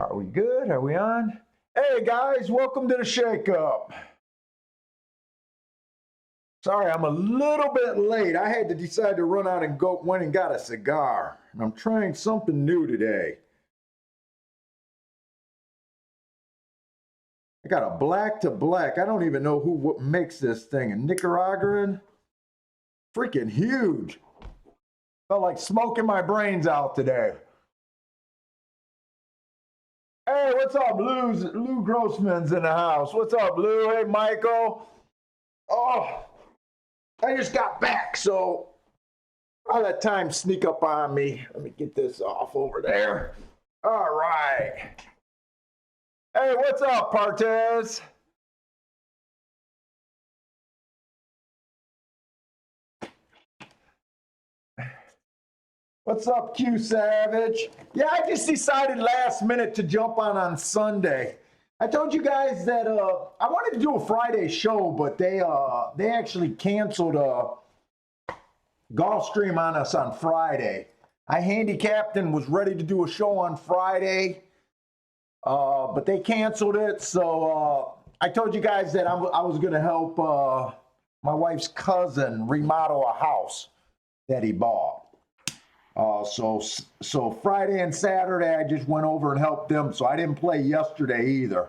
Are we good? Are we on? Hey guys, welcome to the Shake Up. Sorry, I'm a little bit late. I had to decide to run out and went and got a cigar. And I'm trying something new today. I got a black to black. I don't even know who makes this thing. A Nicaraguan? Freaking huge. Felt like smoking my brains out today. Hey, what's up, Lou Grossman's in the house. What's up, Lou? Hey, Michael. Oh, I just got back, so I'll let time sneak up on me. Let me get this off over there. All right. Hey, what's up, Partez? What's up, Q Savage? Yeah, I just decided last minute to jump on Sunday. I told you guys that I wanted to do a Friday show, but they actually canceled Gulfstream on us on Friday. I handicapped and was ready to do a show on Friday, but they canceled it. So I told you guys that I was going to help my wife's cousin remodel a house that he bought. So Friday and Saturday, I just went over and helped them. So I didn't play yesterday either.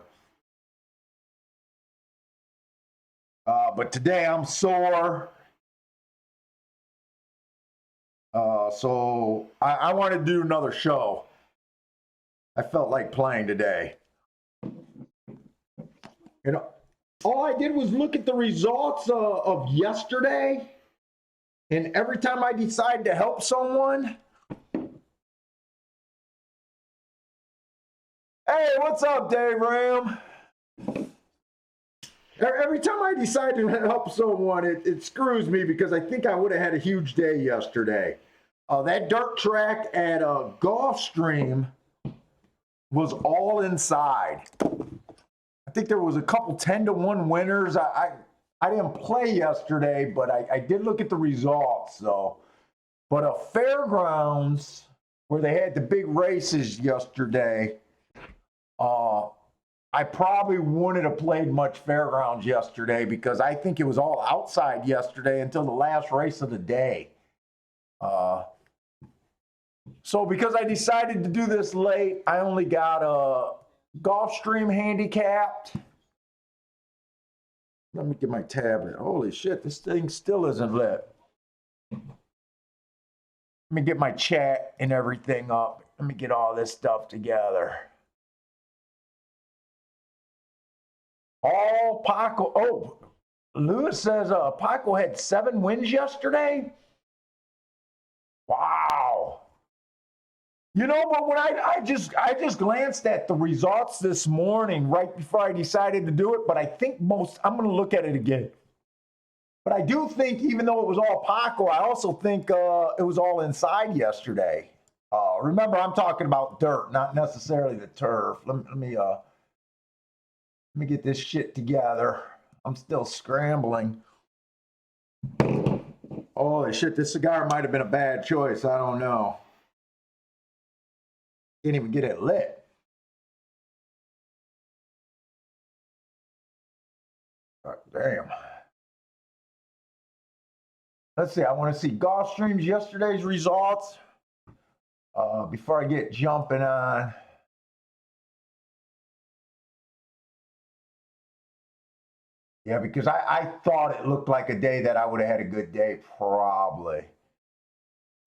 But today I'm sore. So I wanted to do another show. I felt like playing today. You know, all I did was look at the results of yesterday. And every time I decide to help someone, hey, what's up, Dave Ram? Every time I decide to help someone, it screws me because I think I would have had a huge day yesterday. That dirt track at Gulfstream was all inside. I think there was a couple 10-1 winners. I didn't play yesterday, but I did look at the results. So, but a fairgrounds where they had the big races yesterday, I probably wouldn't have played much fairgrounds yesterday because I think it was all outside yesterday until the last race of the day. So because I decided to do this late, I only got a Gulfstream handicapped. Let me get my tablet. Holy shit, this thing still isn't lit. Let me get my chat and everything up. Let me get all this stuff together. All Paco. Oh, Lewis says Paco had 7 wins yesterday. Wow. You know, but when I just glanced at the results this morning right before I decided to do it, but I think I'm going to look at it again. But I do think, even though it was all Paco, I also think it was all inside yesterday. Remember, I'm talking about dirt, not necessarily the turf. Let me get this shit together. I'm still scrambling. Holy shit, this cigar might have been a bad choice. I don't know. Can't even get it lit. Damn. Let's see. I want to see Gulfstream's yesterday's results before I get jumping on. Yeah, because I thought it looked like a day that I would have had a good day, probably.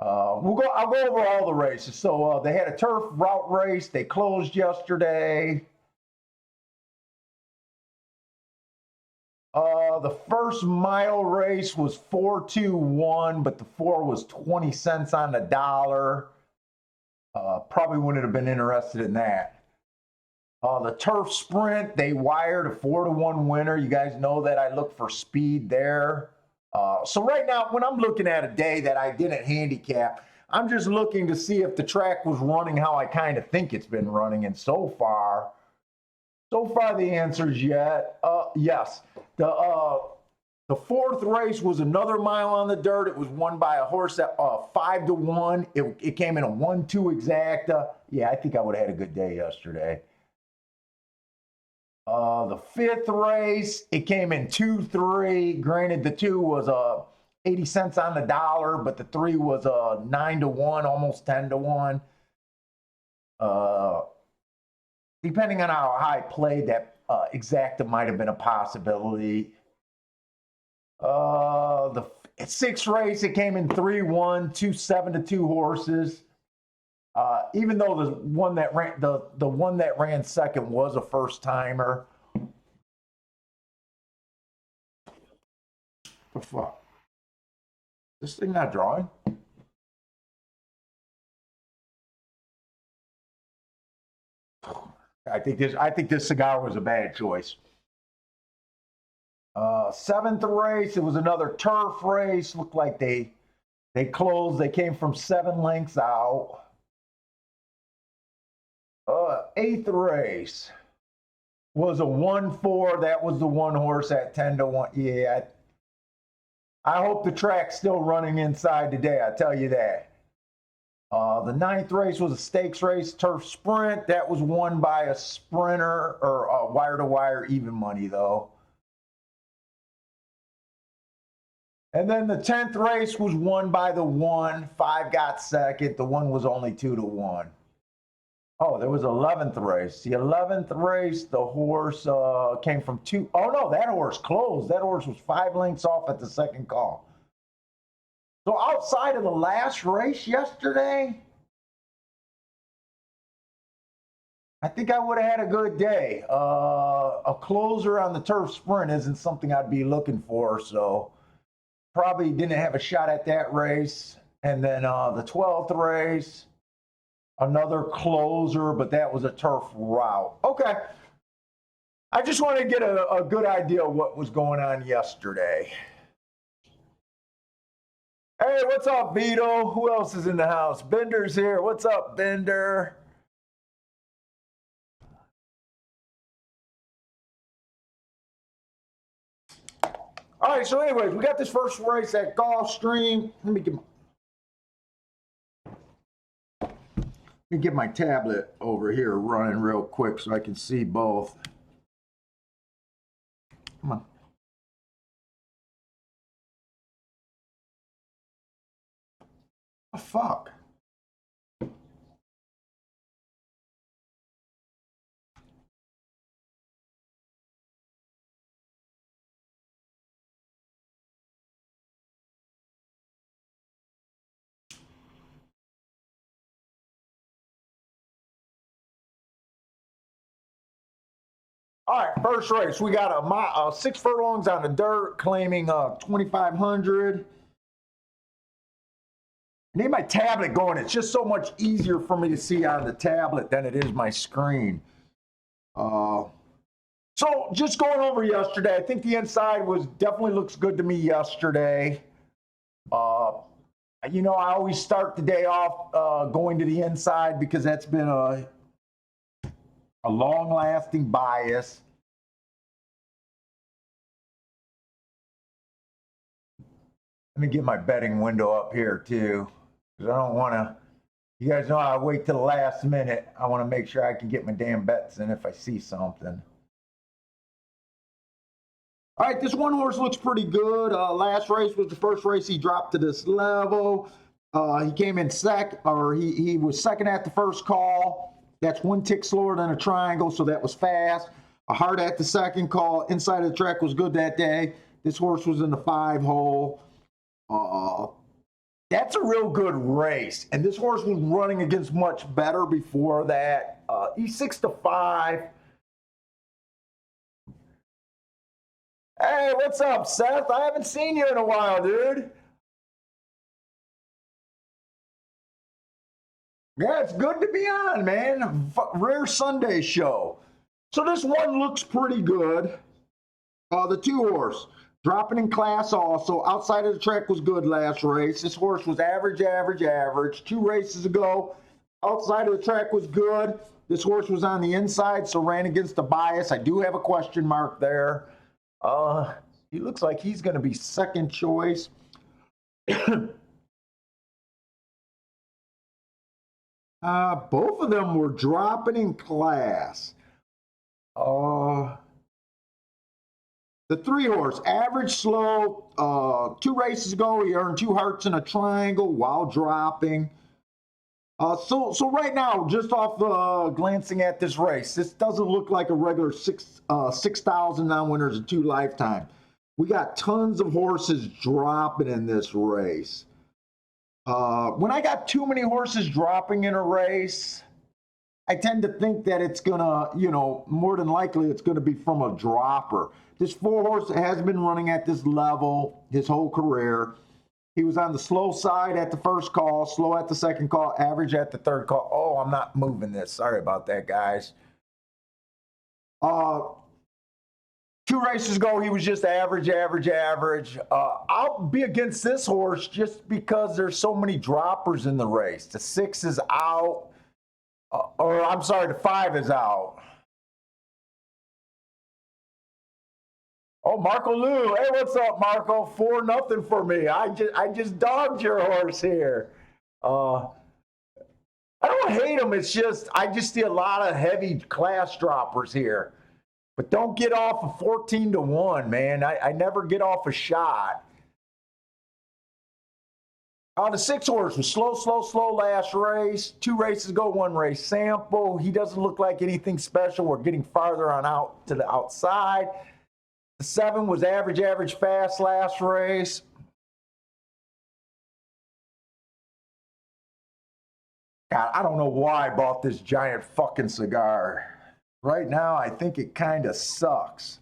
I'll go over all the races. So they had a turf route race. They closed yesterday. The first mile race was 4-2-1, but the 4 was 20 cents on the dollar. Probably wouldn't have been interested in that. The turf sprint, they wired a 4-1 winner. You guys know that I look for speed there. So right now, when I'm looking at a day that I didn't handicap, I'm just looking to see if the track was running how I kind of think it's been running. And so far the answer is yes. The The fourth race was another mile on the dirt. It was won by a horse at 5-1. It came in a 1-2 exacta. Yeah, I think I would have had a good day yesterday. The fifth race, it came in 2-3. Granted, the 2 was 80 cents on the dollar, but the 3 was 9-1, almost 10-1. Depending on how high I played, that exacta might have been a possibility. The sixth race, it came in 3-1, 2 7-2 horses. Even though the one that ran second was a first timer. The fuck? This thing not drawing? I think this cigar was a bad choice. Seventh race, it was another turf race. Looked like they closed. They came from 7 lengths out. Eighth race was a 1-4. That was the one horse at 10-1. Yeah, I hope the track's still running inside today. I tell you that. The ninth race was a stakes race, turf sprint. That was won by a sprinter or wire to wire even money though. And then the 10th race was won by the 1. 5 got second. The 1 was only 2-1. Oh, there was 11th race. The 11th race, the horse came from 2. Oh, no, that horse closed. That horse was 5 lengths off at the second call. So outside of the last race yesterday, I think I would have had a good day. A closer on the turf sprint isn't something I'd be looking for, so probably didn't have a shot at that race. And then the 12th race, another closer, but that was a turf route. Okay. I just want to get a good idea of what was going on yesterday. Hey, what's up, Vito? Who else is in the house? Bender's here. What's up, Bender? All right, so anyways, we got this first race at Gulfstream. Let me get my tablet over here running real quick so I can see both. Come on. Oh, fuck. All right, first race. We got 6 furlongs on the dirt, claiming 2,500. I need my tablet going. It's just so much easier for me to see on the tablet than it is my screen. So just going over yesterday, I think the inside definitely looks good to me yesterday. You know, I always start the day off going to the inside because that's been a long-lasting bias. Let me get my betting window up here too, because I don't want to. You guys know I wait till the last minute. I want to make sure I can get my damn bets in if I see something. All right, this one horse looks pretty good. Last race was the first race he dropped to this level. He came in he was second at the first call. That's 1 tick slower than a triangle, so that was fast. A hard at the second call. Inside of the track was good that day. This horse was in the 5 hole. That's a real good race. And this horse was running against much better before that. He's 6-5. Hey, what's up, Seth? I haven't seen you in a while, dude. Yeah, it's good to be on, man. Rare Sunday show. So this one looks pretty good. The 2 horse, dropping in class also. Outside of the track was good last race. This horse was average. 2 races ago, outside of the track was good. This horse was on the inside, so ran against the bias. I do have a question mark there. He looks like he's going to be second choice. Both of them were dropping in class. The 3-horse, average slow. 2 races ago, he earned 2 hearts in a triangle while dropping. So right now, just off glancing at this race, this doesn't look like a regular 6,000 non-winners and 2 lifetime. We got tons of horses dropping in this race. When I got too many horses dropping in a race, I tend to think that it's gonna, more than likely it's gonna be from a dropper. This 4-horse has been running at this level his whole career. He was on the slow side at the first call, slow at the second call, average at the third call. Oh, I'm not moving this. Sorry about that, guys. 2 races ago, he was just average. I'll be against this horse just because there's so many droppers in the race. The 6 is out, or I'm sorry, the 5 is out. Oh, Marco Lou. Hey, what's up, Marco? 4-0 for me. I just dogged your horse here. I don't hate him. It's just I just see a lot of heavy class droppers here. But don't get off of 14-1, man. I never get off a shot. The 6-horse was slow last race. 2 races ago, 1 race sample. He doesn't look like anything special. We're getting farther on out to the outside. The 7 was average fast last race. God, I don't know why I bought this giant fucking cigar. Right now, I think it kind of sucks.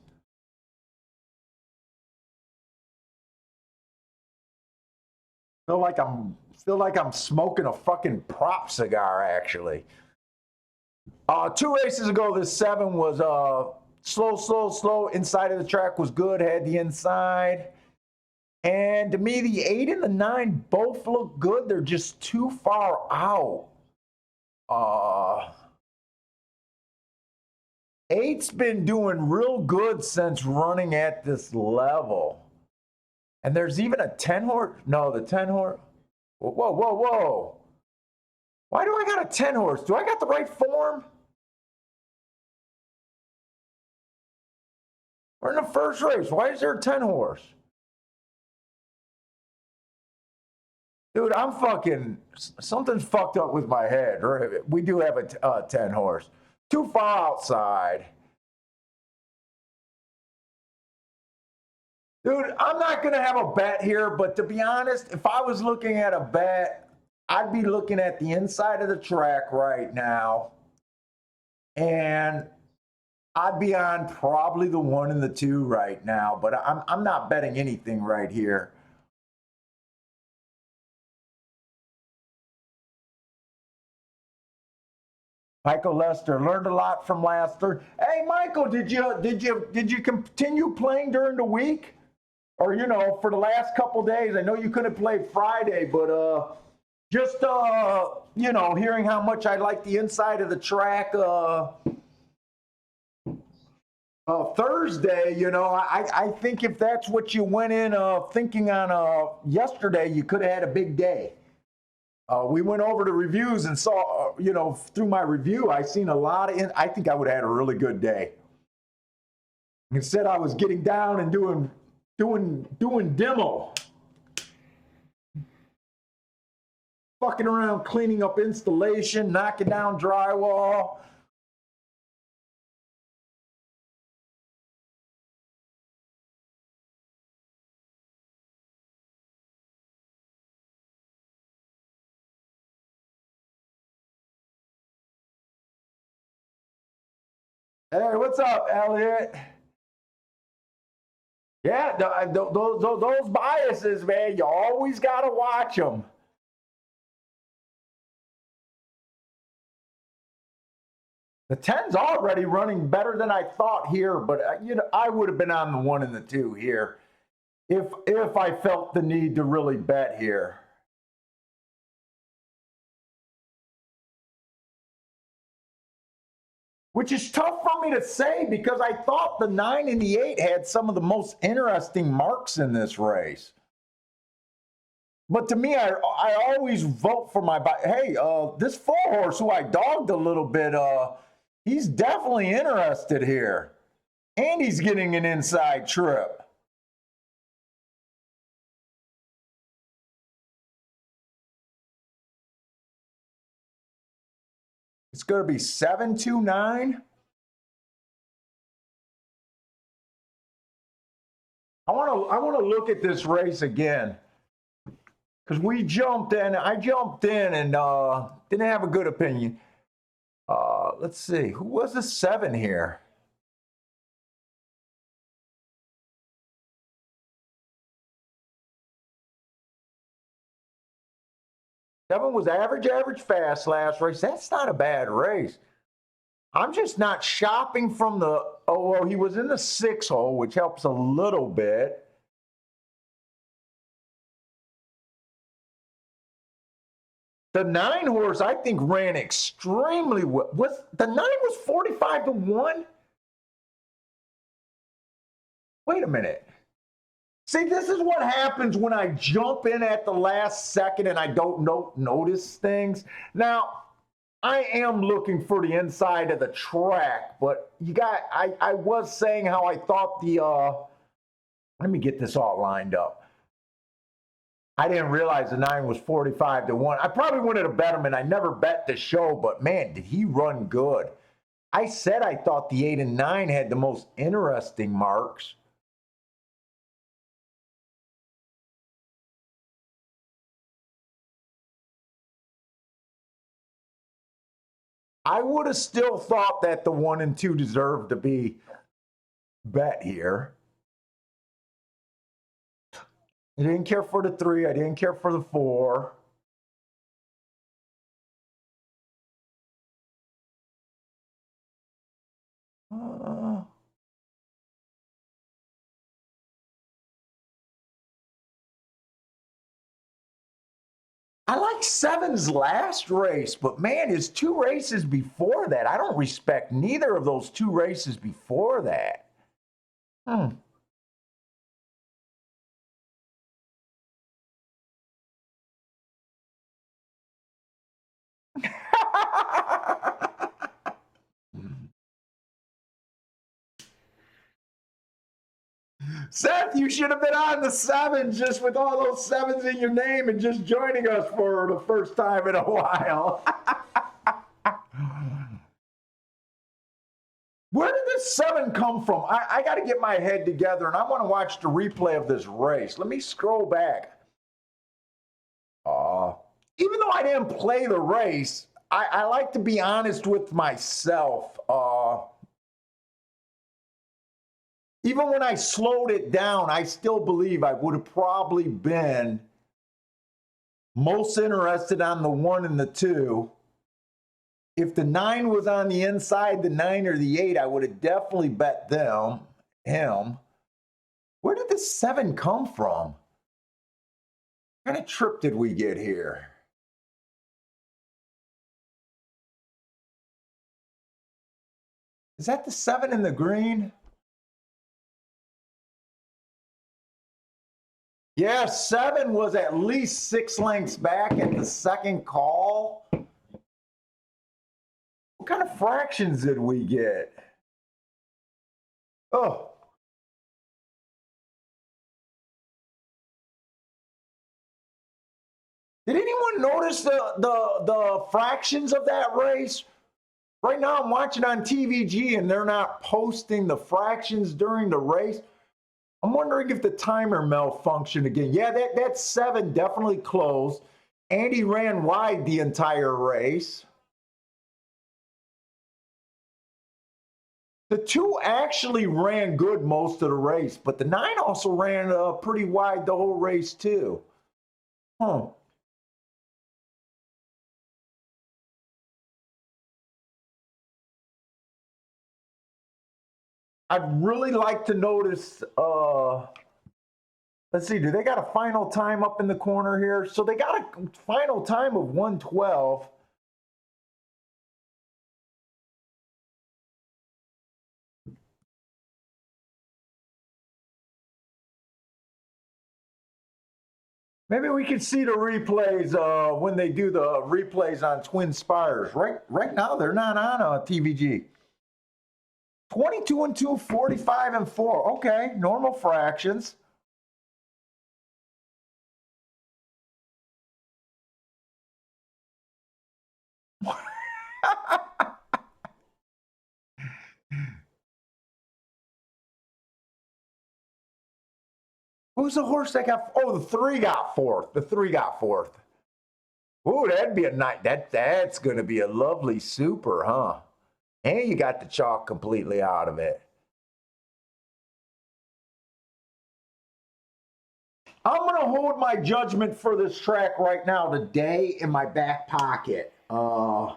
Feel like I'm smoking a fucking prop cigar, actually. 2 races ago, this 7 was slow. Inside of the track was good, had the inside. And to me, the 8 and the 9 both look good. They're just too far out. 8's been doing real good since running at this level. And there's even a 10-horse. No, the 10-horse. Whoa. Why do I got a 10-horse? Do I got the right form? We're in the first race. Why is there a 10-horse? Dude, I'm fucking, something's fucked up with my head. We do have a 10-horse. Too far outside. Dude, I'm not going to have a bet here, but to be honest, if I was looking at a bet, I'd be looking at the inside of the track right now. And I'd be on probably the 1 and the 2 right now, but I'm not betting anything right here. Michael Lester learned a lot from last Thursday. Hey, Michael, did you continue playing during the week, or for the last couple days? I know you couldn't play Friday, but just hearing how much I like the inside of the track. Thursday, I think if that's what you went in thinking on yesterday, you could have had a big day. We went over the reviews and saw, through my review, I seen a lot of. I think I would have had a really good day. Instead, I was getting down and doing demo, fucking around, cleaning up installation, knocking down drywall. Hey, what's up, Elliot? Yeah, those biases, man, you always got to watch them. The 10's already running better than I thought here, but I would have been on the 1 and the 2 here if I felt the need to really bet here. which is tough for me to say because I thought the 9 and the 8 had some of the most interesting marks in this race. But to me, I always vote for my, hey, this 4 horse who I dogged a little bit, he's definitely interested here. And he's getting an inside trip. It's going to be 729. I want to look at this race again because we jumped in. I jumped in and didn't have a good opinion. Let's see, who was the 7 here? Seven was average fast last race. That's not a bad race. I'm just not shopping from the, oh, well, he was in the 6 hole, which helps a little bit. The 9 horse, I think, ran extremely well. The 9 was 45-1? Wait a minute. See, this is what happens when I jump in at the last second and I don't notice things. Now, I am looking for the inside of the track, but I was saying how I thought the, let me get this all lined up. I didn't realize the 9 was 45-1. I probably wanted to bet him, and I never bet the show, but man, did he run good. I said I thought the 8 and 9 had the most interesting marks. I would have still thought that the 1 and 2 deserved to be bet here. I didn't care for the 3. I didn't care for the 4. I like 7's last race, but man, his 2 races before that, I don't respect neither of those 2 races before that. Seth, you should have been on the 7 just with all those 7s in your name and just joining us for the first time in a while. Where did this 7 come from? I got to get my head together and I want to watch the replay of this race. Let me scroll back. Even though I didn't play the race, I like to be honest with myself. Even when I slowed it down, I still believe I would have probably been most interested on the 1 and the 2. If the 9 was on the inside, the 9 or the 8, I would have definitely bet him. Where did the 7 come from? What kind of trip did we get here? Is that the 7 in the green? Yeah, 7 was at least 6 lengths back at the second call. What kind of fractions did we get? Oh. Did anyone notice the fractions of that race? Right now I'm watching on TVG and they're not posting the fractions during the race. I'm wondering if the timer malfunctioned again. Yeah, that 7 definitely closed. Andy ran wide the entire race. The 2 actually ran good most of the race, but the 9 also ran pretty wide the whole race too. I'd really like to notice, let's see, do they got a final time up in the corner here? So they got a final time of 1:12. Maybe we could see the replays when they do the replays on Twin Spires. Right now, they're not on TVG. 22 and 2, 45 and 4. Okay, normal fractions. Who's the horse that got? Oh, the 3 got fourth. The 3 got fourth. Ooh, that'd be a night. That's going to be a lovely super, huh? And you got the chalk completely out of it. I'm going to hold my judgment for this track right now today in my back pocket. I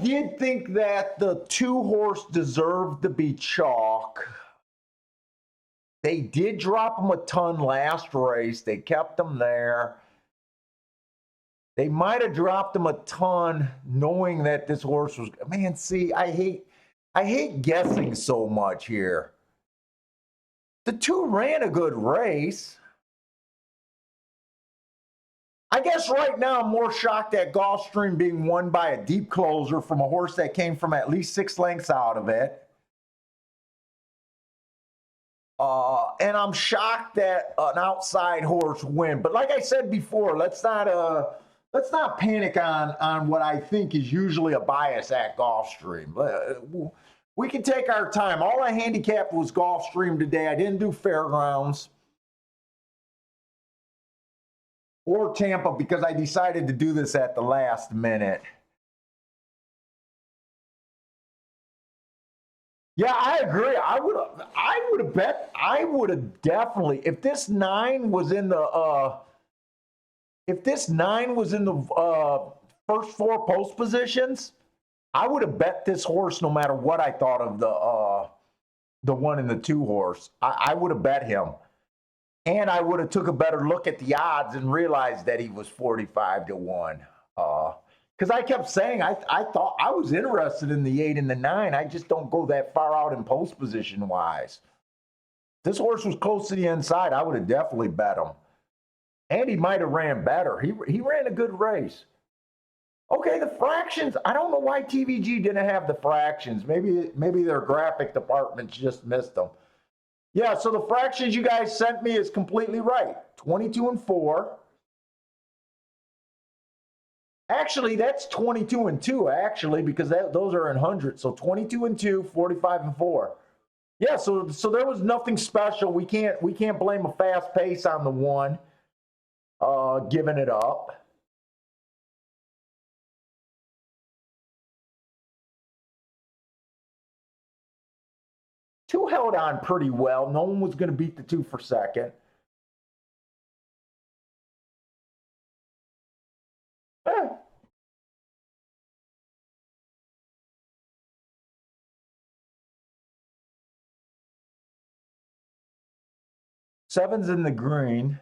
did think that the 2 horse deserved to be chalk. They did drop him a ton last race. They kept him there. They might have dropped him a ton knowing that this horse was, man, see, I hate guessing so much here. The 2 ran a good race. I guess right now I'm more shocked at Gulfstream being won by a deep closer from a horse that came from at least 6 lengths out of it. And I'm shocked that an outside horse win. But like I said before, let's not panic on what I think is usually a bias at Gulfstream. We can take our time. All I handicapped was Gulfstream today. I didn't do Fairgrounds or Tampa because I decided to do this at the last minute. Yeah, I agree. I would have definitely, if this 9 was in the first 4 post positions, I would have bet this horse no matter what I thought of the 1 and the 2 horse. I would have bet him. And I would have took a better look at the odds and realized that he was 45 to 1. Because I kept saying I thought I was interested in the 8 and the 9. I just don't go that far out in post position wise. This horse was close to the inside. I would have definitely bet him. And he might have ran better. He ran a good race. Okay, the fractions. I don't know why TVG didn't have the fractions. Maybe their graphic department just missed them. Yeah, so the fractions you guys sent me is completely right. 22 and 4. Actually, that's 22 and 2, actually, because those are in hundreds. So 22 and 2, 45 and 4. Yeah, so there was nothing special. We can't blame a fast pace on the 1 giving it up. Two held on pretty well. No one was going to beat the 2 for second. Seven's in the green.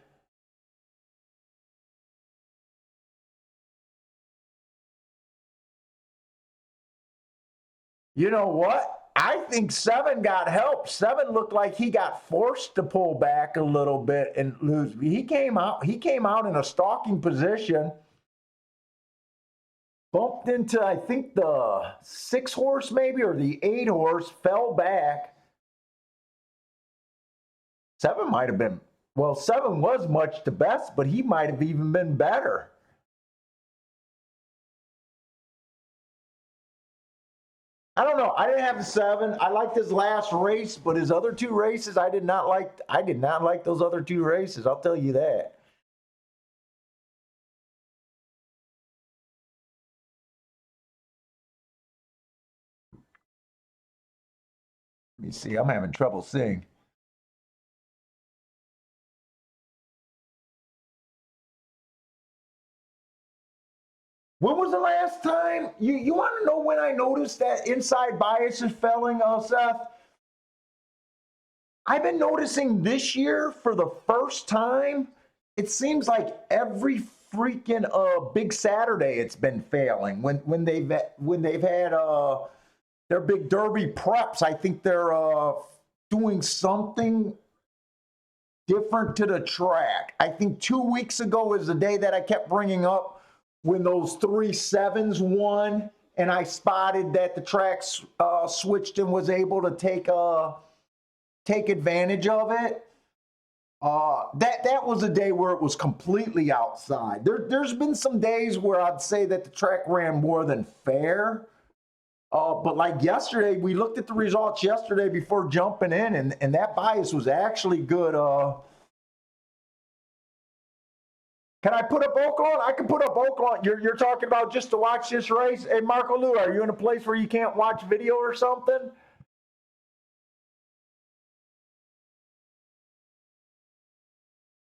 You know what? I think 7 got help. 7 looked like he got forced to pull back a little bit and lose. He came out in a stalking position. Bumped into, I think, the 6 horse maybe, or the 8 horse, fell back. 7 might have been, well, 7 was much the best, but he might have even been better. I don't know. I didn't have the 7. I liked his last race, but his other 2 races, I did not like those other 2 races. I'll tell you that. Let me see. I'm having trouble seeing. When was the last time? You want to know when I noticed that inside bias is failing, Seth? I've been noticing this year for the first time, it seems like every freaking big Saturday it's been failing. When they've had their big Derby preps, I think they're doing something. different to the track. I think 2 weeks ago is the day that I kept bringing up when those 3.7s won, and I spotted that the track switched and was able to take advantage of it. That was a day where it was completely outside. There's been some days where I'd say that the track ran more than fair. But like yesterday, we looked at the results yesterday before jumping in, and that bias was actually good. Can I put up Oaklawn? I can put up Oaklawn. You're talking about just to watch this race? Hey, Marco Lou, are you in a place where you can't watch video or something?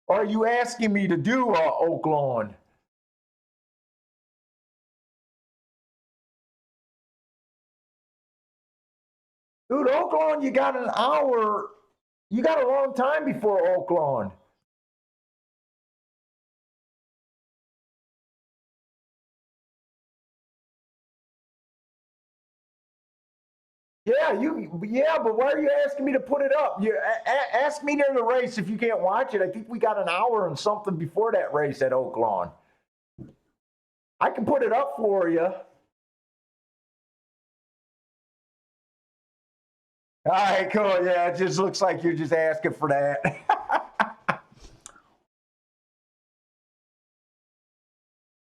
Or are you asking me to do Oaklawn? Dude, Oaklawn, you got an hour. You got a long time before Oaklawn. Yeah, but why are you asking me to put it up? You ask me during the race if you can't watch it. I think we got an hour and something before that race at Oaklawn. I can put it up for you. All right, cool. Yeah, it just looks like you're just asking for that.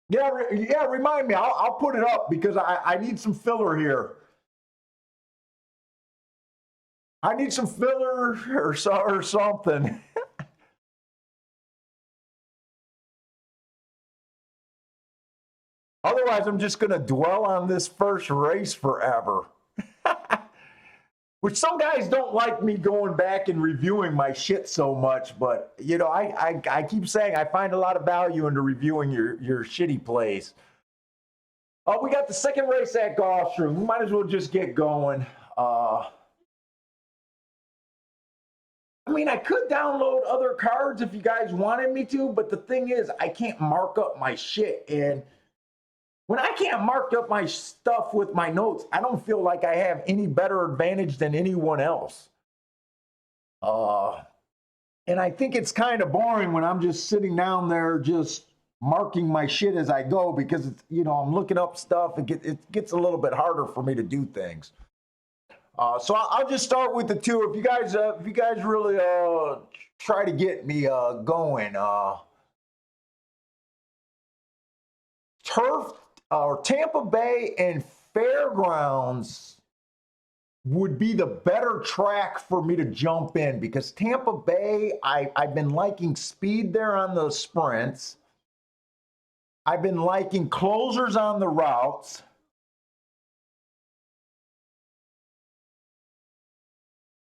yeah, remind me. I'll put it up because I need some filler here. I need some filler or something. Otherwise, I'm just going to dwell on this first race forever. Which some guys don't like me going back and reviewing my shit so much, but you know, I keep saying I find a lot of value into reviewing your shitty plays. Oh, we got the second race at Gulfstream. We might as well just get going. I mean, I could download other cards if you guys wanted me to, but the thing is, I can't mark up my shit. And when I can't mark up my stuff with my notes, I don't feel like I have any better advantage than anyone else. And I think it's kind of boring when I'm just sitting down there just marking my shit as I go because it's, you know, I'm looking up stuff. It gets a little bit harder for me to do things. So I'll just start with the two. If you guys really try to get me going, Turf or Tampa Bay and Fairgrounds would be the better track for me to jump in because Tampa Bay, I've been liking speed there on the sprints. I've been liking closers on the routes.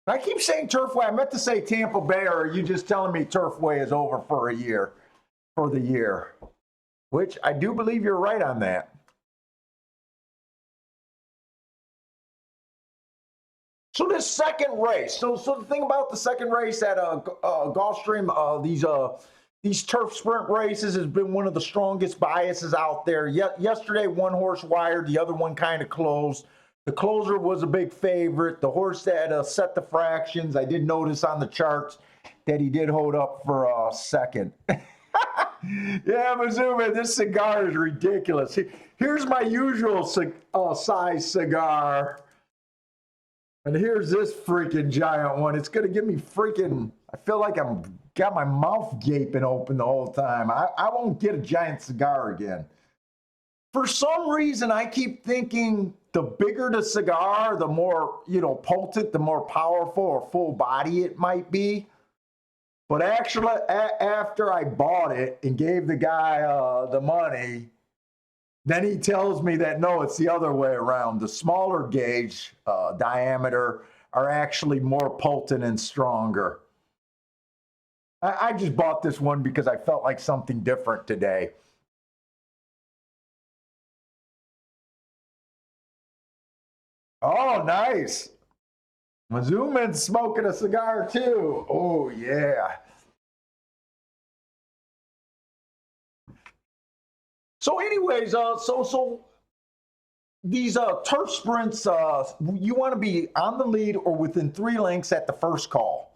I keep saying Turfway. I meant to say Tampa Bay, or are you just telling me Turfway is over for a year, for the year? Which I do believe you're right on that. So this second race, so the thing about the second race at Gulfstream, these turf sprint races has been one of the strongest biases out there. Yesterday, one horse wired, the other one kind of closed. The closer was a big favorite. The horse that set the fractions, I did notice on the charts that he did hold up for a second. Yeah, Mizzou, this cigar is ridiculous. Here's my usual size cigar. And here's this freaking giant one. It's going to give me freaking, I feel like I'm got my mouth gaping open the whole time. I won't get a giant cigar again. For some reason, I keep thinking the bigger the cigar, the more, you know, potent, the more powerful or full body it might be. But actually, after I bought it and gave the guy the money, then he tells me that, no, it's the other way around. The smaller gauge diameter are actually more potent and stronger. I just bought this one because I felt like something different today. Oh, nice. Mazuman's smoking a cigar too. Oh, yeah. So anyways, so these turf sprints, you want to be on the lead or within 3 lengths at the first call.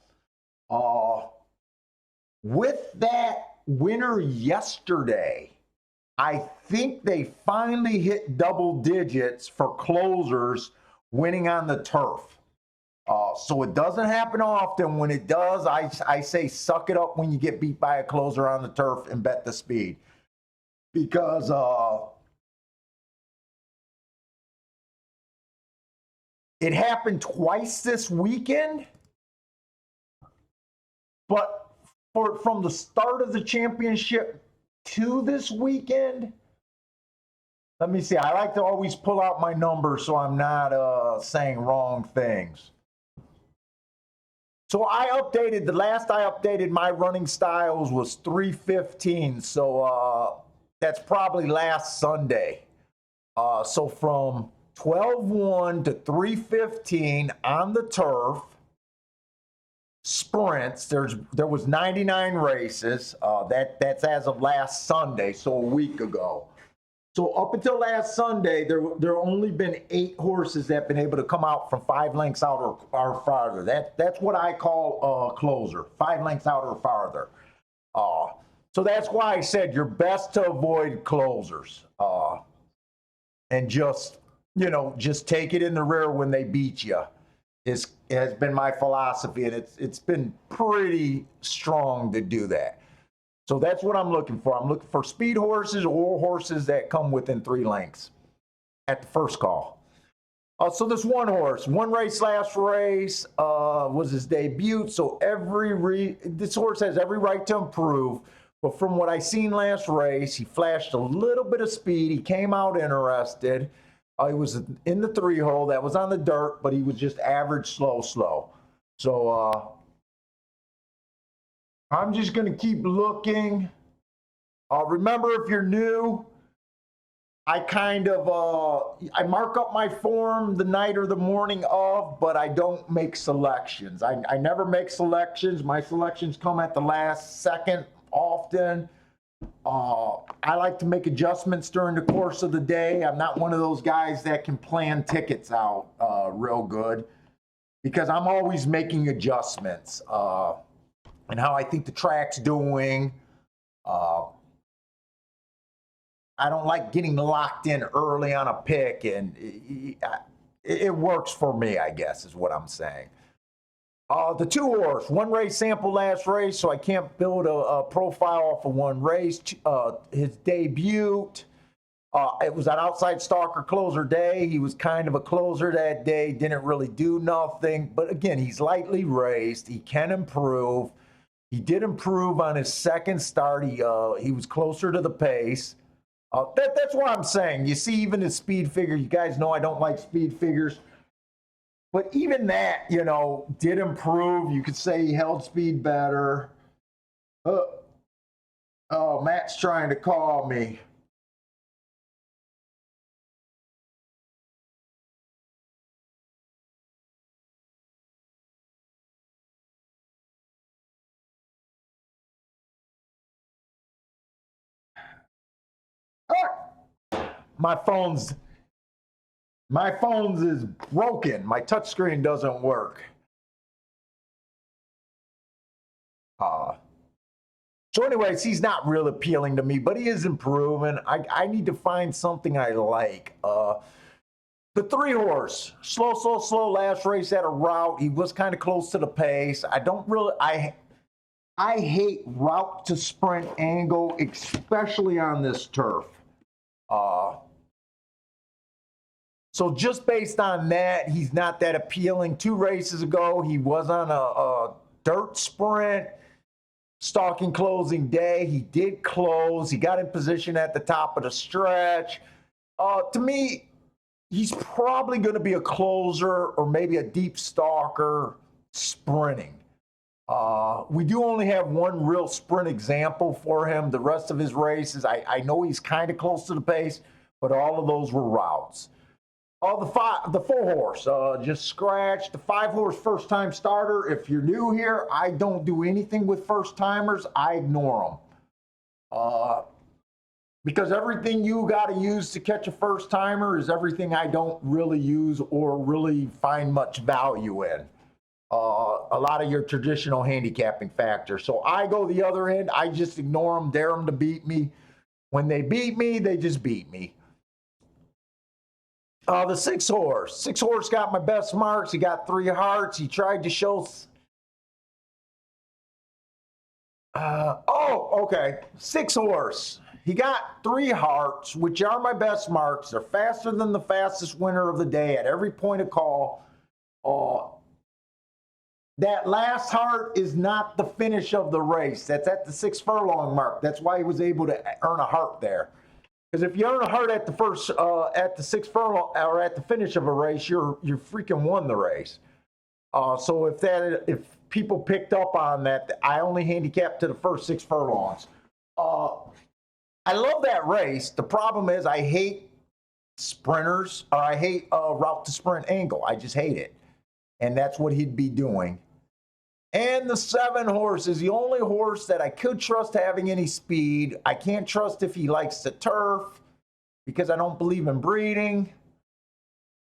With that winner yesterday, I think they finally hit double digits for closers winning on the turf. So it doesn't happen often. When it does, I say suck it up when you get beat by a closer on the turf and bet the speed. Because it happened twice this weekend, but from the start of the championship to this weekend, let me see. I like to always pull out my numbers so I'm not saying wrong things. So the last I updated my running styles was 315. So that's probably last Sunday. So from 12-1 to 315 on the turf, sprints, there was 99 races. That's as of last Sunday, so a week ago. So up until last Sunday, there only been 8 horses that have been able to come out from 5 lengths out or farther. That's what I call a closer, 5 lengths out or farther. So that's why I said you're best to avoid closers, and just take it in the rear when they beat you. Has been my philosophy, and it's been pretty strong to do that. So that's what I'm looking for. I'm looking for speed horses or horses that come within 3 lengths at the first call. So this one horse, one race last race was his debut. So this horse has every right to improve. But from what I seen last race, he flashed a little bit of speed. He came out interested. He was in the 3-hole. That was on the dirt, but he was just average slow. So I'm just going to keep looking. Remember, if you're new, I I mark up my form the night or the morning of, but I don't make selections. I never make selections. My selections come at the last second often. I like to make adjustments during the course of the day. I'm not one of those guys that can plan tickets out real good, because I'm always making adjustments. And how I think the track's doing. I don't like getting locked in early on a pick, and it works for me, I guess, is what I'm saying. The 2-horse, 1 race sample last race, so I can't build a profile off of 1 race. His debut, it was an outside stalker closer day. He was kind of a closer that day, didn't really do nothing. But again, he's lightly raced. He can improve. He did improve on his second start. He was closer to the pace. That's what I'm saying. You see, even his speed figure, you guys know I don't like speed figures. But even that, did improve. You could say he held speed better. Oh, Matt's trying to call me. My phone's is broken. My touchscreen doesn't work. So anyways, he's not real appealing to me, but he is improving. I need to find something I like. The 3-horse, slow last race at a route. He was kind of close to the pace. I hate route to sprint angle, especially on this turf. So just based on that, he's not that appealing. 2 races ago, he was on a dirt sprint, stalking closing day. He did close. He got in position at the top of the stretch. To me, he's probably going to be a closer or maybe a deep stalker sprinting. We do only have 1 real sprint example for him. The rest of his races, I know he's kind of close to the pace, but all of those were routes. The 4-horse, just scratch. The 5-horse first-time starter. If you're new here, I don't do anything with first-timers. I ignore them. Because everything you got to use to catch a first-timer is everything I don't really use or really find much value in. a lot of your traditional handicapping factors. So I go the other end. I just ignore them, dare them to beat me. When they beat me, they just beat me. The 6-horse. 6-horse got my best marks. He got 3 hearts. He tried to show. Okay. 6-horse. He got 3 hearts, which are my best marks. They're faster than the fastest winner of the day at every point of call. That last heart is not the finish of the race. That's at the 6 furlong mark. That's why he was able to earn a heart there. Because if you earn a heart at the 6 furlong or at the finish of a race, you're freaking won the race. So if people picked up on that, I only handicapped to the first 6 furlongs. I love that race. The problem is I hate sprinters, or I hate route to sprint angle. I just hate it. And that's what he'd be doing. And the 7-horse is the only horse that I could trust having any speed. I can't trust if he likes the turf because I don't believe in breeding.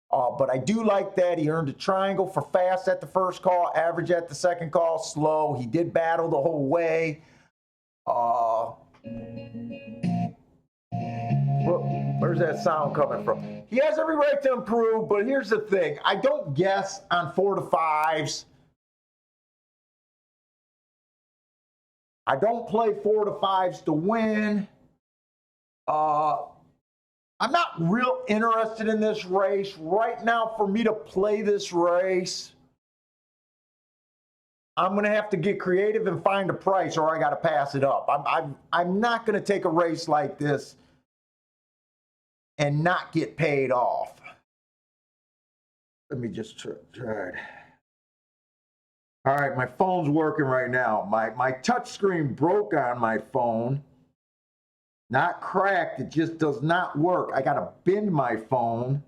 But I do like that he earned a triangle for fast at the first call, average at the second call, slow. He did battle the whole way. Where's that sound coming from? He has every right to improve, but here's the thing. I don't guess on 4 to 5s. I don't play 4 to 5s to win. I'm not real interested in this race. Right now, for me to play this race, I'm going to have to get creative and find a price, or I got to pass it up. I'm not going to take a race like this and not get paid off. Let me just try it. All right, my phone's working right now. My touch screen broke on my phone. Not cracked, it just does not work. I got to bend my phone.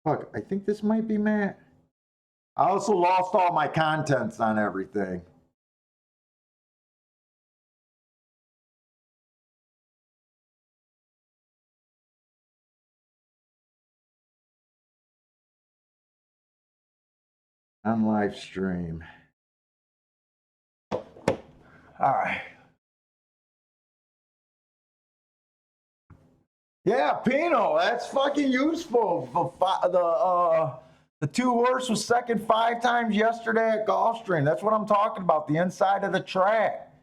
Fuck, I think this might be Matt. I also lost all my contents on everything. On live stream. All right. Yeah, Pino, that's fucking useful. The 2-horse was second 5 times yesterday at Gulfstream. That's what I'm talking about, the inside of the track.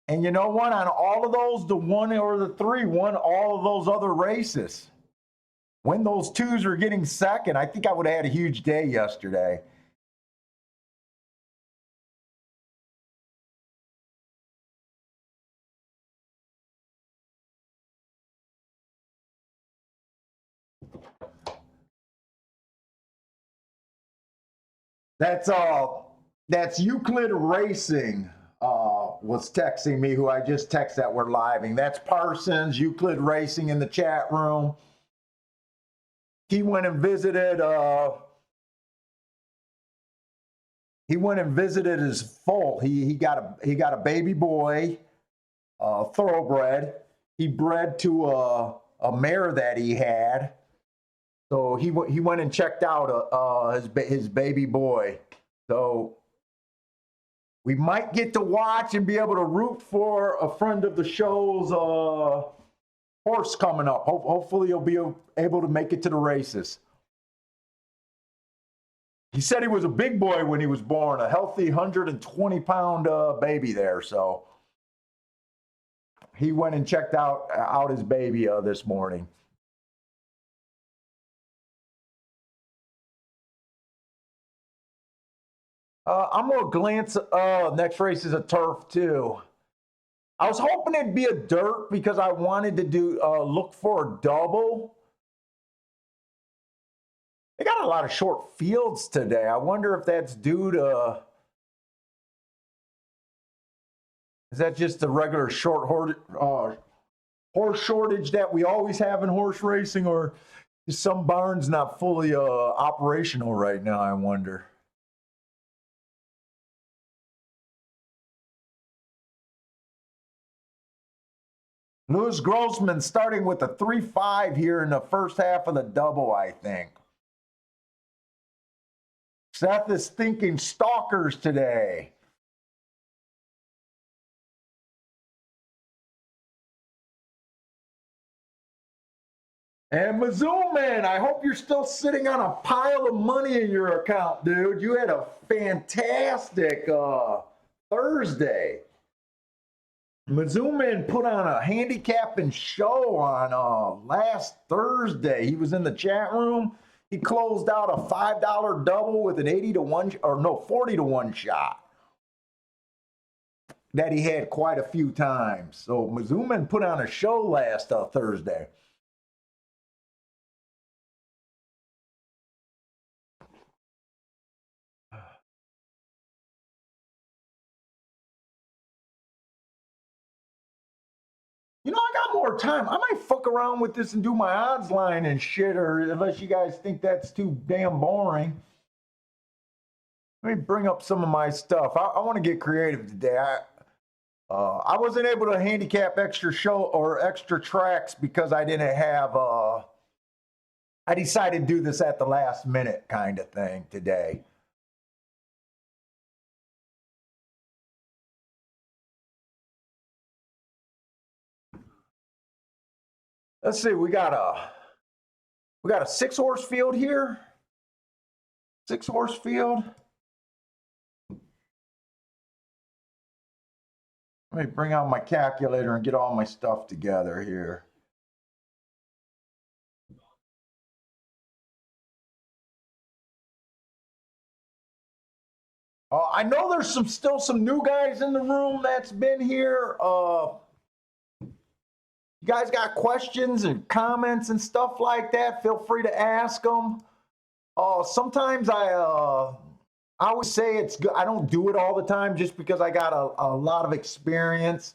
And you know what? On all of those, the 1 or the 3 won all of those other races. When those 2s were getting second, I think I would have had a huge day yesterday. That's Euclid Racing was texting me, who I just texted that we're living. That's Parsons, Euclid Racing in the chat room. He went and visited his foal. He got a baby boy, thoroughbred. He bred to a mare that he had. So he went and checked out his baby boy. So we might get to watch and be able to root for a friend of the show's horse coming up. Hopefully he'll be able to make it to the races. He said he was a big boy when he was born, a healthy 120-pound baby there. So he went and checked out his baby this morning. I'm going to glance. Next race is a turf, too. I was hoping it'd be a dirt because I wanted to do look for a double. They got a lot of short fields today. I wonder if that's due to... Is that just the regular horse shortage that we always have in horse racing, or is some barns not fully operational right now, I wonder? Louis Grossman starting with a 3-5 here in the first half of the double, I think. Seth is thinking stalkers today. And Mizzouman, I hope you're still sitting on a pile of money in your account, dude. You had a fantastic Thursday. Mizzouman put on a handicapping show on last Thursday. He was in the chat room. He closed out a $5 double with an 40 to 1 shot that he had quite a few times. So Mizzouman put on a show last Thursday. You know, I got more time. I might fuck around with this and do my odds line and shit, or unless you guys think that's too damn boring. Let me bring up some of my stuff. I want to get creative today. I wasn't able to handicap extra show or extra tracks because I didn't have, I decided to do this at the last minute kind of thing today. Let's see, we got a 6-horse field here. 6-horse field. Let me bring out my calculator and get all my stuff together here. I know there's still some new guys in the room that's been here. You guys got questions and comments and stuff like that, feel free to ask them. Sometimes I always say it's good. I don't do it all the time just because I got a lot of experience.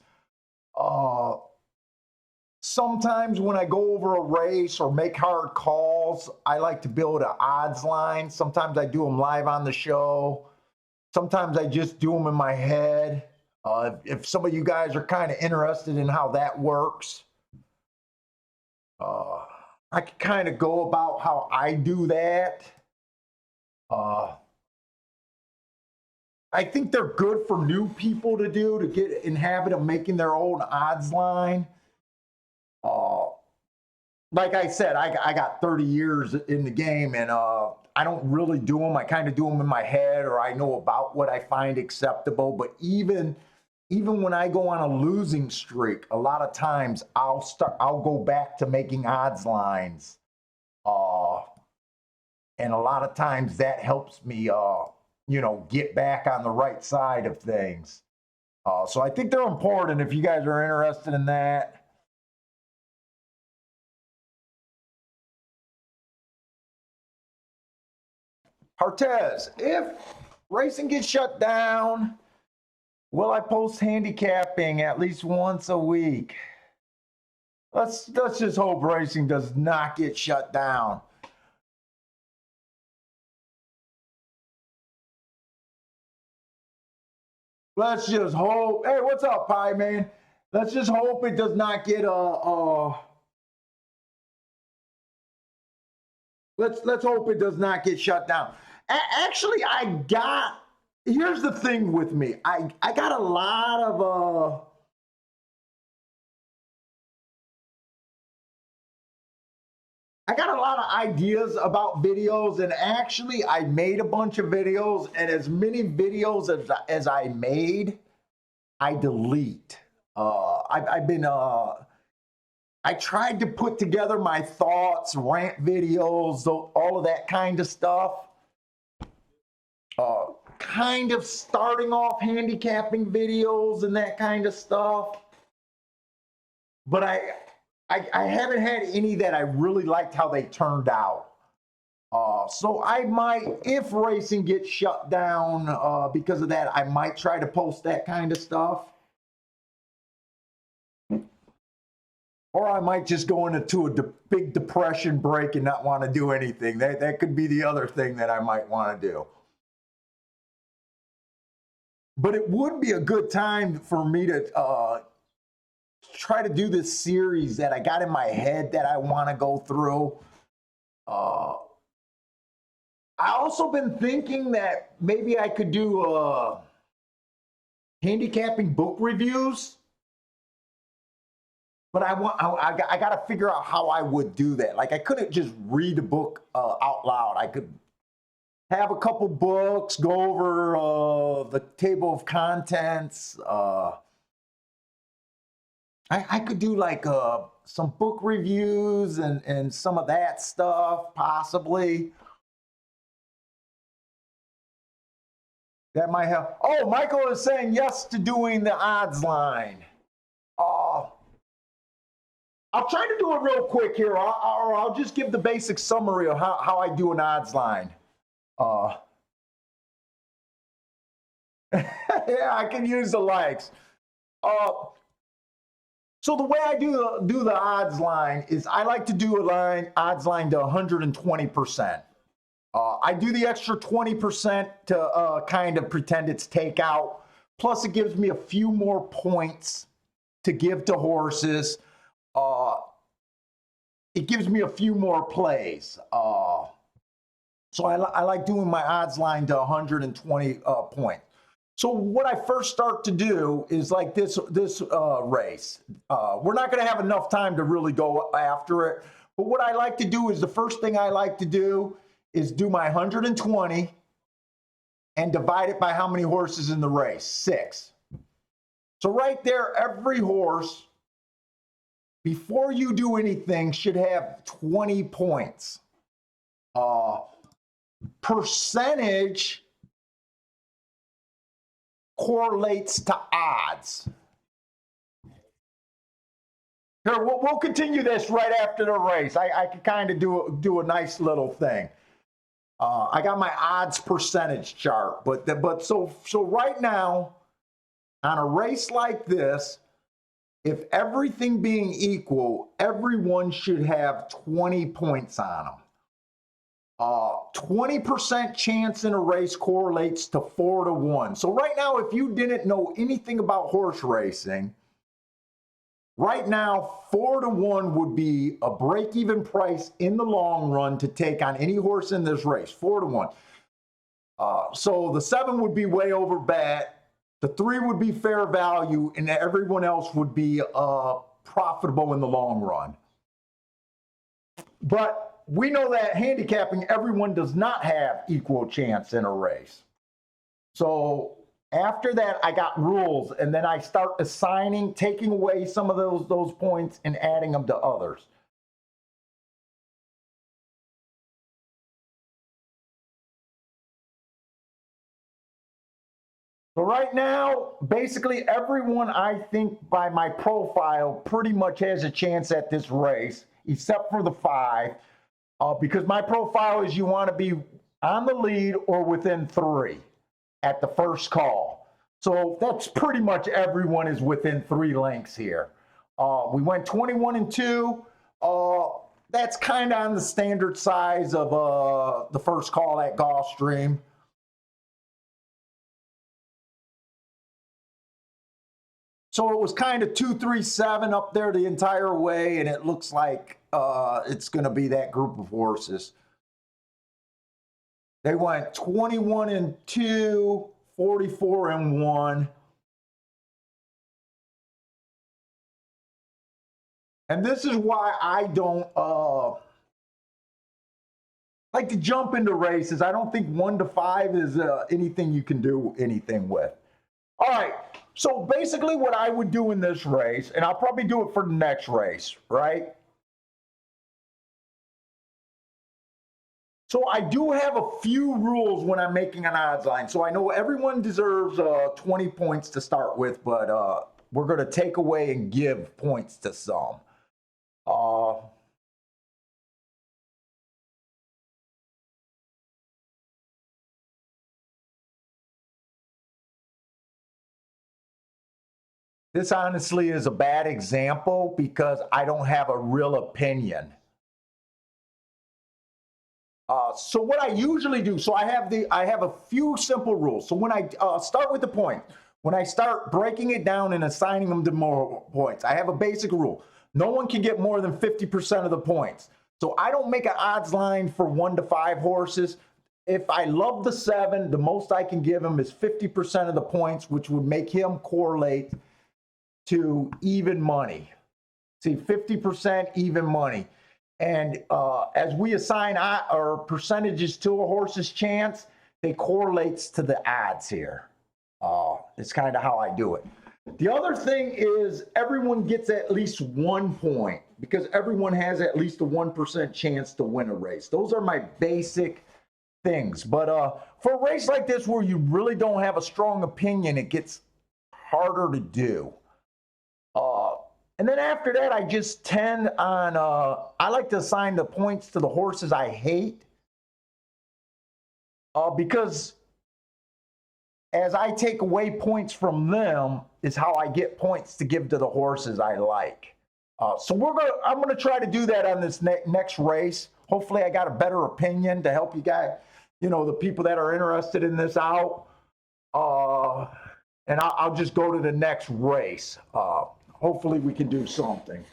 Sometimes when I go over a race or make hard calls, I like to build an odds line. Sometimes I do them live on the show. Sometimes I just do them in my head. If some of you guys are kind of interested in how that works, I can kind of go about how I do that. I think they're good for new people to do, to get in habit of making their own odds line. Like I said, I got 30 years in the game, and I don't really do them. I kind of do them in my head, or I know about what I find acceptable. But even when I go on a losing streak, a lot of times I'll go back to making odds lines. And a lot of times that helps me, get back on the right side of things. So I think they're important if you guys are interested in that. Artez, if racing gets shut down, will I post handicapping at least once a week? Let's just hope racing does not get shut down. Let's just hope. Hey, what's up, Pie Man? Let's just hope it does not get Let's hope it does not get shut down. Actually, here's the thing with me. I got a lot of ideas about videos, and actually I made a bunch of videos, and as many videos as I made, I delete. I tried to put together my thoughts, rant videos, all of that kind of stuff. Kind of starting off handicapping videos and that kind of stuff. But I haven't had any that I really liked how they turned out. So I might, if racing gets shut down because of that, I might try to post that kind of stuff. Or I might just go into a big depression break and not want to do anything. That could be the other thing that I might want to do. But it would be a good time for me to try to do this series that I got in my head that I want to go through. I also been thinking that maybe I could do handicapping book reviews, but I got to figure out how I would do that. Like I couldn't just read a book out loud. I could have a couple books, go over the table of contents. I could do like some book reviews and some of that stuff, possibly. That might help. Oh, Michael is saying yes to doing the odds line. I'll try to do it real quick here, or I'll just give the basic summary of how I do an odds line. Yeah, I can use the likes. So the way I do the odds line is I like to do odds line to 120%. I do the extra 20% to kind of pretend it's takeout. Plus, it gives me a few more points to give to horses. It gives me a few more plays. So I like doing my odds line to 120 points. So what I first start to do is like this race. We're not going to have enough time to really go after it. But what I like to do is the first thing I like to do is do my 120 and divide it by how many horses in the race, 6. So right there, every horse, before you do anything, should have 20 points. Percentage correlates to odds. Here, we'll continue this right after the race. I can kind of do a nice little thing. I got my odds percentage chart, but so right now, on a race like this, if everything being equal, everyone should have 20 points on them. 20% chance in a race correlates to 4 to 1. So right now, if you didn't know anything about horse racing, right now, 4 to 1 would be a break-even price in the long run to take on any horse in this race, 4 to 1. So the 7 would be way over bet, the 3 would be fair value, and everyone else would be profitable in the long run. But we know that handicapping, everyone does not have equal chance in a race. So after that, I got rules, and then I start assigning, taking away some of those points and adding them to others. So right now, basically everyone I think by my profile pretty much has a chance at this race, except for the 5. Because my profile is you want to be on the lead or within 3 at the first call. So that's pretty much everyone is within 3 lengths here. We went 21 and 2. That's kind of on the standard size of the first call at Gulfstream. So it was kind of 2, 3, 7 up there the entire way, and it looks like it's going to be that group of horses. They went 21 and 2, 44 and 1. And this is why I don't like to jump into races. I don't think 1 to 5 is anything you can do anything with. All right. So basically what I would do in this race, and I'll probably do it for the next race, right? So I do have a few rules when I'm making an odds line. So I know everyone deserves 20 points to start with, but we're going to take away and give points to some. This honestly is a bad example because I don't have a real opinion. So what I usually do, so I have a few simple rules. So when I start with the point, when I start breaking it down and assigning them to more points, I have a basic rule. No one can get more than 50% of the points. So I don't make an odds line for 1 to 5 horses. If I love the 7, the most I can give him is 50% of the points, which would make him correlate to even money. See, 50% even money. And as we assign our percentages to a horse's chance, they correlates to the odds here. It's kind of how I do it. The other thing is everyone gets at least 1 point because everyone has at least a 1% chance to win a race. Those are my basic things. But for a race like this where you really don't have a strong opinion, it gets harder to do. And then after that, I just tend on, I like to assign the points to the horses I hate. Because as I take away points from them is how I get points to give to the horses I like. So I'm gonna try to do that on this next race. Hopefully I got a better opinion to help you guys, the people that are interested in this out. And I'll just go to the next race. Hopefully we can do something.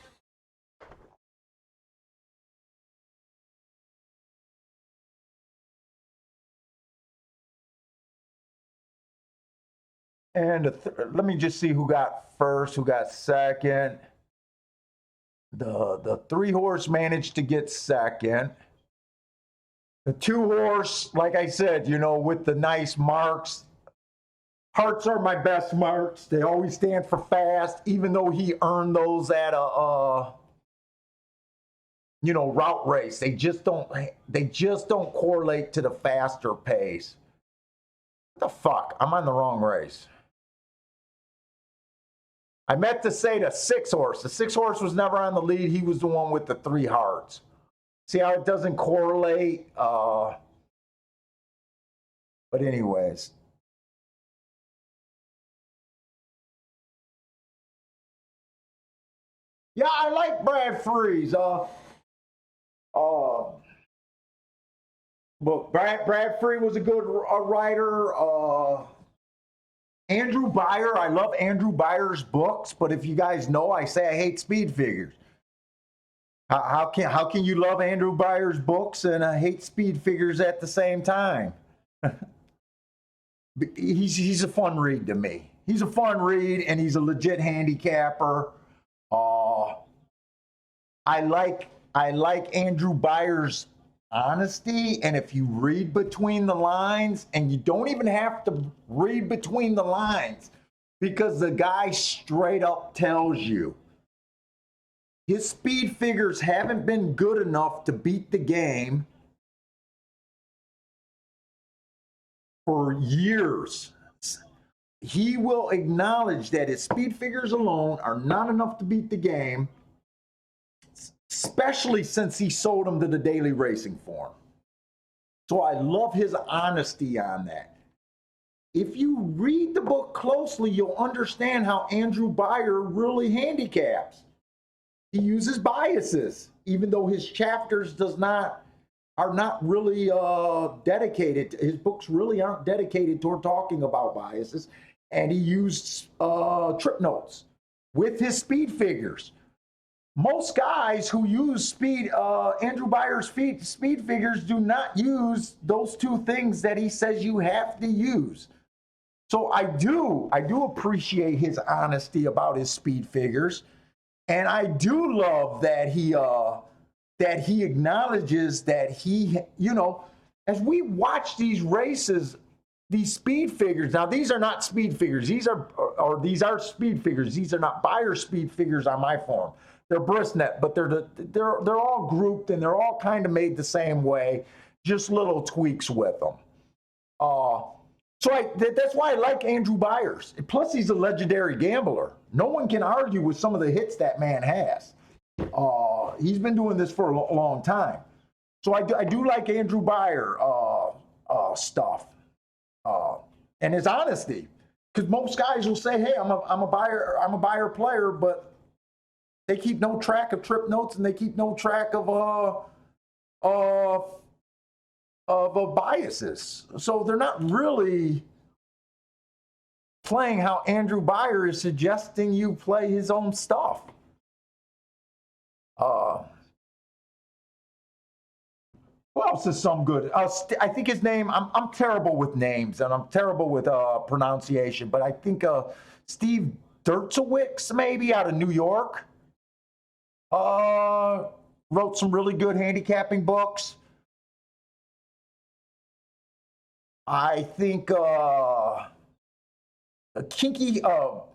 And let me just see who got first, who got second. The 3-horse managed to get second. The 2-horse, like I said, with the nice marks. Hearts are my best marks. They always stand for fast, even though he earned those at a route race. They just don't correlate to the faster pace. What the fuck? I'm on the wrong race. I meant to say the 6-horse. The 6-horse was never on the lead. He was the one with the 3 hearts. See how it doesn't correlate? But anyways. Yeah, I like Brad Freese. But Brad Freese was a good writer. Andrew Beyer, I love Andrew Beyer's books, but if you guys know, I say I hate speed figures. How can you love Andrew Beyer's books and hate speed figures at the same time? He's a fun read to me. He's a fun read, and he's a legit handicapper. I like Andrew Beyer's honesty, and if you read between the lines, and you don't even have to read between the lines, because the guy straight up tells you his speed figures haven't been good enough to beat the game for years. He will acknowledge that his speed figures alone are not enough to beat the game, especially since he sold them to the Daily Racing Form. So I love his honesty on that. If you read the book closely, you'll understand how Andrew Beyer really handicaps. He uses biases, even though his chapters are not really dedicated. His books really aren't dedicated toward talking about biases. And he used trip notes with his speed figures. Most guys who use Andrew Beyer's speed figures do not use those 2 things that he says you have to use. So I do appreciate his honesty about his speed figures, and I do love that he acknowledges that he, as we watch these races, these speed figures. Now these are not speed figures. These are speed figures. These are not Beyer speed figures on my form. They're Brisnet, but they're all grouped and they're all kind of made the same way, just little tweaks with them. That's why I like Andrew Beyer's. Plus, he's a legendary gambler. No one can argue with some of the hits that man has. He's been doing this for a long time. So I do like Andrew Beyer stuff and his honesty, because most guys will say, "Hey, I'm a Beyer player," but they keep no track of trip notes and they keep no track of biases. So they're not really playing how Andrew Beyer is suggesting you play his own stuff. Who else is some good? I think his name, I'm terrible with names and I'm terrible with pronunciation, but I think Steve Dertzowicz, maybe out of New York, wrote some really good handicapping books. I think Kinky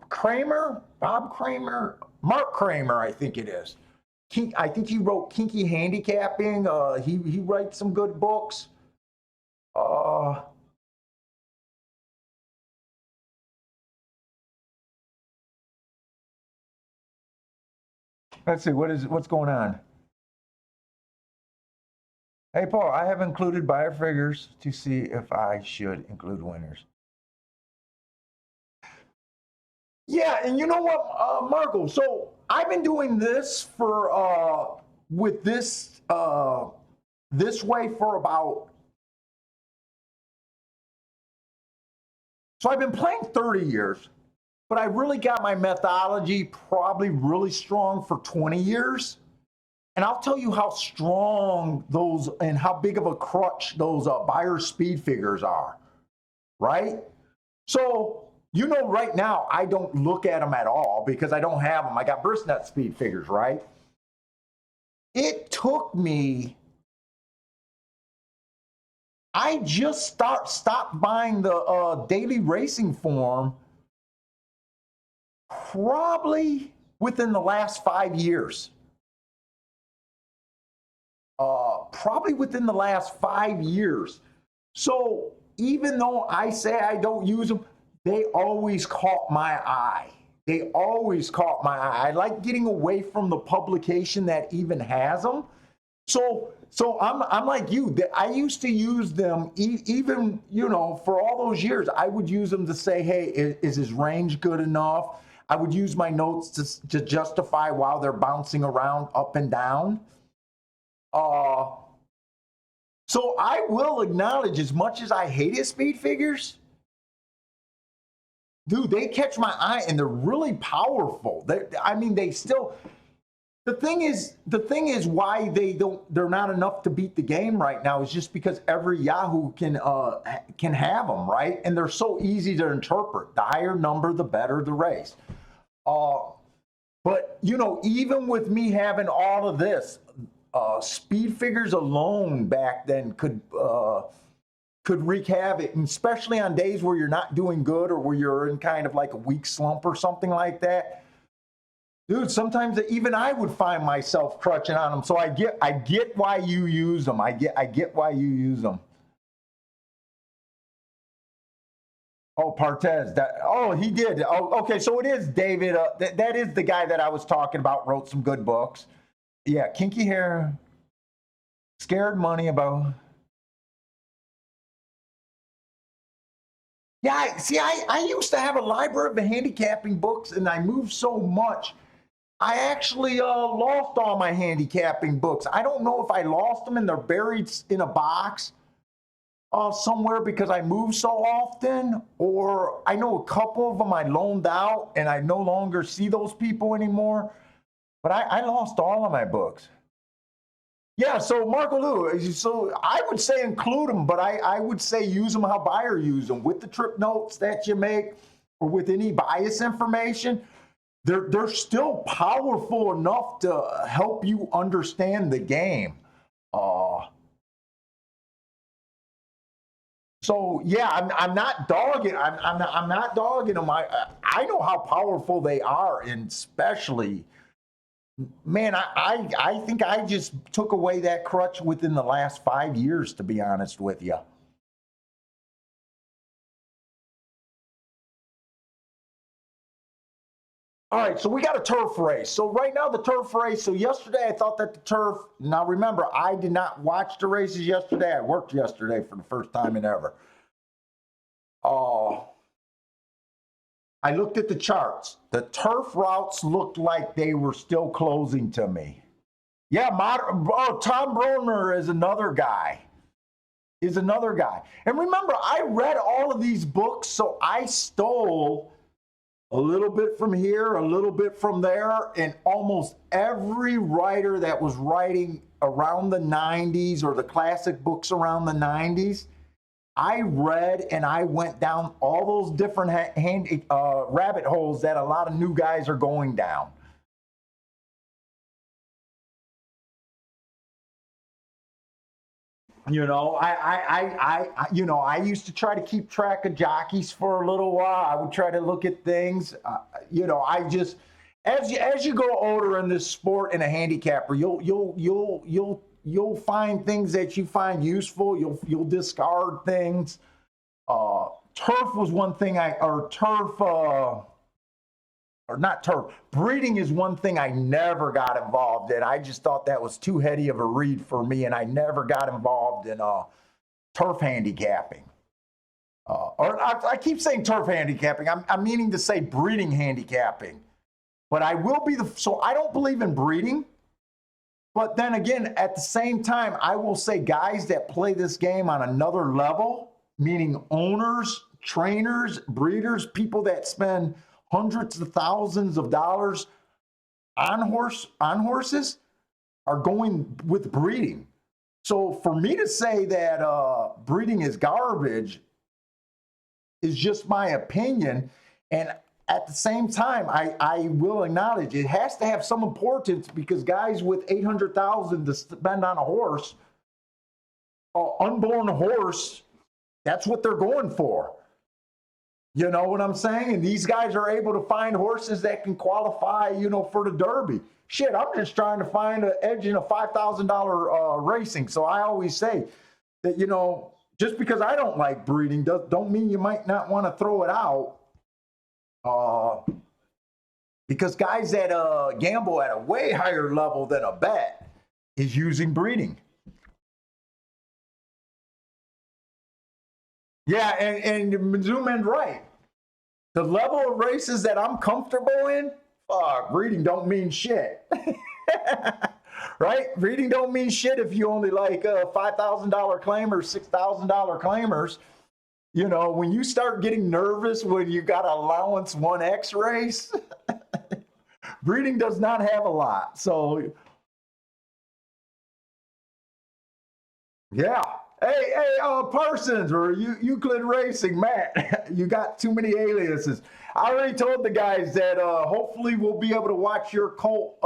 Kramer, Bob Kramer, Mark Kramer, I think it is. I think he wrote Kinky Handicapping. He writes some good books. Let's see, what's going on? Hey, Paul, I have included buyer figures to see if I should include winners. Yeah, and you know what, Marco? So I've been doing this for with this way for about. So I've been playing 30 years, but I really got my methodology probably really strong for 20 years. And I'll tell you how strong those and how big of a crutch those buyer speed figures are, right? So, you know, right now, I don't look at them at all because I don't have them. I got BristNet speed figures, right? It took me, I just stopped buying the daily racing form probably within the last 5 years. Probably within the last 5 years. So even though I say I don't use them, they always caught my eye. They always caught my eye. I like getting away from the publication that even has them. So I'm like you. I used to use them even, you know, for all those years. I would use them to say, hey, is his range good enough? I would use my notes to justify while they're bouncing around up and down. So I will acknowledge, as much as I hated speed figures, dude, they catch my eye and they're really powerful. They still. The thing is why they're not enough to beat the game right now is just because every Yahoo can have them, right? And they're so easy to interpret. The higher number, the better the race. But you know, even with me having all of this, speed figures alone back then could wreak havoc, and especially on days where you're not doing good or where you're in kind of like a weak slump or something like that. Dude, sometimes even I would find myself crutching on them. So I get why you use them. I get why you use them. Oh, Partez. He did. Oh, okay. So it is David. That is the guy that I was talking about. Wrote some good books. Yeah, Kinky Hair. Scared Money about. Yeah, I used to have a library of handicapping books, and I moved so much. I actually lost all my handicapping books. I don't know if I lost them and they're buried in a box somewhere because I move so often, or I know a couple of them I loaned out and I no longer see those people anymore. But I lost all of my books. Yeah, so Marco Lou, so I would say include them, but I would say use them how Beyer used them, with the trip notes that you make or with any bias information. They're still powerful enough to help you understand the game. So yeah, I'm not dogging. I'm not dogging them. I know how powerful they are, and especially, man, I think I just took away that crutch within the last 5 years, to be honest with you. All right, so we got a turf race. So right now the turf race, so yesterday I thought that the turf, now remember, I did not watch the races yesterday. I worked yesterday for the first time in ever. I looked at the charts. The turf routes looked like they were still closing to me. Yeah, Tom Broner is another guy. is another guy. And remember, I read all of these books, so I stole a little bit from here, a little bit from there, and almost every writer that was writing around the 90s or the classic books around the 90s, I read and I went down all those different rabbit holes that a lot of new guys are going down. You know, I used to try to keep track of jockeys for a little while. I would try to look at things. I just, as you go older in this sport and a handicapper, you'll find things that you find useful. You'll discard things. Turf was one thing or not turf. Breeding is one thing I never got involved in. I just thought that was too heady of a read for me, and I never got involved in turf handicapping. I keep saying turf handicapping. I'm meaning to say breeding handicapping. But I will be so I don't believe in breeding. But then again, at the same time, I will say guys that play this game on another level, meaning owners, trainers, breeders, people that spend hundreds of thousands of dollars on horses are going with breeding. So for me to say that breeding is garbage is just my opinion. And at the same time, I will acknowledge it has to have some importance, because guys with $800,000 to spend on a horse, unborn horse, that's what they're going for. You know what I'm saying? And these guys are able to find horses that can qualify, for the Derby. Shit, I'm just trying to find an edge in a $5,000 racing. So I always say that, just because I don't like breeding don't mean you might not want to throw it out. Because guys that gamble at a way higher level than a bet is using breeding. Yeah, and Zoom-In's right. The level of races that I'm comfortable in, breeding don't mean shit. Right? Breeding don't mean shit if you only like $5,000 claimers, $6,000 claimers. When you start getting nervous when you got allowance 1X race, breeding does not have a lot. So, yeah. Hey, Parsons or Euclid Racing, Matt, you got too many aliases. I already told the guys that hopefully we'll be able to watch your colt.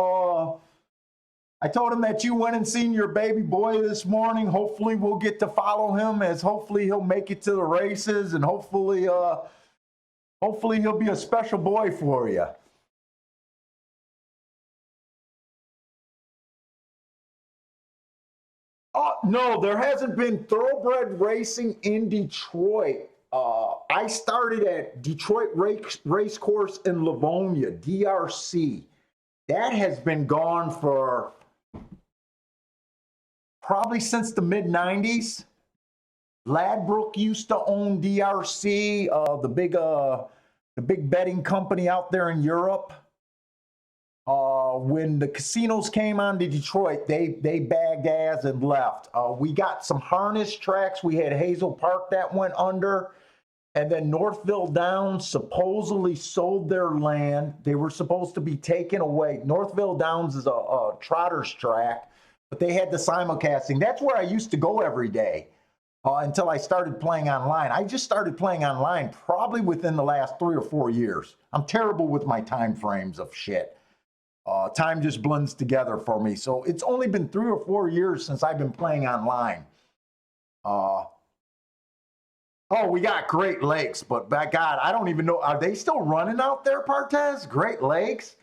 I told him that you went and seen your baby boy this morning. Hopefully we'll get to follow him, as hopefully he'll make it to the races, and hopefully he'll be a special boy for you. No, there hasn't been thoroughbred racing in Detroit. I started at Detroit Race Course in Livonia, DRC. That has been gone for probably since the mid-90s. Ladbroke used to own DRC, the big betting company out there in Europe. When the casinos came on to Detroit, they bagged ass and left. We got some harness tracks. We had Hazel Park that went under. And then Northville Downs supposedly sold their land. They were supposed to be taken away. Northville Downs is a trotter's track, but they had the simulcasting. That's where I used to go every day until I started playing online. I just started playing online probably within the last 3 or 4 years. I'm terrible with my time frames of shit. Time just blends together for me. So it's only been 3 or 4 years since I've been playing online. We got Great Lakes, but by God, I don't even know. Are they still running out there, Partez? Great Lakes?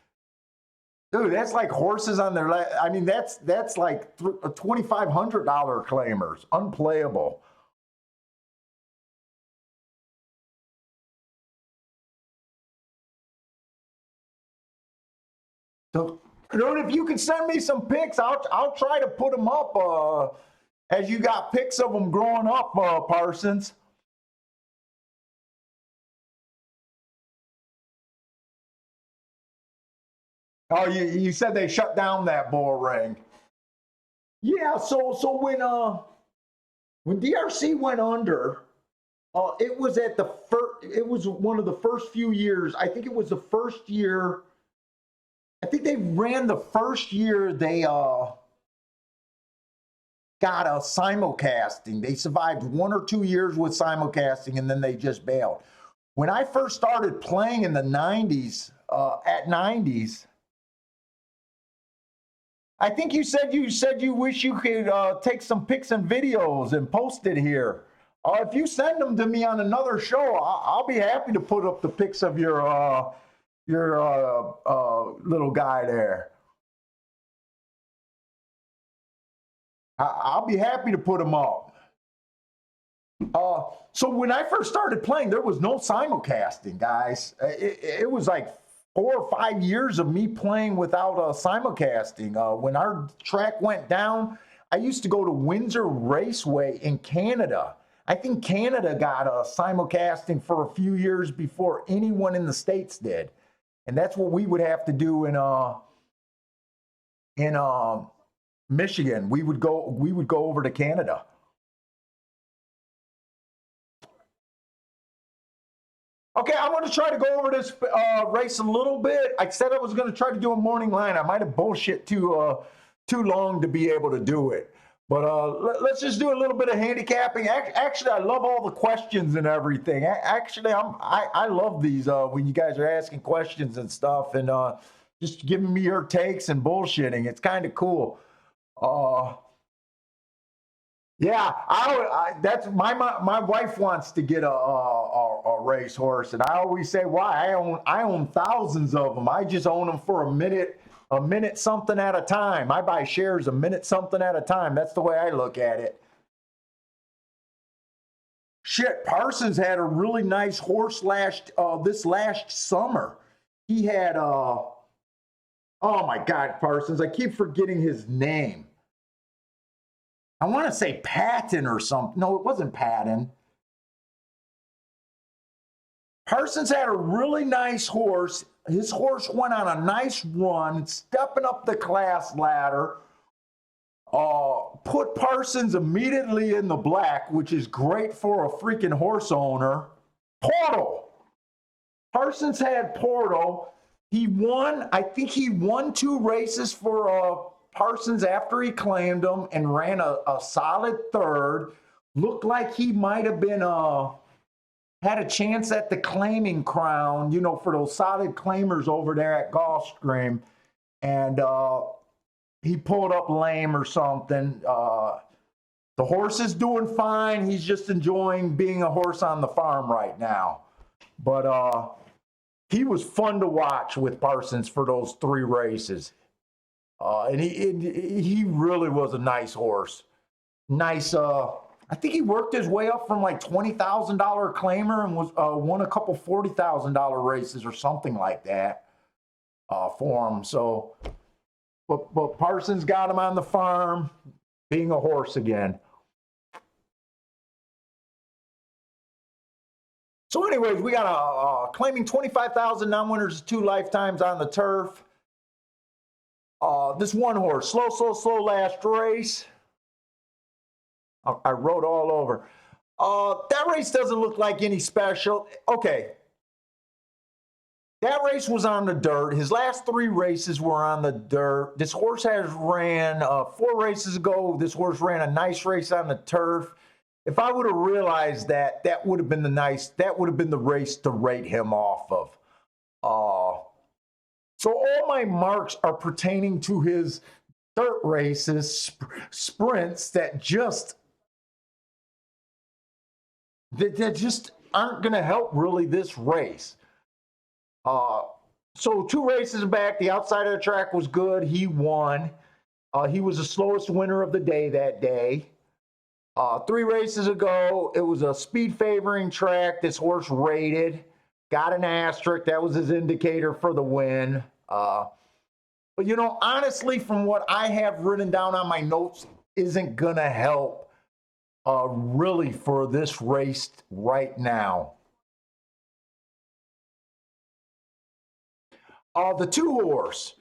Dude, that's like horses on their I mean, that's like $2,500 claimers. Unplayable. So, dude, if you could send me some pics, I'll try to put them up as you got pics of them growing up, Parsons. Oh, you said they shut down that bull ring. Yeah, so when DRC went under, it was at the first. It was one of the first few years. I think it was the first year. I think they ran the first year they got a simulcasting. They survived 1 or 2 years with simulcasting, and then they just bailed. When I first started playing in the 90s, at 90s, I think you said you wish you could take some pics and videos and post it here. If you send them to me on another show, I'll be happy to put up the pics of your little guy there. I'll be happy to put them up. So when I first started playing, there was no simulcasting, guys. It was like 4 or 5 years of me playing without simulcasting. When our track went down, I used to go to Windsor Raceway in Canada. I think Canada got simulcasting for a few years before anyone in the States did. And that's what we would have to do in Michigan. We would go over to Canada. Okay, I'm going to try to go over this race a little bit. I said I was going to try to do a morning line. I might have bullshit too long to be able to do it. But let's just do a little bit of handicapping. Actually, I love all the questions and everything. Actually, I love these when you guys are asking questions and stuff and just giving me your takes and bullshitting. It's kind of cool. Yeah, that's my wife wants to get a racehorse, and I always say, why? I own thousands of them. I just own them for a minute something at a time. I buy shares a minute something at a time. That's the way I look at it. Shit, Parsons had a really nice horse this last summer. He had oh my God, Parsons, I keep forgetting his name. I want to say Patton or something. No, it wasn't Patton. Parsons had a really nice horse. His horse went on a nice run, stepping up the class ladder. Put Parsons immediately in the black, which is great for a freaking horse owner. Portal. Parsons had Portal. He won, I think he won 2 races for Parsons after he claimed him and ran a solid third. Looked like he might have been had a chance at the claiming crown, you know, for those solid claimers over there at Gulfstream. And he pulled up lame or something. The horse is doing fine. He's just enjoying being a horse on the farm right now. But he was fun to watch with Parsons for those 3 races. And he really was a nice horse. Nice. I think he worked his way up from like $20,000 claimer and was won a couple $40,000 races or something like that for him. So, but Parsons got him on the farm, being a horse again. So, anyways, we got claiming 25,000 non-winners 2 lifetimes on the turf. This one horse, slow last race. I wrote all over. That race doesn't look like any special. Okay. That race was on the dirt. His last 3 races were on the dirt. This horse has ran 4 races ago. This horse ran a nice race on the turf. If I would have realized that, that would have been the race to rate him off of. So all my marks are pertaining to his dirt races, sprints that just aren't going to help really this race. So 2 races back, the outside of the track was good. He won. He was the slowest winner of the day that day. 3 races ago, it was a speed favoring track. This horse rated, got an asterisk. That was his indicator for the win. But, you know, honestly, from what I have written down on my notes, isn't going to help really for this race right now. The 2 horse,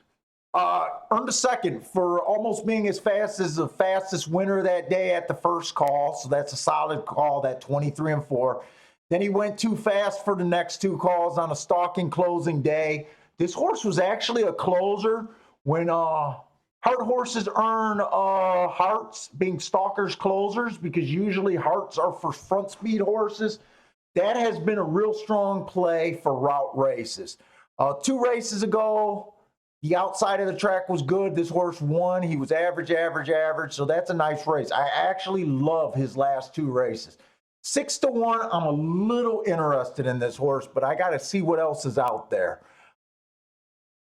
Earned a second for almost being as fast as the fastest winner that day at the first call. So that's a solid call, that 23 and 4. Then he went too fast for the next two calls on a stalking closing day. This horse was actually a closer when hard horses earn hearts being stalkers closers, because usually hearts are for front speed horses. That has been a real strong play for route races. 2 races ago, the outside of the track was good. This horse won. He was average. So that's a nice race. I actually love his last 2 races. 6-1, I'm a little interested in this horse, but I got to see what else is out there.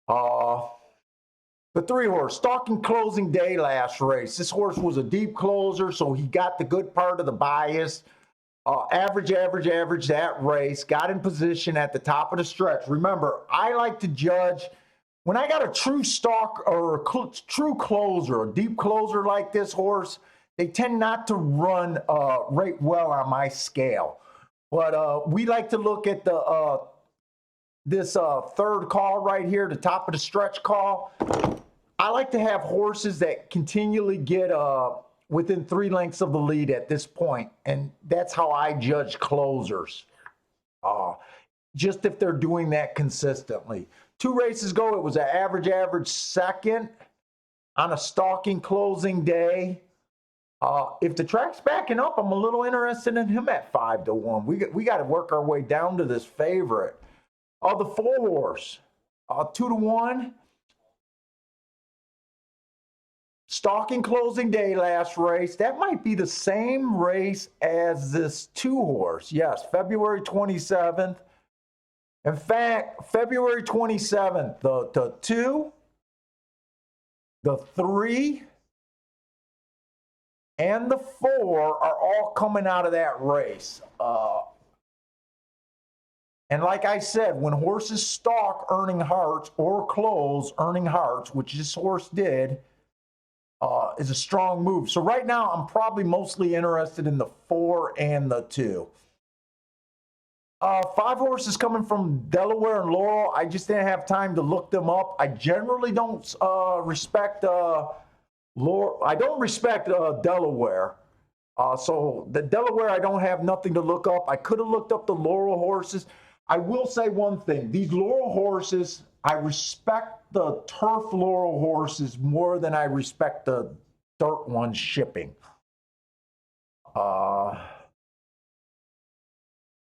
The 3 horse, stalking closing day last race. This horse was a deep closer, so he got the good part of the bias. Average that race. Got in position at the top of the stretch. Remember, I like to judge when I got a true stalk or a true closer, a deep closer like this horse. They tend not to run right well on my scale. But we like to look at the this third call right here, the top of the stretch call. I like to have horses that continually get within 3 lengths of the lead at this point, and that's how I judge closers. Just if they're doing that consistently. 2 races ago, it was an average second on a stalking closing day. If the track's backing up, I'm a little interested in him at 5-1. We got to work our way down to this favorite. The 4 horse, 2-1. Stalking closing day last race. That might be the same race as this 2 horse. Yes, February 27th. In fact, February 27th, the 2, the 3, and the 4 are all coming out of that race. And like I said, when horses stalk earning hearts or close earning hearts, which this horse did, is a strong move. So right now, I'm probably mostly interested in the 4 and the 2. 5 horses coming from Delaware and Laurel. I just didn't have time to look them up. I generally don't respect Laurel. I don't respect Delaware. So the Delaware, I don't have nothing to look up. I could have looked up the Laurel horses. I will say one thing. These Laurel horses, I respect the turf Laurel horses more than I respect the dirt ones shipping.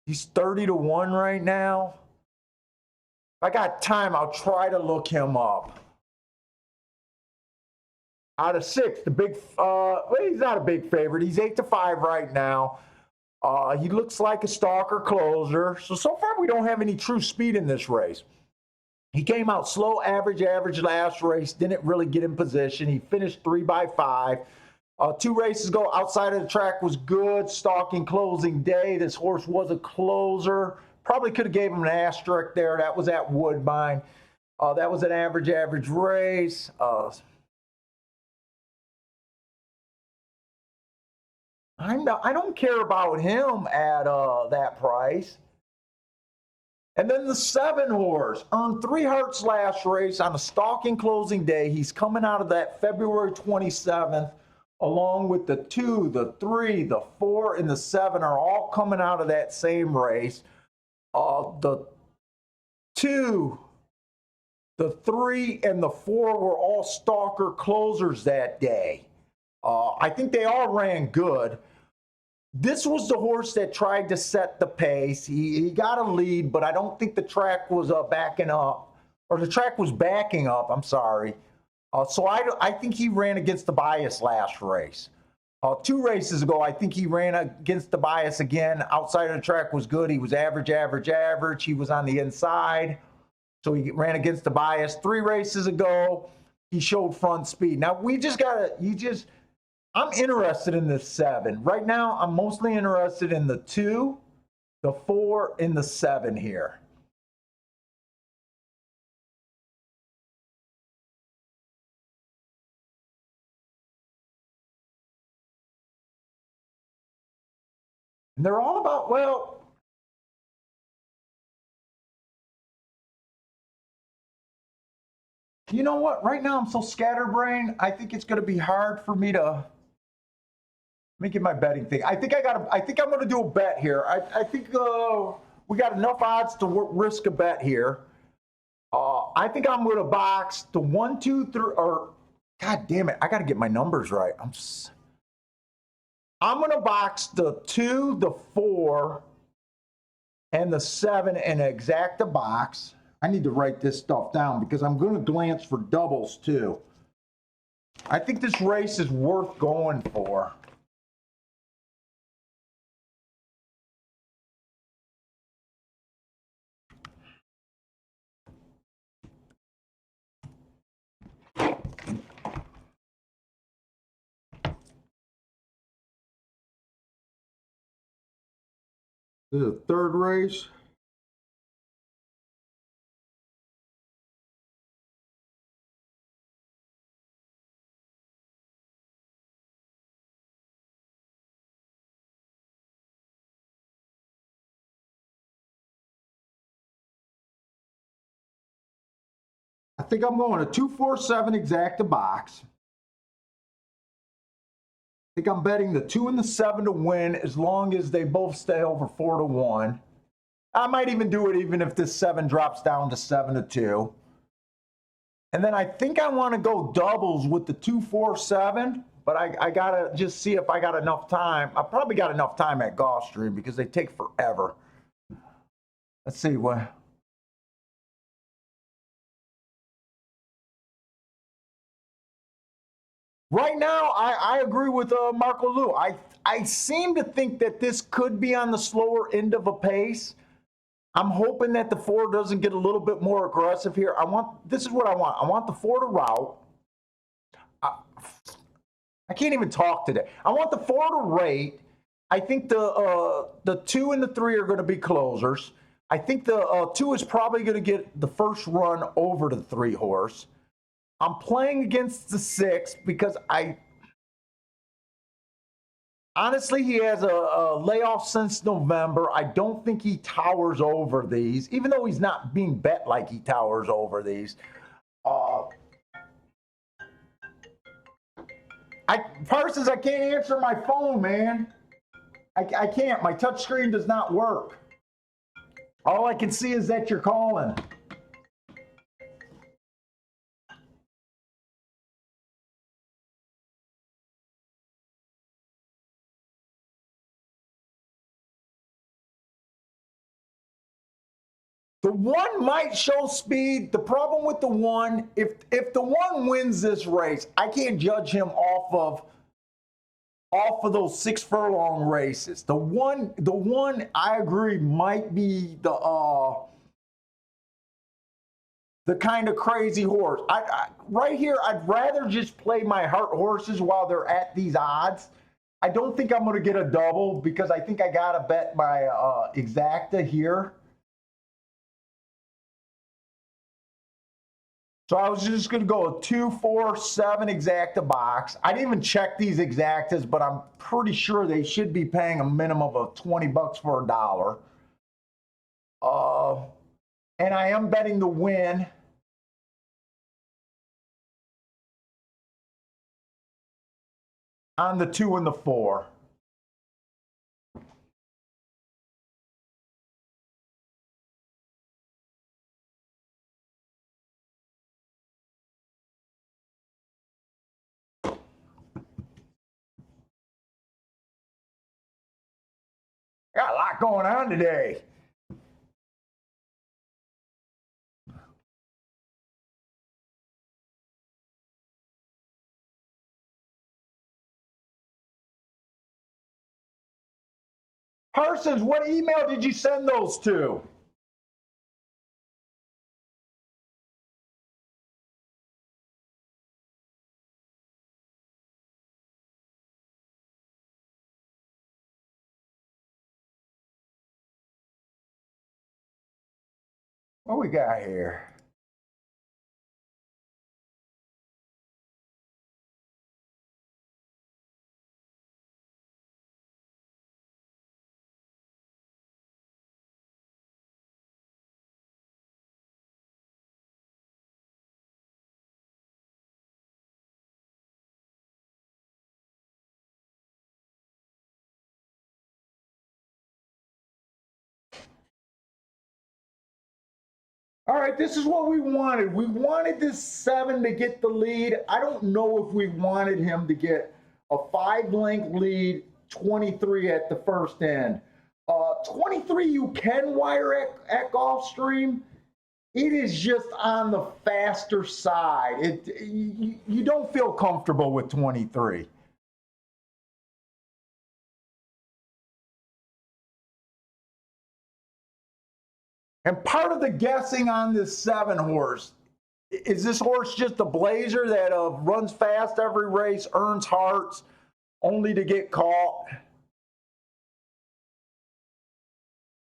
He's 30-1 right now. If I got time, I'll try to look him up. Out of 6, the big, well, he's not a big favorite. He's 8-5 right now. He looks like a stalker closer. So far, we don't have any true speed in this race. He came out slow, average last race, didn't really get in position. He finished 3-5. 2 races ago, outside of the track was good. Stalking closing day. This horse was a closer. Probably could have gave him an asterisk there. That was at Woodbine. That was an average race. I don't care about him at that price. And then the 7 horse earned 3 hearts last race on a stalking closing day. He's coming out of that February 27th, along with the 2, the 3, the 4, and the 7 are all coming out of that same race. The 2, the 3, and the 4 were all stalker closers that day. I think they all ran good. This was the horse that tried to set the pace. He got a lead, but I don't think the track was backing up, or the track was backing up, I'm sorry. So I think he ran against the bias last race. 2 races ago, I think he ran against the bias again. Outside of the track was good. He was average. He was on the inside. So he ran against the bias. 3 races ago, he showed front speed. Now, I'm interested in the 7. Right now, I'm mostly interested in the 2, the 4, and the 7 here. And they're all about, well, you know what? Right now I'm so scatterbrained. I think it's going to be hard for me to. Let me get my betting thing. I think I'm going to do a bet here. I think we got enough odds to risk a bet here. I think I'm going to box the 1, 2, 3, or God damn it, I got to get my numbers right. I'm going to box the 2, the 4, and the 7 in an exacta box. I need to write this stuff down because I'm going to glance for doubles too. I think this race is worth going for. This is the third race. I think I'm going a 2, 4, 7 exacta box. I think I'm betting the 2 and the 7 to win as long as they both stay over 4 to 1. I might even do it even if this 7 drops down to 7 to 2. And then I think I want to go doubles with the 2, 4, 7, but I got to just see if I got enough time. I probably got enough time at Gulfstream because they take forever. Let's see what. Right now, I agree with Marco Lu. I seem to think that this could be on the slower end of a pace. I'm hoping that the 4 doesn't get a little bit more aggressive here. This is what I want. I want the 4 to route. I can't even talk today. I want the 4 to rate. I think the 2 and the 3 are going to be closers. I think the 2 is probably going to get the first run over the 3 horse. I'm playing against the 6 because honestly, he has a layoff since November. I don't think he towers over these, even though he's not being bet like he towers over these. Parsons, I can't answer my phone, man. I can't. My touch screen does not work. All I can see is that you're calling. The 1 might show speed. The problem with the 1, if the 1 wins this race, I can't judge him off of those 6 furlong races. The one I agree might be the kind of crazy horse. Right here, I'd rather just play my heart horses while they're at these odds. I don't think I'm going to get a double because I think I got to bet my exacta here. So I was just going to go a 2, 4, 7 exacta box. I didn't even check these exactas, but I'm pretty sure they should be paying a minimum of $20 for a dollar. And I am betting the win. On the 2 and the 4. Got a lot going on today. Parsons, what email did you send those to? What we got here? All right, this is what we wanted. We wanted this 7 to get the lead. I don't know if we wanted him to get a 5-length lead, 23 at the first end. 23 you can wire at Gulfstream. It is just on the faster side. You don't feel comfortable with 23. And part of the guessing on this 7 horse, is this horse just a blazer that runs fast every race, earns hearts, only to get caught?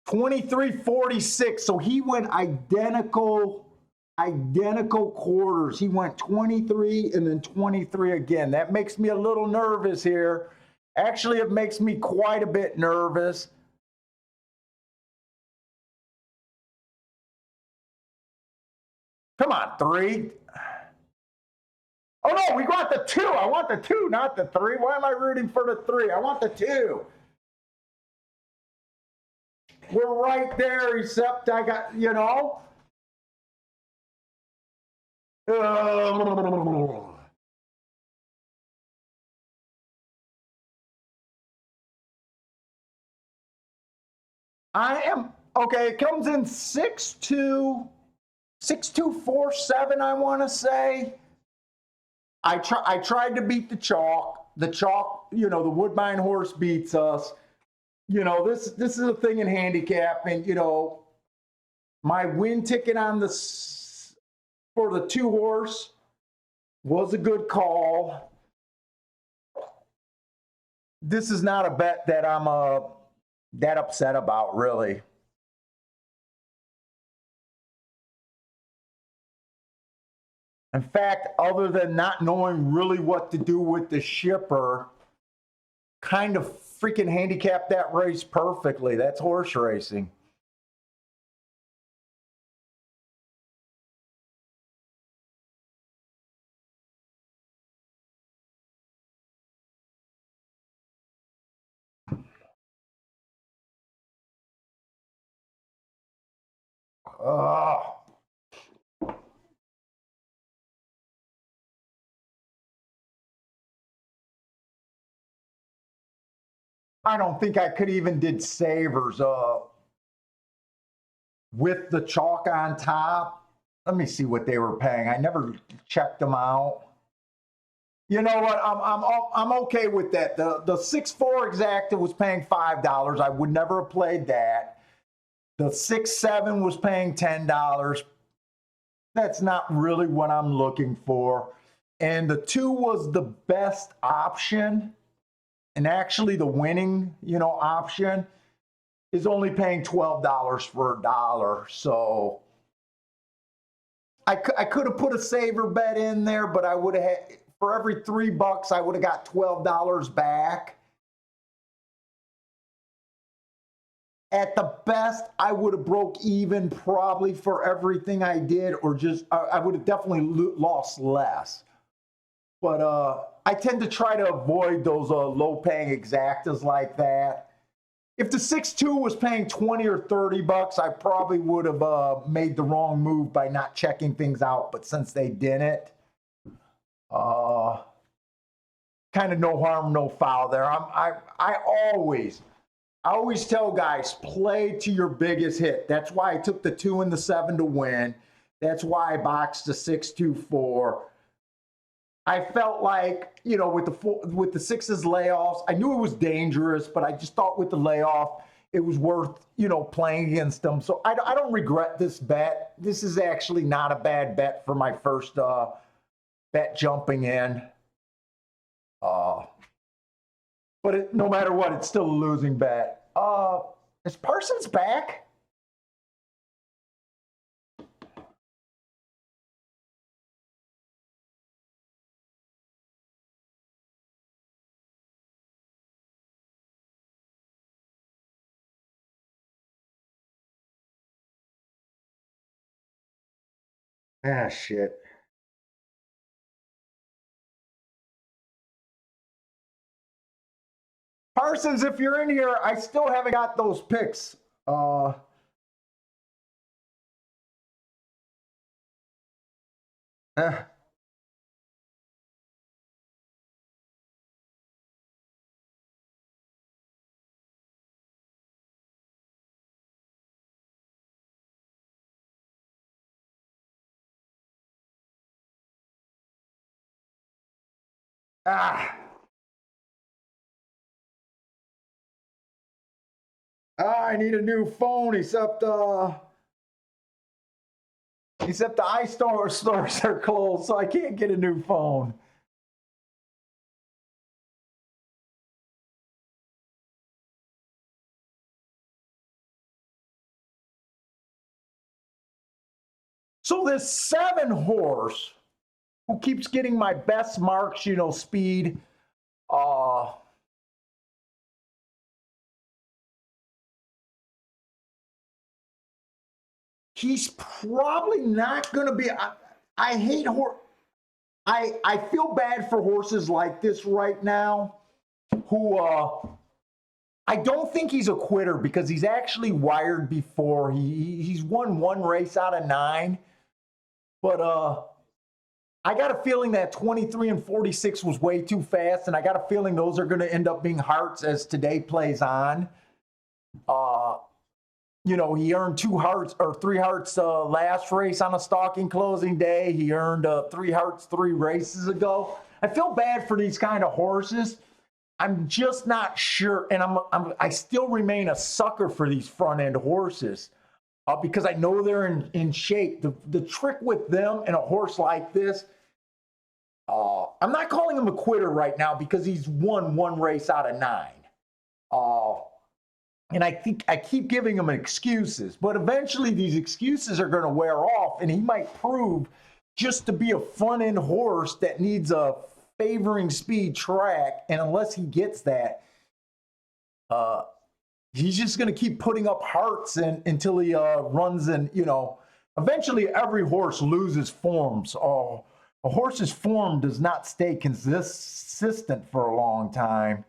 23.46. So he went identical quarters. He went 23 and then 23 again. That makes me a little nervous here. Actually, it makes me quite a bit nervous. Come on, 3. Oh no, we got the 2. I want the 2, not the 3. Why am I rooting for the 3? I want the 2. We're right there, except I got, you know. I am okay. It comes in 6'2", 6'2", 4'7", I want to say. I tried to beat the chalk. The chalk, you know, the Woodbine horse beats us. You know, this is a thing in handicapping. You know, my win ticket on for the 2 horse was a good call. This is not a bet that I'm that upset about, really. In fact, other than not knowing really what to do with the shipper, kind of freaking handicapped that race perfectly. That's horse racing. Oh. I don't think I could even did savers with the chalk on top. Let me see what they were paying. I never checked them out. You know what? I'm okay with that. The 6'4" exacta was paying $5. I would never have played that. The 6'7" was paying $10. That's not really what I'm looking for. And the 2 was the best option. And actually the winning, you know, option is only paying $12 for $1. So I could have put a saver bet in there, but I would have had, for every $3, I would have got $12 back. At the best, I would have broke even probably for everything I did, or just I would have definitely lost less. But I tend to try to avoid those low-paying exactas like that. If the 6'2" was paying $20 or $30, I probably would have made the wrong move by not checking things out. But since they didn't, kind of no harm, no foul there. I always tell guys, play to your biggest hit. That's why I took the 2 and the 7 to win. That's why I boxed the 6, 2, 4. I felt like, you know, with the 6's layoffs, I knew it was dangerous, but I just thought with the layoff, it was worth, you know, playing against them. So I don't regret this bet. This is actually not a bad bet for my first bet jumping in. But no matter what, it's still a losing bet. Is Parsons back? Ah, shit. Parsons, if you're in here, I still haven't got those picks. Ah, I need a new phone, except the stores are closed, so I can't get a new phone. So this 7 horse who keeps getting my best marks, speed, uh, he's probably not going to be. I hate horse. I feel bad for horses like this right now, who I don't think he's a quitter because he's actually wired before. He's won 1 race out of 9, but I got a feeling that 23 and 46 was way too fast, and I got a feeling those are going to end up being hearts as today plays on. He earned 2 hearts or 3 hearts last race on a stalking closing day. He earned 3 hearts 3 races ago. I feel bad for these kind of horses. I'm just not sure, and I still remain a sucker for these front end horses because I know they're in shape. The trick with them and a horse like this, I'm not calling him a quitter right now because he's won 1 race out of 9. And I think I keep giving him excuses, but eventually these excuses are going to wear off, and he might prove just to be a front end horse that needs a favoring speed track. And unless he gets that, he's just going to keep putting up hearts until he runs. And eventually every horse loses forms. A horse's form does not stay consistent for a long time.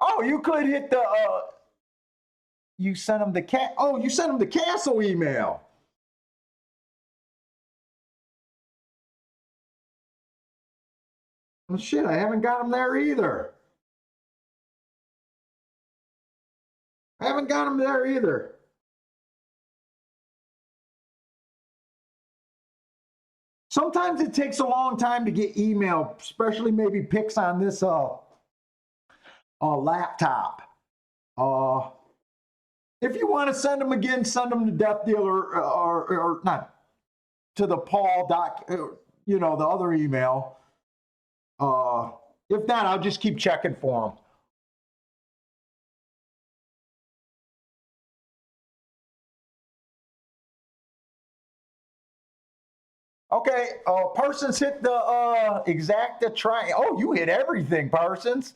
Oh, you could hit the. You sent him the cat. Oh, you sent him the Castle email. Well, shit, I haven't got him there either. I haven't got him there either. Sometimes it takes a long time to get email, especially maybe pics on this laptop. If you want to send them again, send them to Death Dealer or not to the Paul doc, the other email. If not, I'll just keep checking for them. Okay, Parsons hit the exacta try. Oh, you hit everything, Parsons.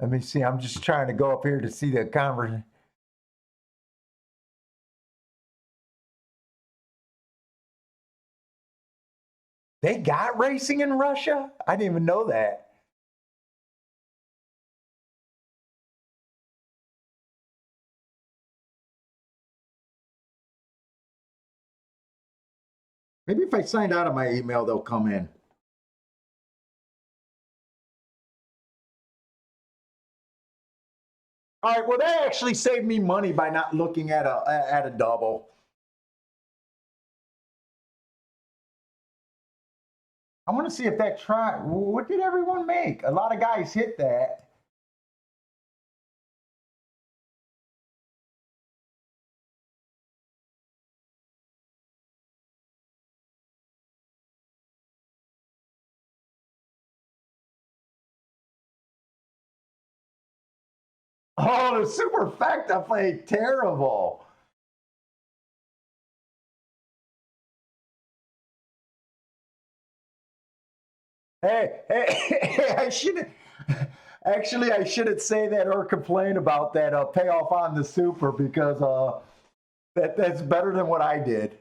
Let me see. I'm just trying to go up here to see the conversation. They got racing in Russia? I didn't even know that. Maybe if I signed out of my email, they'll come in. All right. Well, that actually saved me money by not looking at a double. I want to see if that try. What did everyone make? A lot of guys hit that. Oh, the superfecta played terrible. Hey, I should Actually, I shouldn't say that or complain about that payoff on the super because that's better than what I did.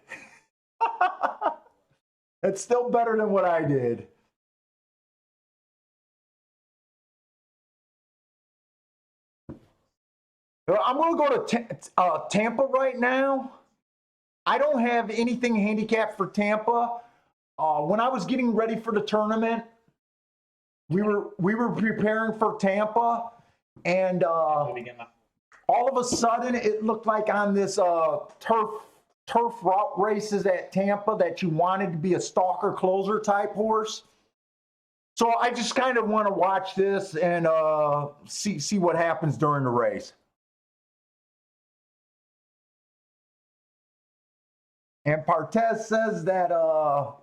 It's still better than what I did. I'm going to go to Tampa right now. I don't have anything handicapped for Tampa. When I was getting ready for the tournament, we were preparing for Tampa, and all of a sudden it looked like on this turf route races at Tampa that you wanted to be a stalker closer type horse. So I just kind of want to watch this and see what happens during the race. And Partez says that about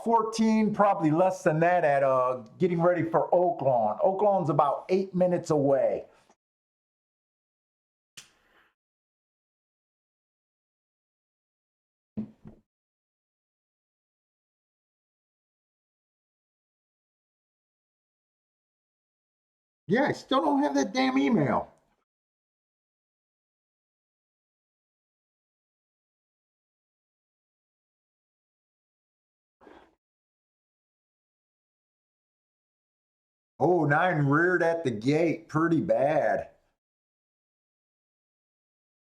14, probably less than that, at getting ready for Oaklawn. Oaklawn's about 8 minutes away. Yeah, I still don't have that damn email. Oh, 9 reared at the gate, pretty bad.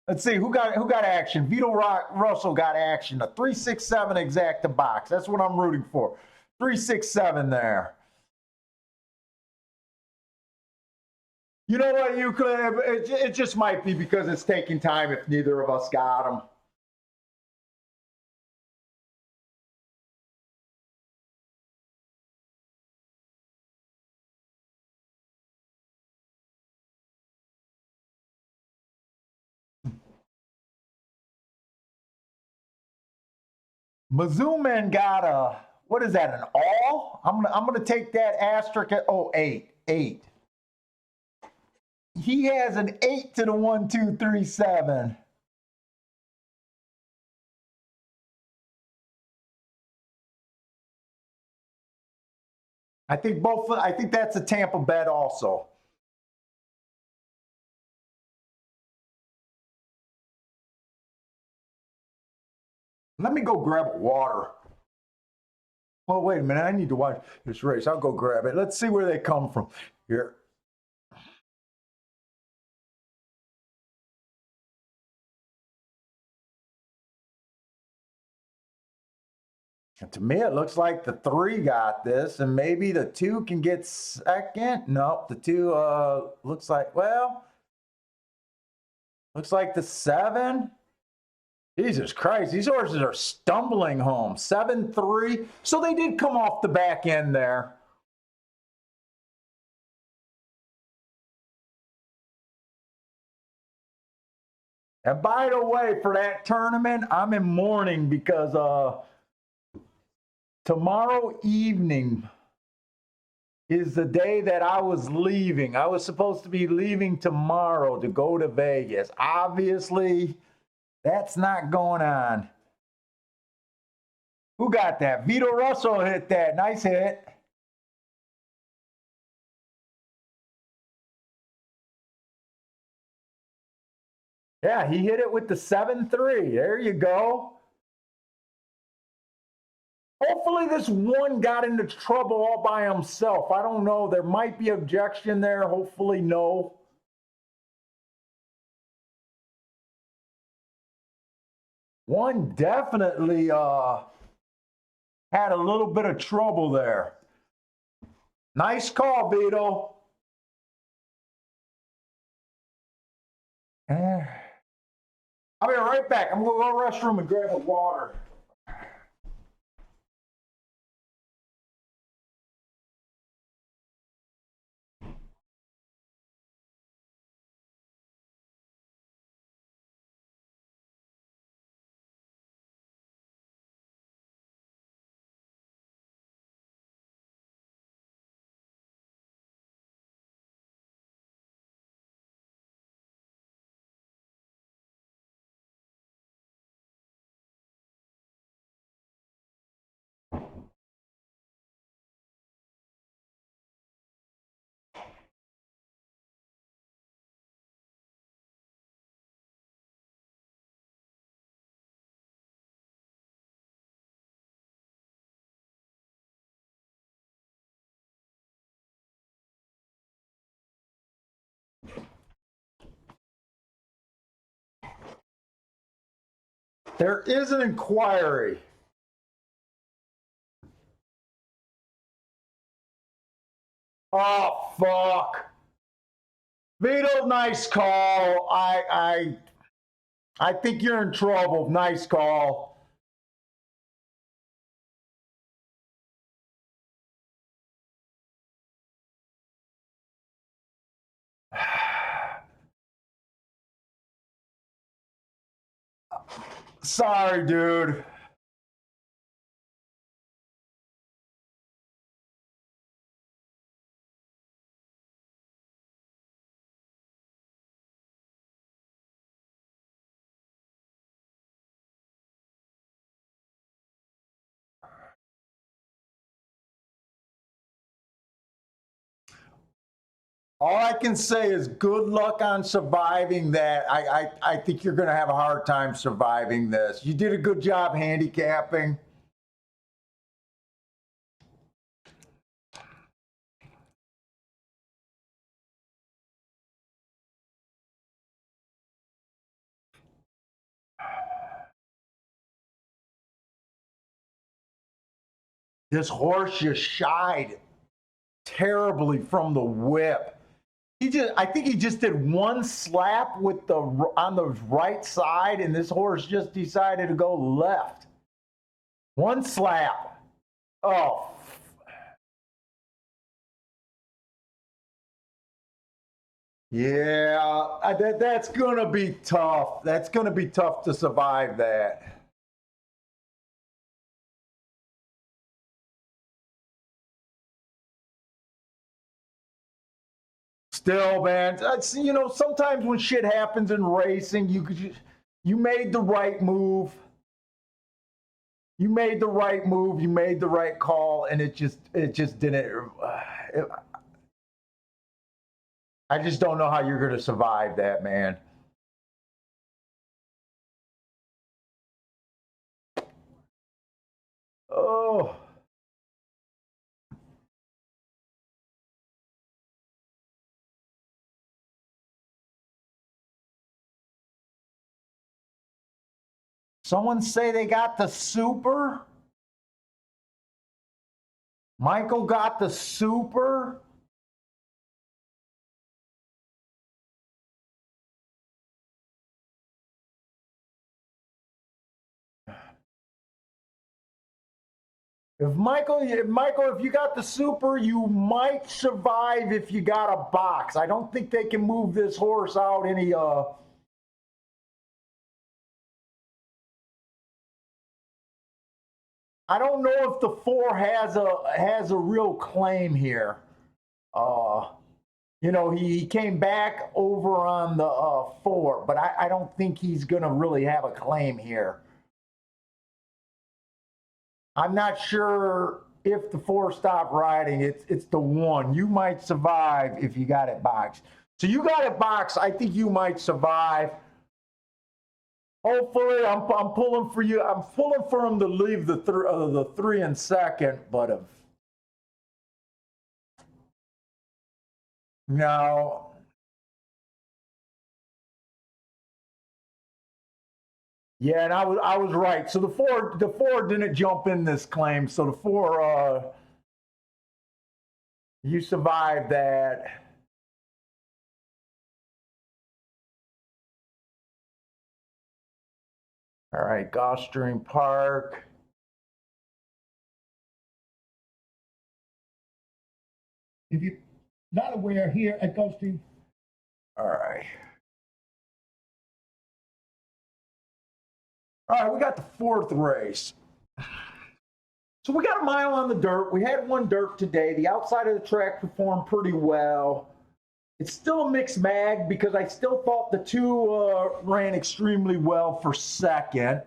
Let's see who got action. Vito Russell got action. A 367 exacta box. That's what I'm rooting for. 367 there. You know what, you could. It just might be because it's taking time if neither of us got them. Mizzouman got a, what is that, an all? I'm gonna take that asterisk at, oh, 8. He has an 8 to the 1, 2, 3, 7. I think that's a Tampa bet also. Let me go grab water. Well, wait a minute. I need to watch this race. I'll go grab it. Let's see where they come from here. And to me, it looks like the 3 got this, and maybe the 2 can get second. Nope, the 2 looks like, well, looks like the 7. Jesus Christ, these horses are stumbling home. 7-3. So they did come off the back end there. And by the way, for that tournament, I'm in mourning because tomorrow evening is the day that I was leaving. I was supposed to be leaving tomorrow to go to Vegas. Obviously, that's not going on. Who got that? Vito Russell hit that. Nice hit. Yeah, he hit it with the 7-3. There you go. Hopefully this one got into trouble all by himself. I don't know. There might be objection there. Hopefully no. One definitely had a little bit of trouble there. Nice call, Vito. I'll be right back. I'm going to go to the restroom and grab a water. There is an inquiry. Oh, fuck. Vito, nice call. I think you're in trouble. Nice call. Sorry, dude. All I can say is good luck on surviving that. I think you're going to have a hard time surviving this. You did a good job handicapping. This horse just shied terribly from the whip. I think he just did one slap with the on the right side, and this horse just decided to go left. One slap. Oh. Yeah, that's gonna be tough. That's gonna be tough to survive that. Still, man, you know, sometimes when shit happens in racing, you made the right move. You made the right move. You made the right call, and it just didn't. I just don't know how you're going to survive that, man. Oh. Someone say they got the super? Michael got the super? Michael, if you got the super, you might survive if you got a box. I don't think they can move this horse out any I don't know if the 4 has a real claim here. You know, he came back over on the 4, but I don't think he's going to really have a claim here. I'm not sure if the 4 stopped riding. It's the 1. You might survive if you got it boxed. So you got it boxed. I think you might survive. Hopefully, I'm pulling for you. I'm pulling for him to leave the 3 in second, but no. Yeah, and I was right. So the four didn't jump in this claim. So the 4 you survived that. All right, Gulfstream Park. If you're not aware, here at Gulfstream. All right. All right, we got the 4th race. So we got a mile on the dirt. We had one dirt today. The outside of the track performed pretty well. It's still a mixed bag because I still thought the 2 ran extremely well for second.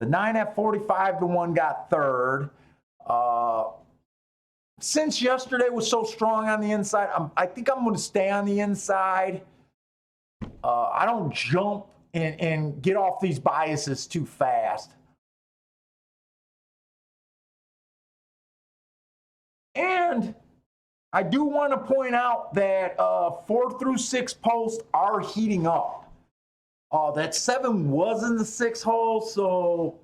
The 9 at 45, the 1 got third. Since yesterday was so strong on the inside, I think I'm going to stay on the inside. I don't jump and get off these biases too fast. And I do want to point out that 4 through 6 posts are heating up. That 7 was in the 6 hole, so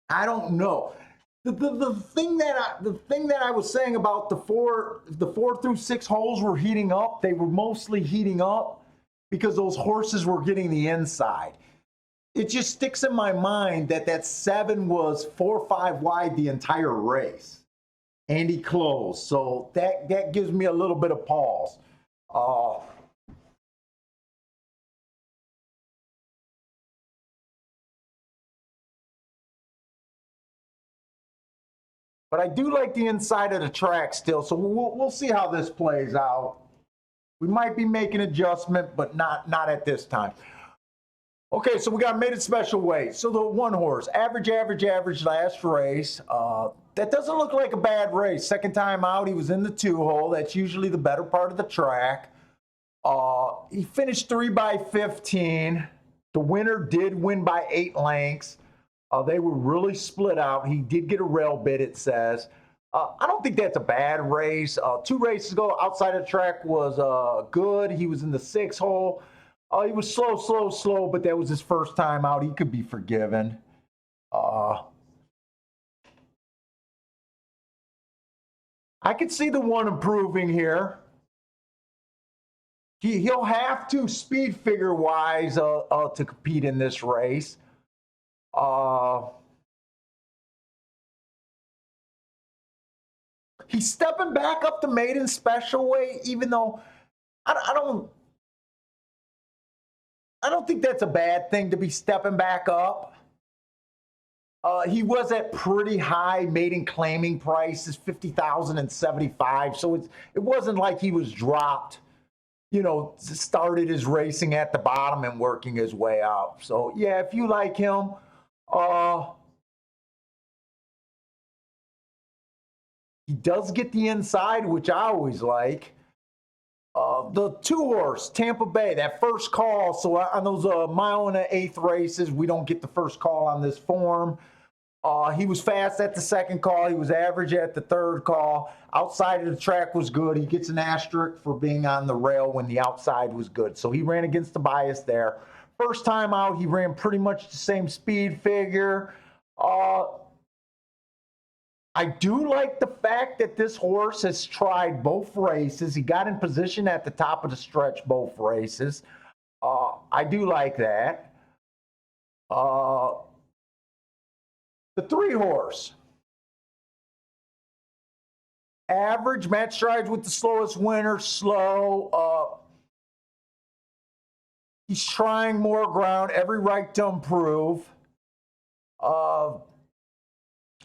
I don't know. The thing that I was saying about the 4 through 6 holes were heating up. They were mostly heating up because those horses were getting the inside. It just sticks in my mind that 7 was 4 or 5 wide the entire race, and he closed. So that gives me a little bit of pause. But I do like the inside of the track still, so we'll see how this plays out. We might be making adjustment, but not at this time. Okay, so we got maiden special weight. So the 1 horse, average last race. That doesn't look like a bad race. Second time out, he was in the 2 hole. That's usually the better part of the track. He finished 3 by 15. The winner did win by 8 lengths. They were really split out. He did get a rail bit, it says. I don't think that's a bad race. 2 races ago, outside of the track was good. He was in the 6 hole. He was slow, but that was his first time out. He could be forgiven. I could see the 1 improving here. He'll have to speed figure wise to compete in this race. He's stepping back up the maiden special weight, even though I don't think that's a bad thing to be stepping back up. He was at pretty high maiden claiming prices, 50,000 and 75. So it wasn't like he was dropped, started his racing at the bottom and working his way out. So yeah, if you like him, he does get the inside, which I always like. The 2 horse, Tampa Bay, that first call. So on those 1 1/8 races, we don't get the first call on this form. He was fast at the 2nd call. He was average at the 3rd call. Outside of the track was good. He gets an asterisk for being on the rail when the outside was good. So he ran against the bias there. First time out, he ran pretty much the same speed figure. I do like the fact that this horse has tried both races. He got in position at the top of the stretch both races. I do like that. The 3 horse. Average, Matt strides with the slowest winner, slow. He's trying more ground, every right to improve.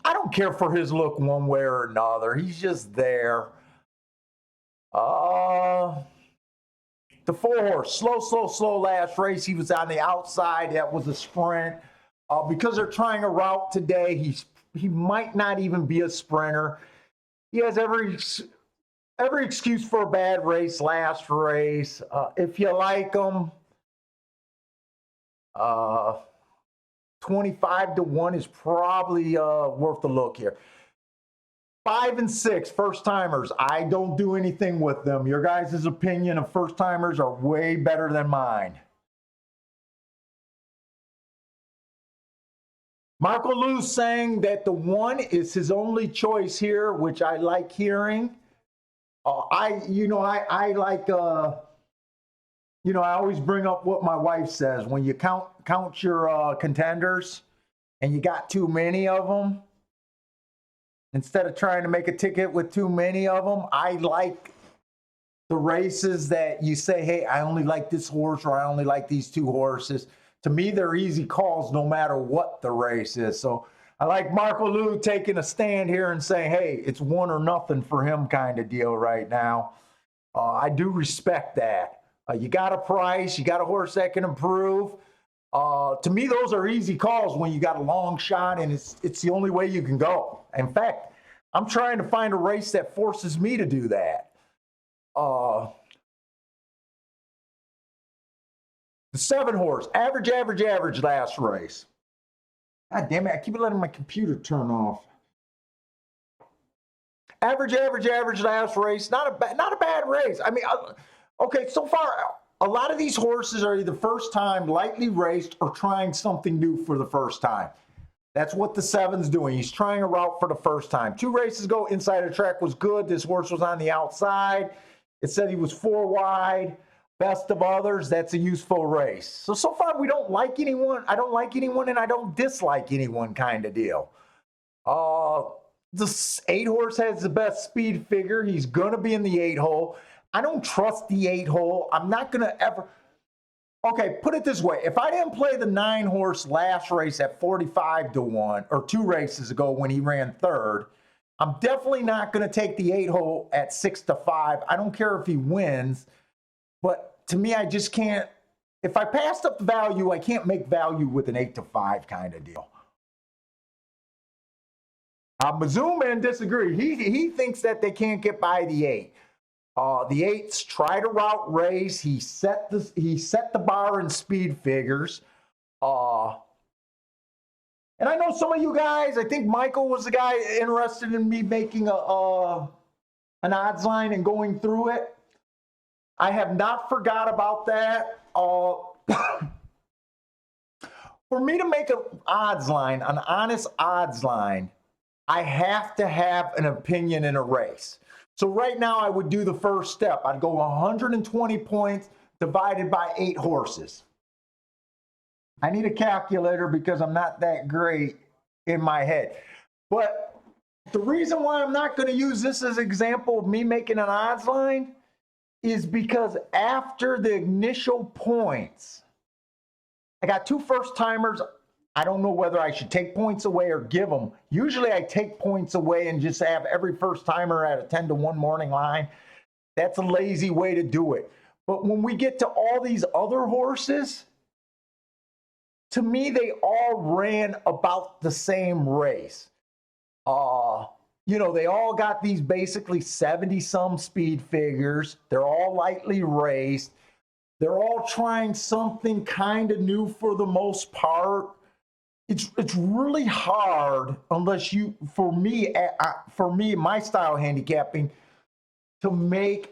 I don't care for his look one way or another. He's just there. The 4 horse, slow last race. He was on the outside. That was a sprint. Because they're trying a route today, he might not even be a sprinter. He has every excuse for a bad race last race. If you like him, 25-1 is probably worth a look here. 5 and 6 first timers. I don't do anything with them. Your guys' opinion of first timers are way better than mine. Marco Lou's saying that the 1 is his only choice here, which I like hearing. I like. I always bring up what my wife says. When you count your contenders, and you got too many of them, instead of trying to make a ticket with too many of them, I like the races that you say, hey, I only like this horse, or I only like these 2 horses. To me, they're easy calls no matter what the race is. So I like Marco Lou taking a stand here and saying, hey, it's 1 or nothing for him kind of deal right now. I do respect that. You got a price, you got a horse that can improve. To me, those are easy calls when you got a long shot, and it's the only way you can go. In fact, I'm trying to find a race that forces me to do that. The 7 horse, average last race. God damn it, I keep letting my computer turn off. Average last race. Not a bad race. I mean, okay, so far, a lot of these horses are either first time, lightly raced, or trying something new for the first time. That's what the 7's doing. He's trying a route for the first time. 2 races ago, inside the track was good. This horse was on the outside. It said he was 4 wide. Best of others, that's a useful race. So far we don't like anyone. I don't like anyone and I don't dislike anyone kind of deal. The 8 horse has the best speed figure. He's going to be in the 8 hole. I don't trust the 8 hole. I'm not going to ever. Okay, put it this way. If I didn't play the 9 horse last race at 45 to 1 or 2 races ago when he ran 3rd, I'm definitely not going to take the 8 hole at 6 to 5. I don't care if he wins. But to me, I just can't. If I passed up the value, I can't make value with an 8 to 5 kind of deal. Mizzouman disagree. He thinks that they can't get by the 8. The 8's tried a route race. He set the bar in speed figures. And I know some of you guys. I think Michael was the guy interested in me making an odds line and going through it. I have not forgot about that. For me to make an odds line, an honest odds line, I have to have an opinion in a race. So right now I would do the first step. I'd go 120 points divided by 8 horses. I need a calculator because I'm not that great in my head. But the reason why I'm not going to use this as an example of me making an odds line is because after the initial points, I got 2 first timers. I don't know whether I should take points away or give them. Usually I take points away and just have every first timer at a 10 to 1 morning line. That's a lazy way to do it. But when we get to all these other horses, to me, they all ran about the same race. They all got these basically 70-some speed figures. They're all lightly raced. They're all trying something kind of new for the most part. It's really hard unless for me, my style handicapping, to make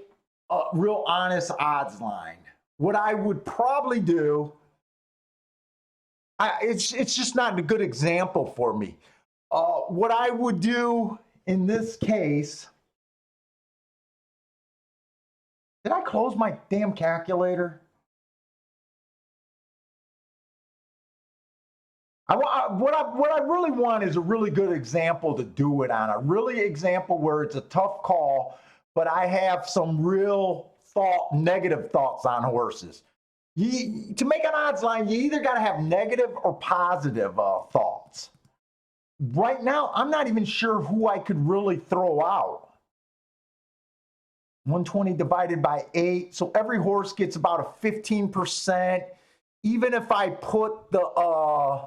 a real honest odds line. What I would probably do, it's just not a good example for me. What I would do in this case, did I close my damn calculator? What I really want is a really good example to do it on, a really example where it's a tough call, but I have some real negative thoughts on horses. To make an odds line, you either got to have negative or positive thoughts. Right now, I'm not even sure who I could really throw out. 120 divided by 8, so every horse gets about a 15%. Even if I put the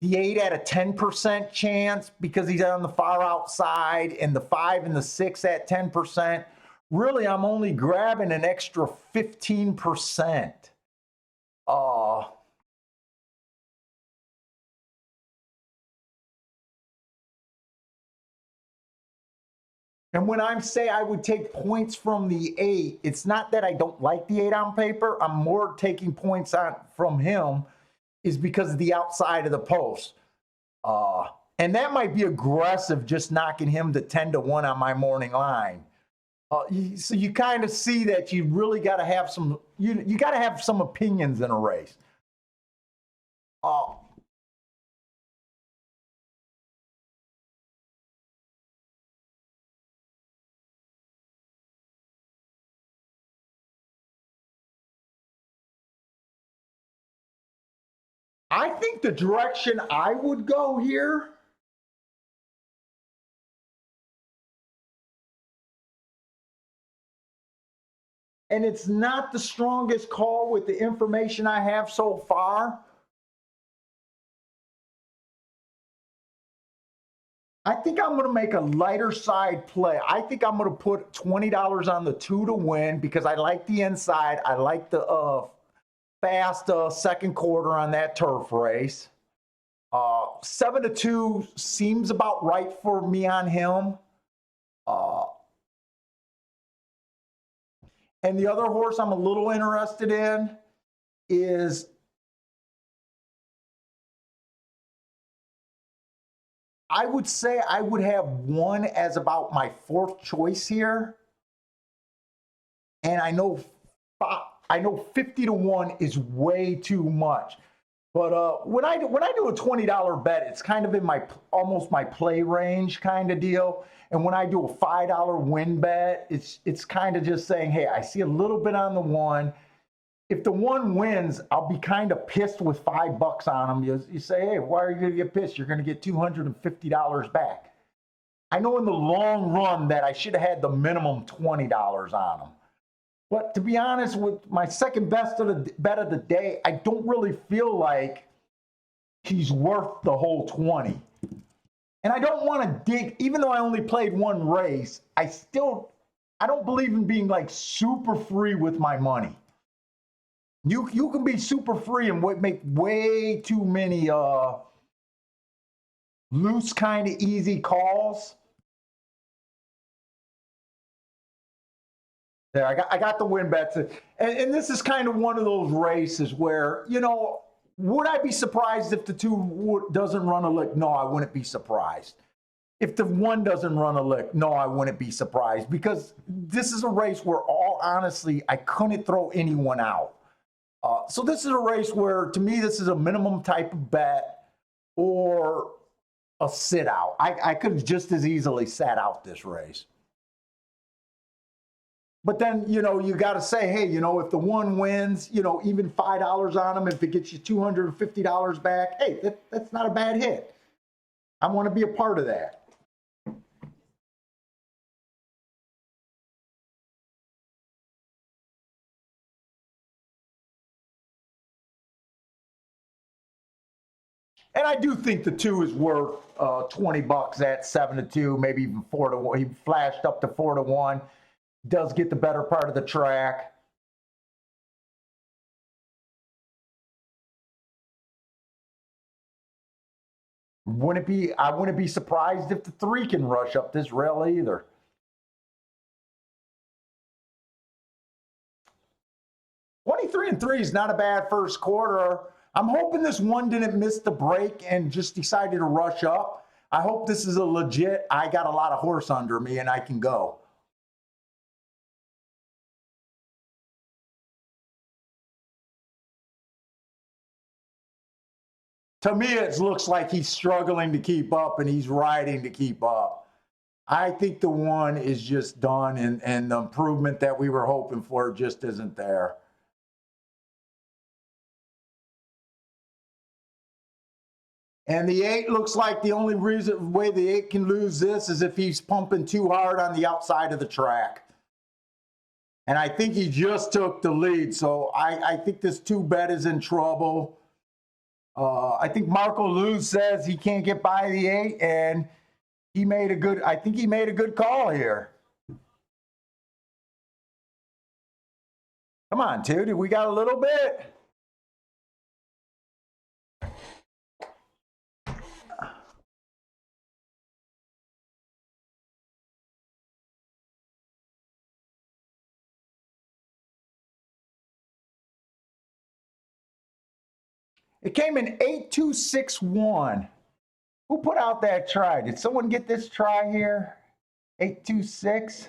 8 at a 10% chance because he's on the far outside, and the 5 and the 6 at 10%, really I'm only grabbing an extra 15%. And when I say I would take points from the 8, it's not that I don't like the 8 on paper. I'm more taking points from him is because of the outside of the post. And that might be aggressive, just knocking him to 10 to 1 on my morning line. So you kind of see that you really got to have some, you got to have some opinions in a race. I think the direction I would go here, and it's not the strongest call with the information I have so far, I think I'm going to make a lighter side play. I think I'm going to put $20 on the 2 to win because I like the inside. I like the fast second quarter on that turf race. 7 to 2 seems about right for me on him. And the other horse I'm a little interested in is I would say I would have one as about my fourth choice here. And I know 50 to 1 is way too much. But when I do a $20 bet, it's kind of in my almost my play range kind of deal. And when I do a $5 win bet, it's kind of just saying, hey, I see a little bit on the one. If the one wins, I'll be kind of pissed with $5 on them. You say, hey, why are you going to get pissed? You're going to get $250 back. I know in the long run that I should have had the minimum $20 on them. But to be honest, with my second best of the bet of the day, I don't really feel like he's worth the whole 20. And I don't want to dig, even though I only played one race, I don't believe in being like super free with my money. You can be super free and make way too many loose kind of easy calls. There, I got the win bets. And this is kind of one of those races where, would I be surprised if the two doesn't run a lick? No, I wouldn't be surprised. If the one doesn't run a lick, no, I wouldn't be surprised, because this is a race where, all honestly, I couldn't throw anyone out. So this is a race where, to me, this is a minimum type of bet or a sit out. I could have just as easily sat out this race. But then, you got to say, hey, if the one wins, even $5 on them, if it gets you $250 back, hey, that's not a bad hit. I want to be a part of that. And I do think the two is worth $20 at 7 to 2, maybe even 4 to 1. He flashed up to 4 to 1. Does get the better part of the track. I wouldn't be surprised if the 3 can rush up this rail either. $23-3 is not a bad first quarter. I'm hoping this one didn't miss the break and just decided to rush up. I hope this is a legit, I got a lot of horse under me and I can go. To me, it looks like he's struggling to keep up and he's riding to keep up. I think the one is just done, and the improvement that we were hoping for just isn't there. And the 8 looks like the only way the 8 can lose this is if he's pumping too hard on the outside of the track. And I think he just took the lead. So I think this 2 bet is in trouble. I think Marco Luz says he can't get by the 8, and I think he made a good call here. Come on, Tootie, we got a little bit. It came in 8261. Who put out that try? Did someone get this try here? 826.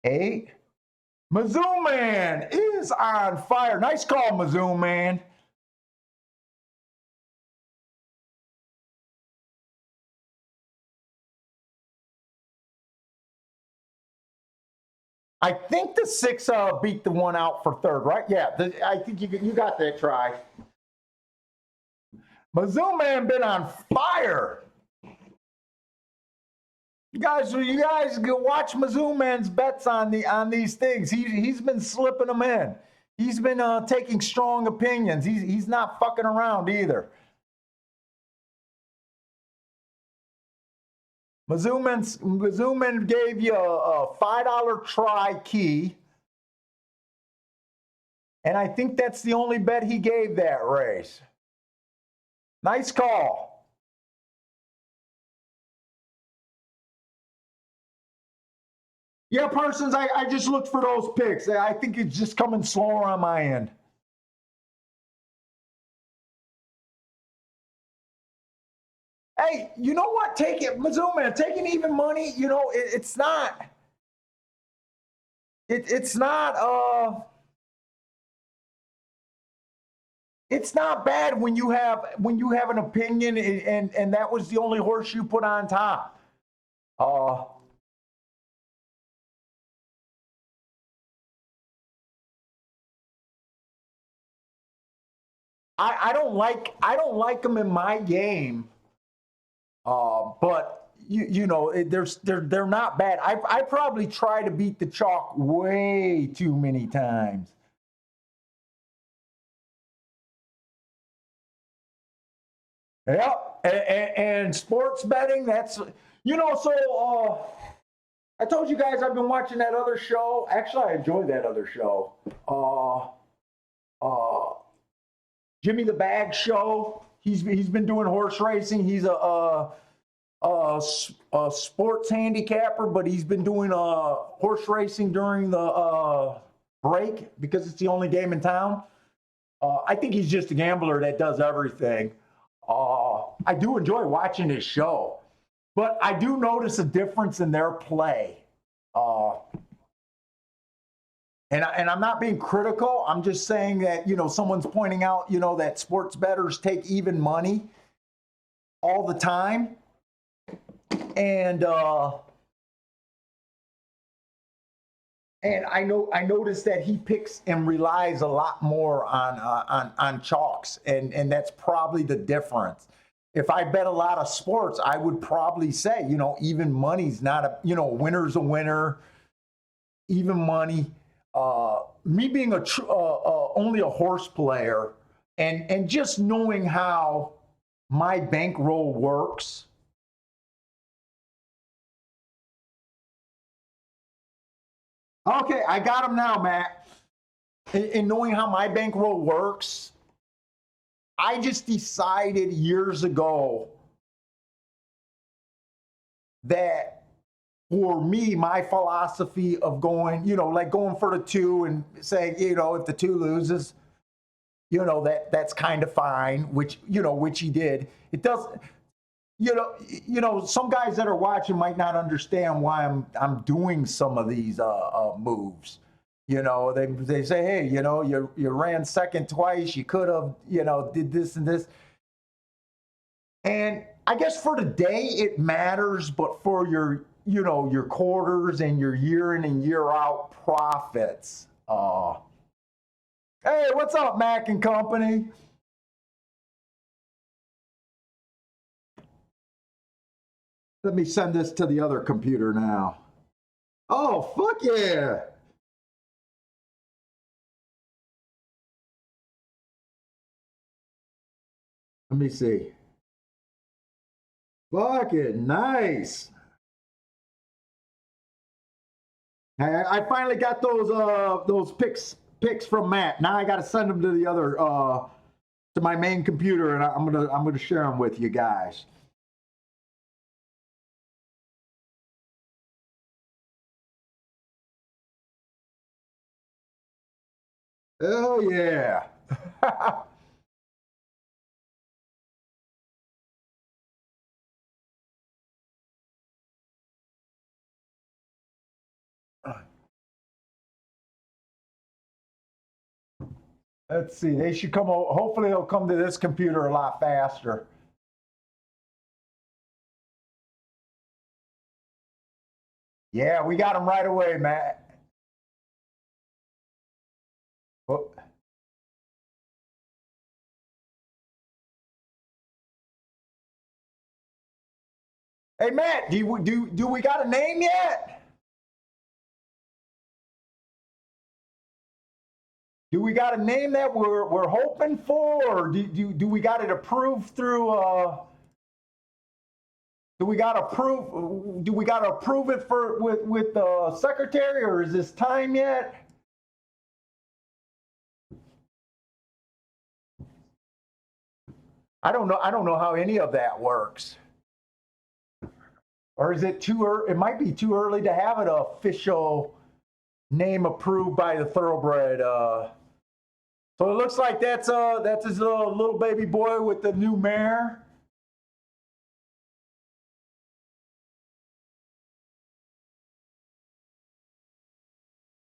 8. Mizzou Man is on fire. Nice call, Mizzou Man. I think the 6 beat the one out for third, right? Yeah, I think you got that try. Mizzou Man been on fire. You guys go watch Mizzou Man's bets on these things. He's been slipping them in. He's been taking strong opinions. He's not fucking around either. Mizzou Man gave you a $5 try key. And I think that's the only bet he gave that race. Nice call. Yeah, Parsons, I just looked for those picks. I think it's just coming slower on my end. Hey, you know what? Take it, Mizzou, man. Taking even money, it's not. It's not. It's not bad when you have an opinion, and that was the only horse you put on top. Uh, I don't like them in my game, but they're not bad. I probably try to beat the chalk way too many times. Yeah, and sports betting, so I told you guys I've been watching that other show. Actually, I enjoy that other show. Uh, Jimmy the Bag Show. He's been doing horse racing. He's a sports handicapper, but he's been doing horse racing during the break because it's the only game in town. I think he's just a gambler that does everything. I do enjoy watching his show, but I do notice a difference in their play. Uh, and I'm not being critical. I'm just saying that, someone's pointing out, that sports bettors take even money all the time. And I noticed that he picks and relies a lot more on chalks, and that's probably the difference. If I bet a lot of sports, I would probably say, even money's not winner's a winner, even money. Me being only a horse player, and just knowing how my bankroll works. Okay, I got him now, Matt. In knowing how my bankroll works, I just decided years ago that for me, my philosophy of going, like going for the two and saying, if the two loses, that's kind of fine, which he did. It does, some guys that are watching might not understand why I'm doing some of these moves. They say, hey, you ran second twice. You could have, did this and this. And I guess for the day it matters, but for your quarters and your year in and year out profits. Hey, what's up, Mac and Company? Let me send this to the other computer now. Oh, fuck yeah. Let me see. Fucking nice. I finally got those pics from Matt. Now I got to send them to the other to my main computer, and I'm gonna share them with you guys. Oh yeah. Let's see. They should come. Hopefully, they'll come to this computer a lot faster. Yeah, we got them right away, Matt. Oh, hey, Matt, do we got a name yet? Do we got a name that we're hoping for, or do we got it approved through? Do we got to approve? Do we got to approve it with the secretary, or is this time yet? I don't know. I don't know how any of that works. Or is it too early? It might be too early to have an official name approved by the thoroughbred. So it looks like that's his little baby boy with the new mare.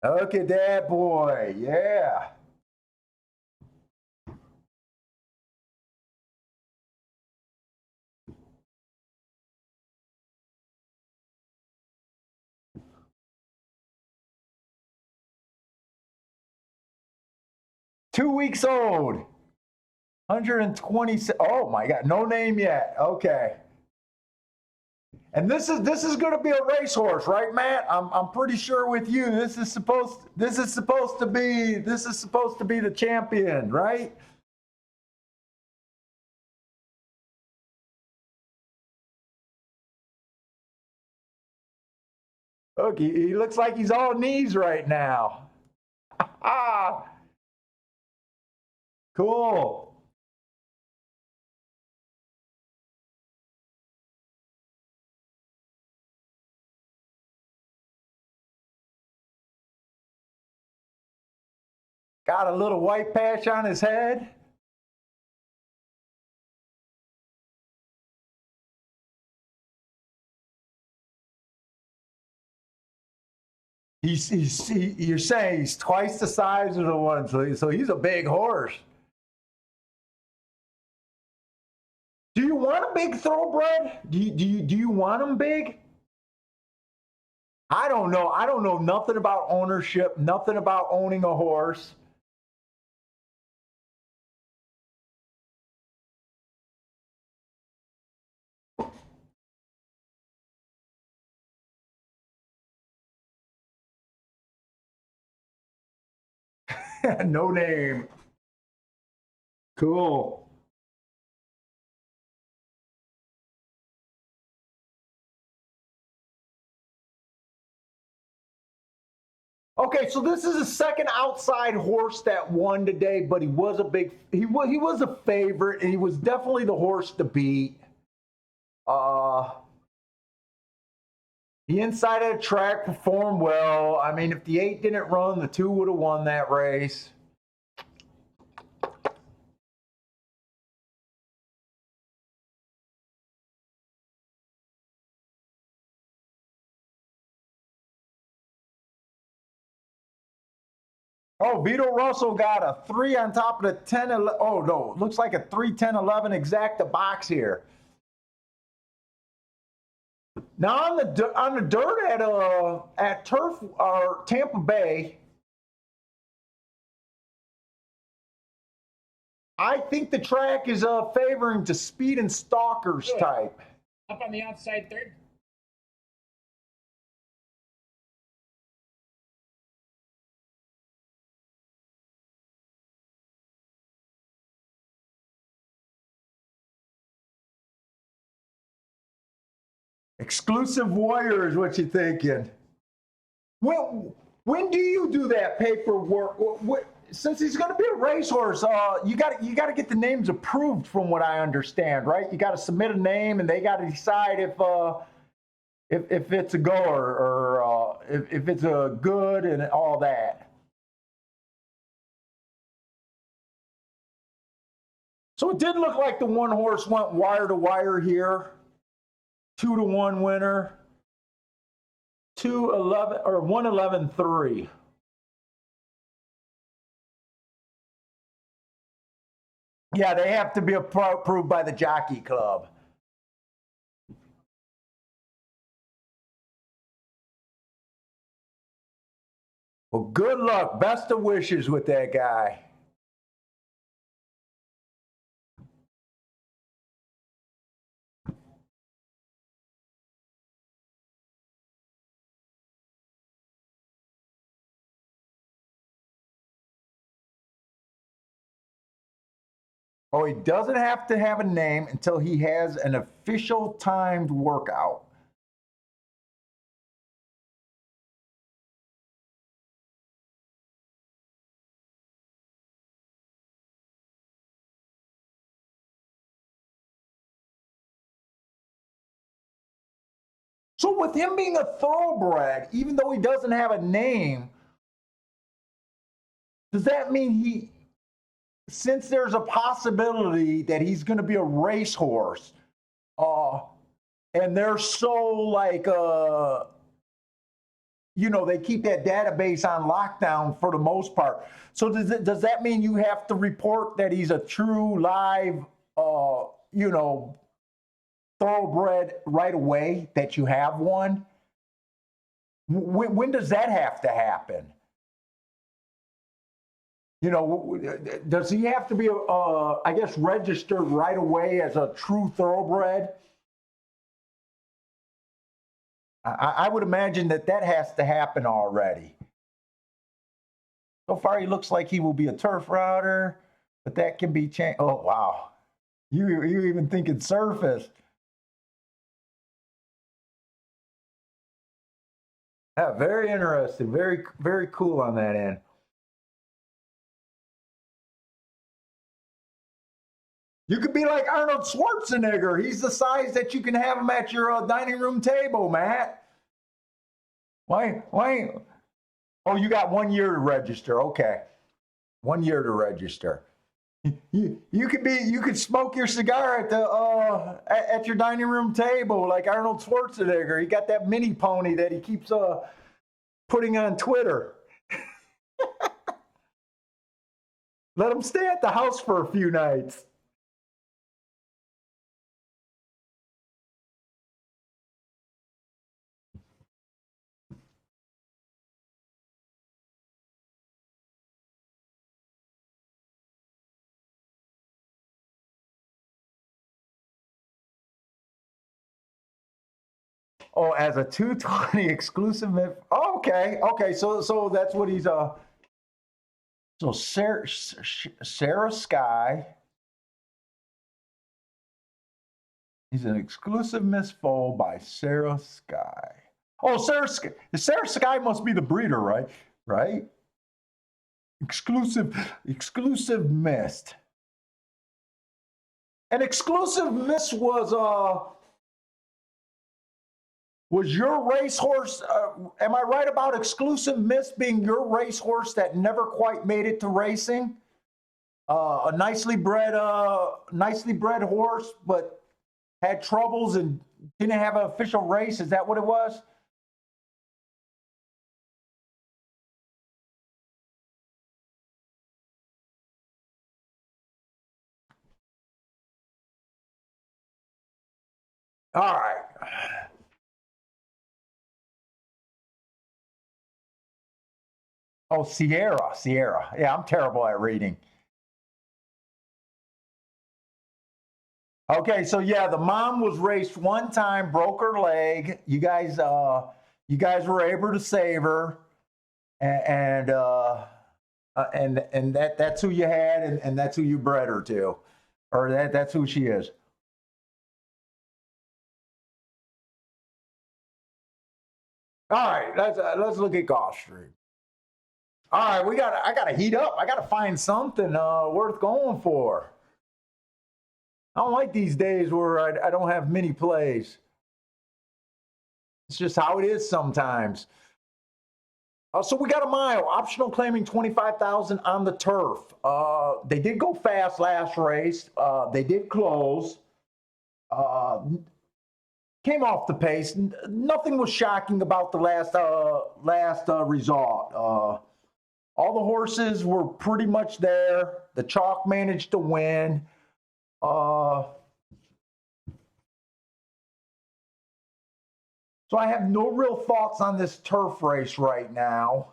Look at that boy. Yeah. Two weeks old. 120. Oh my God. No name yet. Okay. And this is going to be a racehorse, right, Matt? I'm pretty sure with you. This is supposed to be the champion, right? Look, he looks like he's all knees right now. Ah, cool. Got a little white patch on his head. You're saying he's twice the size of the one, so he's a big horse. Do you want a big thoroughbred? Do you want him big? I don't know. I don't know nothing about ownership, nothing about owning a horse. No name. Cool. Okay, so this is the second outside horse that won today, but he was a favorite, and he was definitely the horse to beat. Uh, the inside of the track performed well. I mean, if the 8 didn't run, the 2 would have won that race. Oh, Vito Russell got a 3 on top of the 10. Oh, no, looks like a 3, 10, 11 exacta box here. Now on the dirt at Turf or Tampa Bay, I think the track is favoring to speed and stalkers type. Up on the outside third. Exclusive Warrior is what you're thinking. When do you do that paperwork? Since he's going to be a racehorse, you got to get the names approved, from what I understand, right? You got to submit a name, and they got to decide if it's a goer or if it's a good and all that. So it did look like the one horse went wire to wire here. 2-1 winner. 2-11 or 1-11-3. Yeah, they have to be approved by the Jockey Club. Well, good luck. Best of wishes with that guy. Oh, he doesn't have to have a name until he has an official timed workout. So with him being a thoroughbred, even though he doesn't have a name, does that mean since there's a possibility that he's going to be a racehorse, and they're so like, they keep that database on lockdown for the most part. So does that mean you have to report that he's a true live, thoroughbred right away, that you have one? When does that have to happen? Does he have to be, registered right away as a true thoroughbred? I would imagine that has to happen already. So far, he looks like he will be a turf router, but that can be changed. Oh, wow. You even thinking surface. Yeah, very interesting. Very, very cool on that end. You could be like Arnold Schwarzenegger. He's the size that you can have him at your dining room table, Matt. Why? Oh, you got 1 year to register. Okay. 1 year to register. You could smoke your cigar at your dining room table like Arnold Schwarzenegger. He got that mini pony that he keeps putting on Twitter. Let him stay at the house for a few nights. Oh, as a 220 exclusive. Oh, okay. So that's what he's So Sarah Sky. He's an exclusive misfoal by Sarah Sky. Oh, Sarah Sky must be the breeder, right? Right? Exclusive mist. And exclusive mist was your racehorse. Am I right about exclusive mist being your racehorse that never quite made it to racing? A nicely bred horse, but had troubles and didn't have an official race. Is that what it was? All right. Oh, Sierra. Yeah, I'm terrible at reading. Okay, so yeah, the mom was raced one time, broke her leg. You guys were able to save her, and that's who you had, and that's who you bred her to, or that's who she is. All right, let's look at Gulfstream. All right, I gotta heat up. I gotta find something worth going for. I don't like these days where I don't have many plays. It's just how it is sometimes. So we got a mile, optional claiming 25,000 on the turf. They did go fast last race. They did close. Came off the pace. Nothing was shocking about the last result. All the horses were pretty much there. The chalk managed to win. So I have no real thoughts on this turf race right now.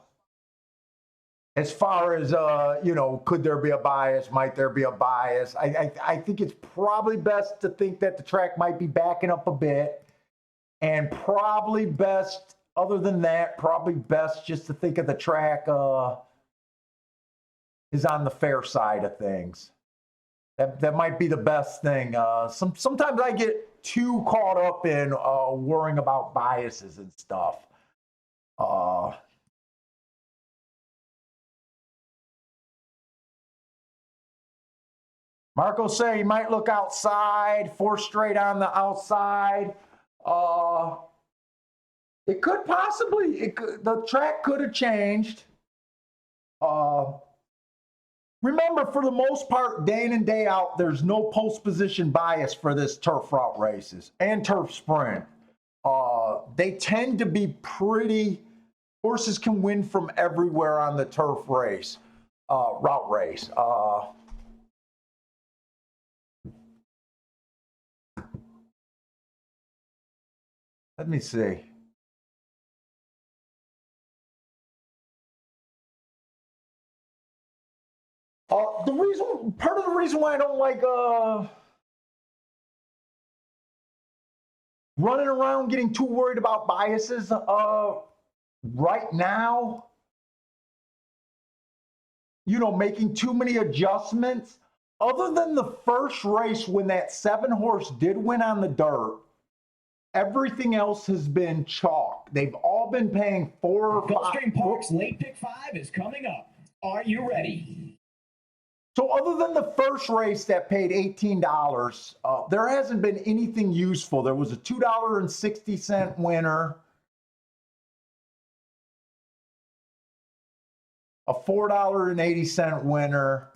As far as, could there be a bias? Might there be a bias? I think it's probably best to think that the track might be backing up a bit. And probably best, other than that, probably best just to think of the track is on the fair side of things. That might be the best thing. Sometimes I get too caught up in worrying about biases and stuff. Marco say he might look outside, 4 straight on the outside. It could possibly, the track could have changed. Remember, for the most part, day in and day out, there's no post position bias for this turf route races and turf sprint. They tend to be pretty, horses can win from everywhere on the turf race, route race. Let me see. Part of the reason why I don't like running around getting too worried about biases right now, making too many adjustments. Other than the first race when that 7-horse did win on the dirt, everything else has been chalk. They've all been paying 4 or 5. Gulfstream Park's late pick 5 is coming up. Are you ready? So other than the first race that paid $18, there hasn't been anything useful. There was a $2.60 winner, a $4.80 winner,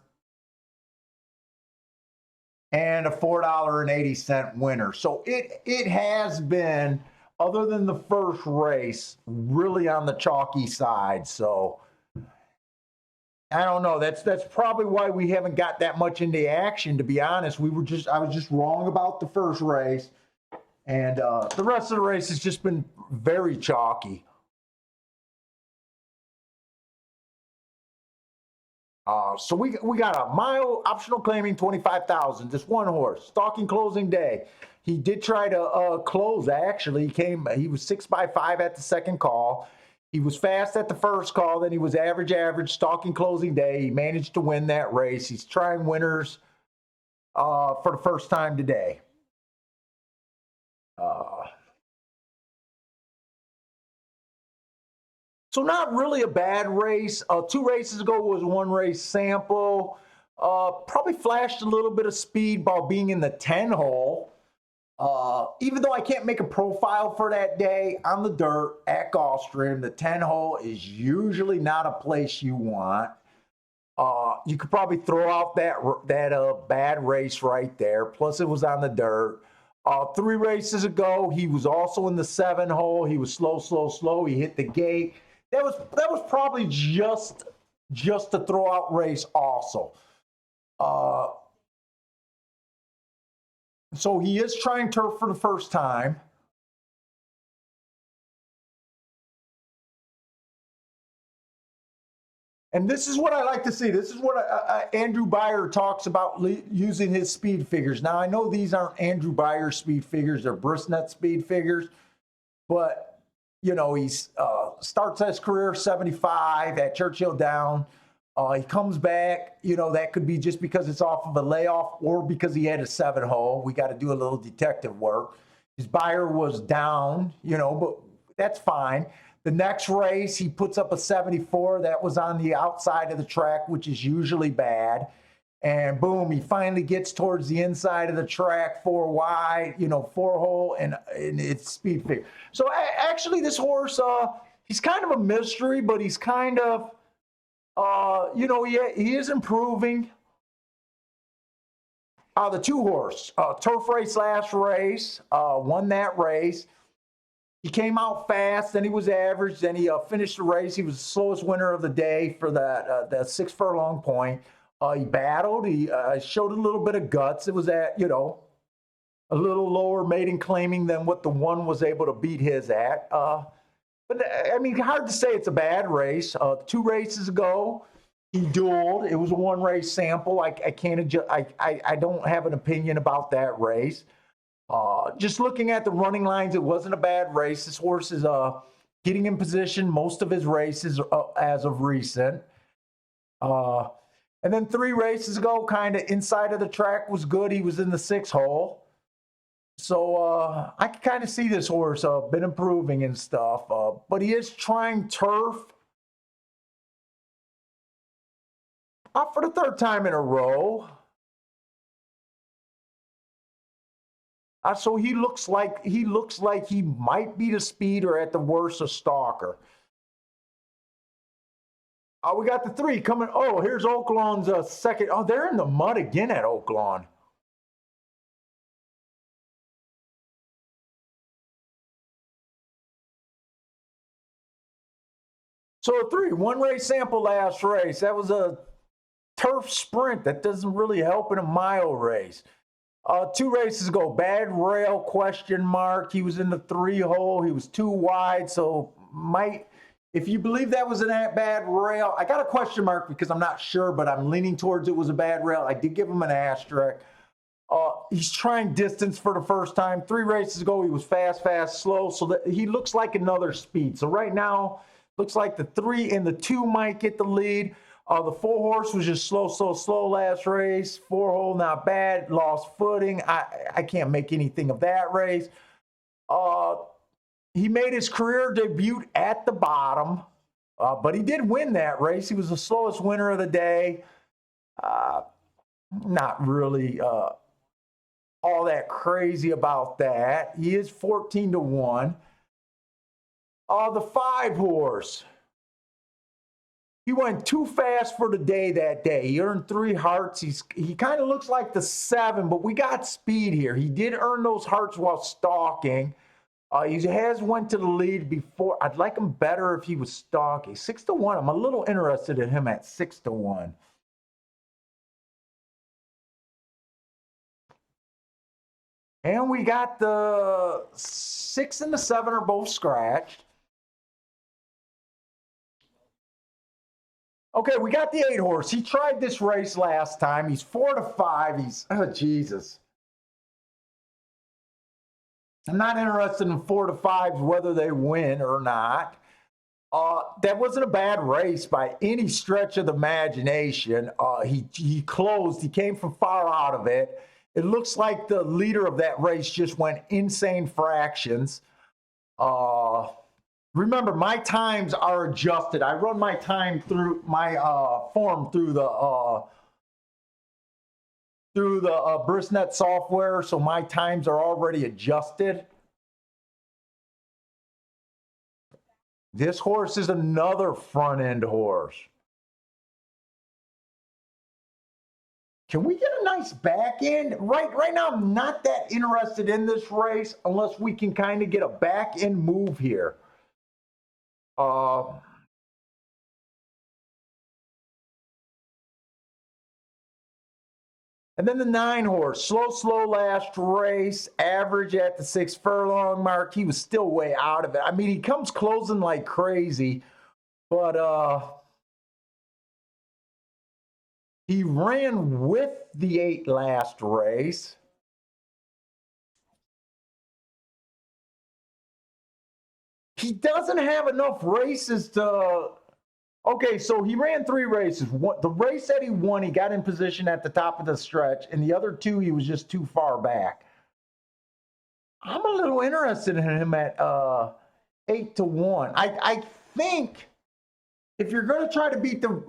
and a $4.80 winner. So it has been, other than the first race, really on the chalky side. So I don't know. That's probably why we haven't got that much into action, to be honest. I was just wrong about the first race, and the rest of the race has just been very chalky. So we got a mile optional claiming 25,000. Just one horse. Stalking closing day. He did try to close. Actually, he was 6x5 at the second call. He was fast at the first call, then he was average, stalking closing day. He managed to win that race. He's trying winners for the first time today. So not really a bad race. 2 races ago was 1 race sample. Probably flashed a little bit of speed while being in the 10 hole. Even though I can't make a profile for that day on the dirt at Gulfstream, the 10 hole is usually not a place you want. You could probably throw out that bad race right there. Plus, it was on the dirt. 3 races ago, he was also in the 7 hole. He was slow. He hit the gate. That was probably just a throw out race also. So he is trying turf for the first time. And this is what I like to see. This is what Andrew Beyer talks about using his speed figures. Now, I know these aren't Andrew Beyer speed figures. They're Brisnet speed figures. But, he starts his career 75 at Churchill Down. He comes back, that could be just because it's off of a layoff or because he had a 7 hole. We got to do a little detective work. His Beyer was down, but that's fine. The next race, he puts up a 74. That was on the outside of the track, which is usually bad. And boom, he finally gets towards the inside of the track, 4 wide, 4 hole, and it's speed figure. So actually, this horse, he's kind of a mystery, but he's kind of, he is improving. The 2 horse, turf race last race, won that race. He came out fast, then he was average, then he finished the race. He was the slowest winner of the day for that 6 furlong point. He battled. He showed a little bit of guts. It was at, a little lower maiden claiming than what the 1 was able to beat his at. But I mean, hard to say it's a bad race. 2 races ago, he dueled. It was a 1 race sample. I can't adjust. I don't have an opinion about that race. Just looking at the running lines, it wasn't a bad race. This horse is getting in position most of his races as of recent. And then 3 races ago, kind of inside of the track was good. He was in the 6 hole. So I can kind of see this horse been improving and stuff. But he is trying turf for the 3rd time in a row. So he looks like he might be the speed or at the worst a stalker. We got the 3 coming. Oh, here's Oaklawn's second. Oh, they're in the mud again at Oaklawn. So a 3, 1 race sample last race. That was a turf sprint. That doesn't really help in a mile race. 2 races ago, bad rail question mark. He was in the 3 hole. He was too wide, so might. If you believe that was a bad rail, I got a question mark because I'm not sure, but I'm leaning towards it was a bad rail. I did give him an asterisk. He's trying distance for the first time. 3 races ago, he was fast, slow. So that he looks like another speed. So right now, looks like the 3 and the 2 might get the lead. The 4 horse was just slow last race. 4 hole, not bad. Lost footing. I can't make anything of that race. He made his career debut at the bottom, but he did win that race. He was the slowest winner of the day. Not really all that crazy about that. He is 14-1. The 5 horse. He went too fast for the day that day. He earned 3 hearts. He kind of looks like the 7, but we got speed here. He did earn those hearts while stalking. He has went to the lead before. I'd like him better if he was stalking. 6-1. I'm a little interested in him at 6-1. And we got the 6 and the 7 are both scratched. Okay, we got the 8 horse. He tried this race last time. He's 4-5. He's, oh, Jesus. I'm not interested in 4-5s, whether they win or not. That wasn't a bad race by any stretch of the imagination. He closed. He came from far out of it. It looks like the leader of that race just went insane fractions. Remember, my times are adjusted. I run my time through my form through the Brisnet software, so my times are already adjusted. This horse is another front end horse. Can we get a nice back end? Right now, I'm not that interested in this race unless we can kind of get a back end move here. And then the 9 horse, slow last race, average at the 6 furlong mark. He was still way out of it. I mean, he comes closing like crazy, but he ran with the 8 last race. He doesn't have enough races to. Okay, so he ran 3 races. The race that he won, he got in position at the top of the stretch, and the other 2, he was just too far back. I'm a little interested in him at 8-1. I think if you're going to try to beat the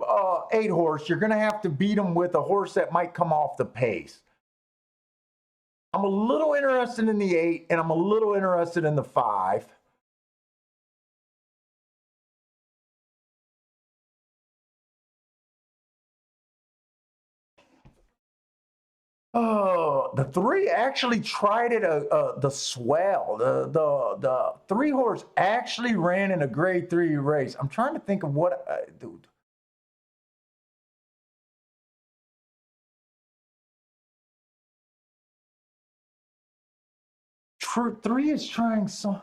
8 horse, you're going to have to beat him with a horse that might come off the pace. I'm a little interested in the 8, and I'm a little interested in the 5. Oh, the 3 actually tried it. The swell, the 3 horse actually ran in a grade 3 race. I'm trying to think of what, dude. True, 3 is trying so.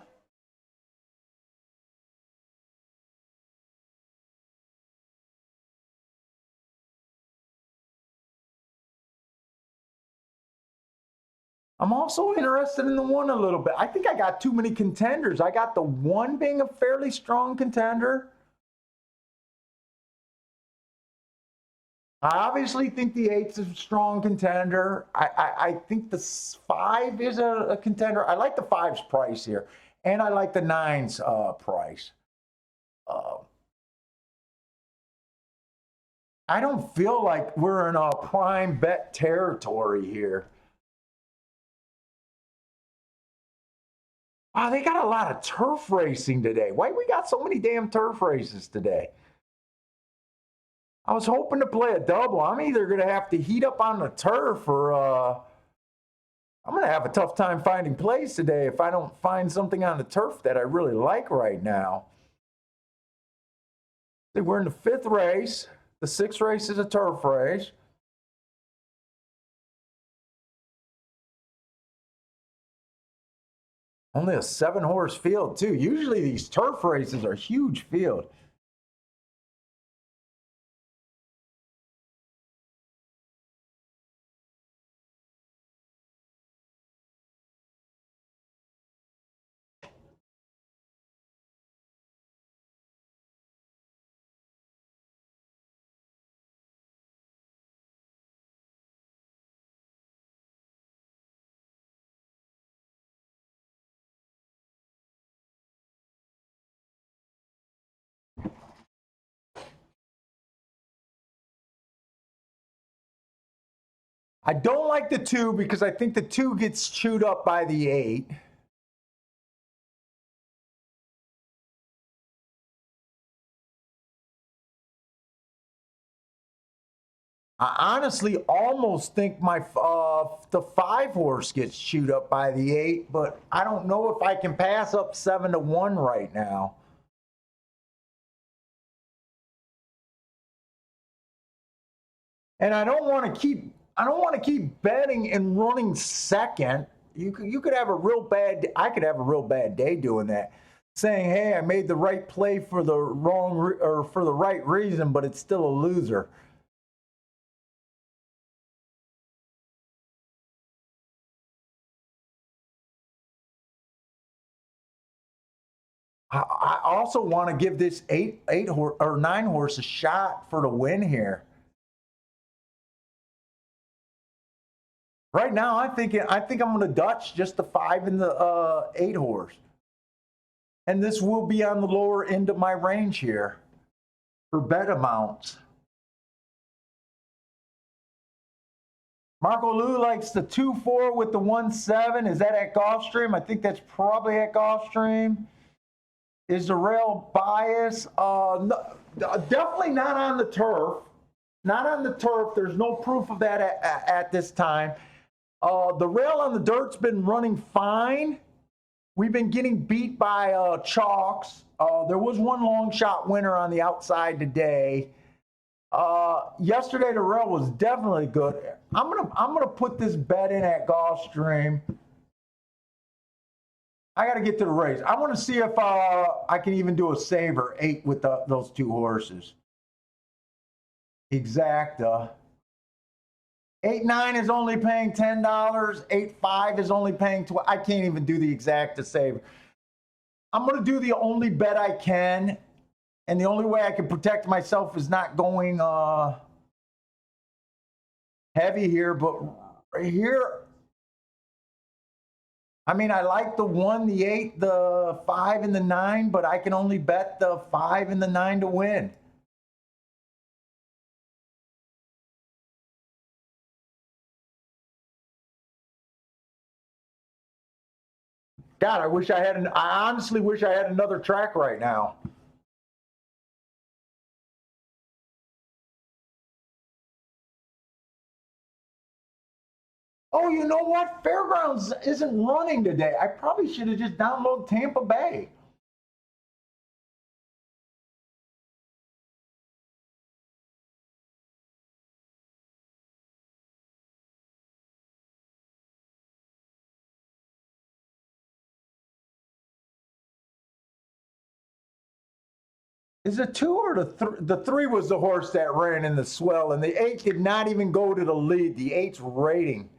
I'm also interested in the 1 a little bit. I think I got too many contenders. I got the 1 being a fairly strong contender. I obviously think the 8's a strong contender. I think the 5 is a contender. I like the 5's price here, and I like the 9's price. I don't feel like we're in a prime bet territory here. Oh, they got a lot of turf racing today. Why we got so many damn turf races today? I was hoping to play a double. I'm either going to have to heat up on the turf or I'm going to have a tough time finding plays today if I don't find something on the turf that I really like right now. We're in the 5th race. The 6th race is a turf race. Only a 7-horse field, too. Usually these turf races are huge field. I don't like the 2 because I think the 2 gets chewed up by the 8. I honestly almost think my the 5-horse gets chewed up by the 8, but I don't know if I can pass up 7-1 right now. And I don't want to keep betting and running second. You could have a real bad. I could have a real bad day doing that, saying, "Hey, I made the right play for the or for the right reason, but it's still a loser." I also want to give this 9-horse a shot for the win here. Right now, I think I'm going to Dutch just the 5 and the 8-horse, and this will be on the lower end of my range here for bet amounts. Marco Lou likes the 2-4 with the 1-7. Is that at Gulfstream? I think that's probably at Gulfstream. Is the rail bias? No, definitely not on the turf. Not on the turf. There's no proof of that at this time. The rail on the dirt's been running fine. We've been getting beat by chalks. There was one long shot winner on the outside today. Yesterday the rail was definitely good. I'm gonna put this bet in at Gulfstream. I got to get to the race. I want to see if I can even do a saver 8 with those 2 horses. Exacta. 8-9 is only paying $10. 8-5 is only paying $12. I can't even do the exacta saver. I'm going to do the only bet I can, and the only way I can protect myself is not going heavy here. But right here, I mean, I like the 1, the 8, the 5, and the 9, but I can only bet the 5 and the 9 to win. God, I honestly wish I had another track right now. Oh, you know what? Fairgrounds isn't running today. I probably should have just downloaded Tampa Bay. Is it 2 or the 3? The 3 was the horse that ran in the swell, and the 8 did not even go to the lead. The 8's rating.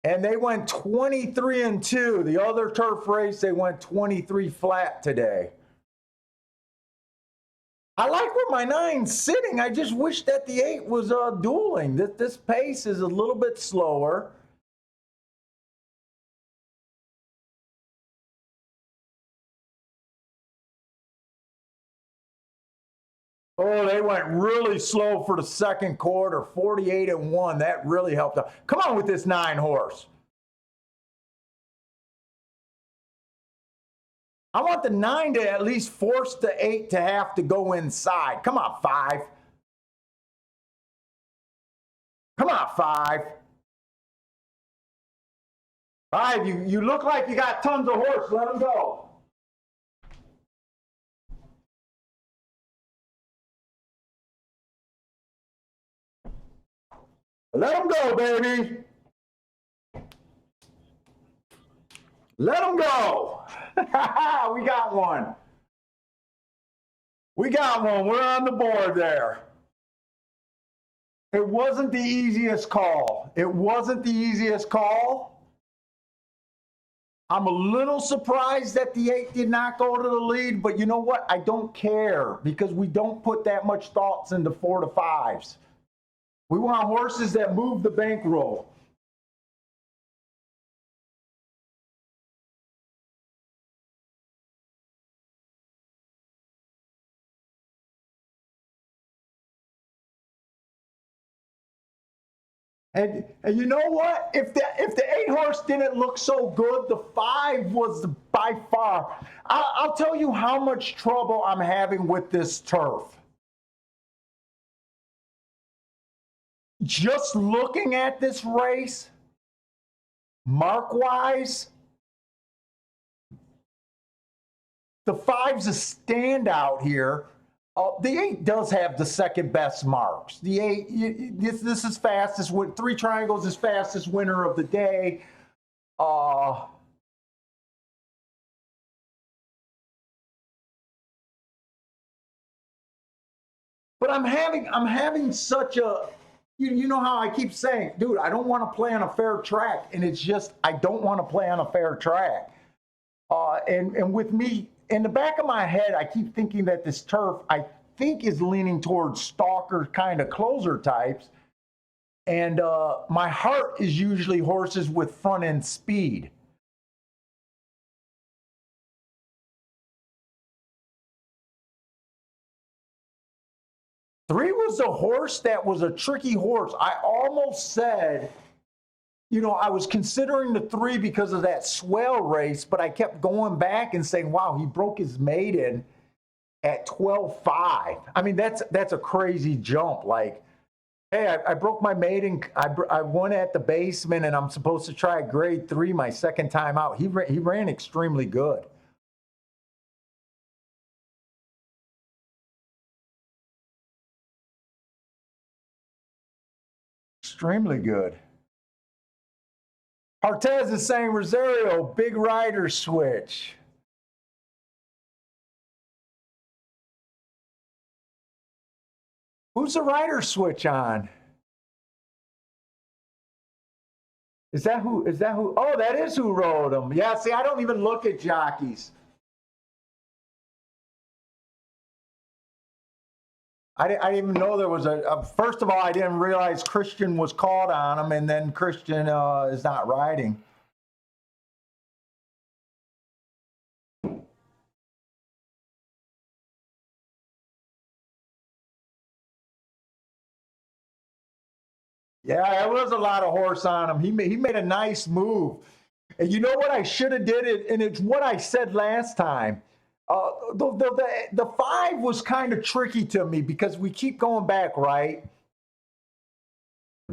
And they went 23-2. The other turf race, they went 23 flat today. I like where my 9's sitting. I just wish that the 8 was dueling. This pace is a little bit slower. Oh, they went really slow for the second quarter, 48-1. That really helped out. Come on with this 9 horse. I want the 9 to at least force the 8 to have to go inside. Come on, 5. Come on, 5. 5, you look like you got tons of horse. Let them go. Let them go, baby. Let them go. We got one. We got one. We're on the board there. It wasn't the easiest call. It wasn't the easiest call. I'm a little surprised that the 8 did not go to the lead, but you know what? I don't care because we don't put that much thoughts into 4 to 5s. We want horses that move the bankroll. And you know what? If the 8 horse didn't look so good, the 5 was by far. I'll tell you how much trouble I'm having with this turf. Just looking at this race, mark-wise, the 5's a standout here. The 8 does have the second best marks. The 8, this is fastest. 3 triangles is fastest winner of the day. But I'm having such a, you know how I keep saying, dude, I don't want to play on a fair track, and it's just I don't want to play on a fair track. And with me in the back of my head, I keep thinking that this turf, I think, is leaning towards stalker kind of closer types. And my heart is usually horses with front end speed. Three was a horse that was a tricky horse. I almost said, you know, I was considering the 3 because of that swell race, but I kept going back and saying, wow, he broke his maiden at 12.5. I mean, that's a crazy jump. Like, hey, I broke my maiden. I won at the basement, and I'm supposed to try grade 3 my second time out. He ran extremely good. Extremely good. Artez is saying, Rosario, big rider switch. Who's the rider switch on? Is that who? Oh, that is who rode him. Yeah, see, I don't even look at jockeys. I didn't even know there was first of all, I didn't realize Christian was called on him, and then Christian is not riding. Yeah, there was a lot of horse on him. He made a nice move. And you know what I should have did it, and it's what I said last time. The 5 was kind of tricky to me because we keep going back, right?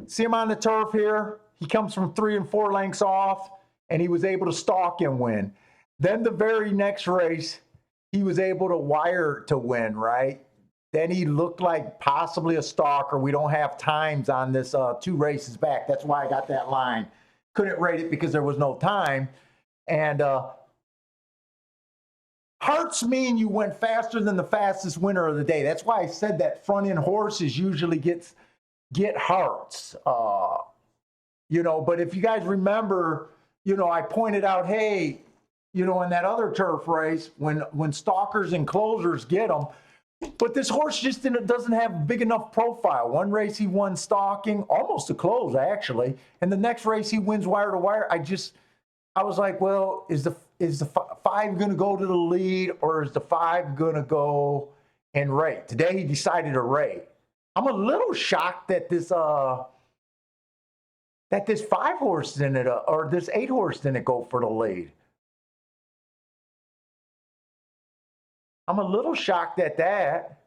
See him on the turf here? He comes from 3 and 4 lengths off, and he was able to stalk and win. Then the very next race, he was able to wire to win, right? Then he looked like possibly a stalker. We don't have times on this 2 races back. That's why I got that line. Couldn't rate it because there was no time. And hearts mean you went faster than the fastest winner of the day. That's why I said that front end horses usually get hearts. You know, but if you guys remember, you know, I pointed out, hey, you know, in that other turf race, when stalkers and closers get them, but this horse just doesn't have a big enough profile. One race he won stalking, almost a close actually, and the next race he wins wire to wire. I was like, well, is the 5 going to go to the lead, or is the 5 going to go and rate? Today he decided to rate. I'm a little shocked that this 5 horse didn't or this 8 horse didn't go for the lead. I'm a little shocked at that.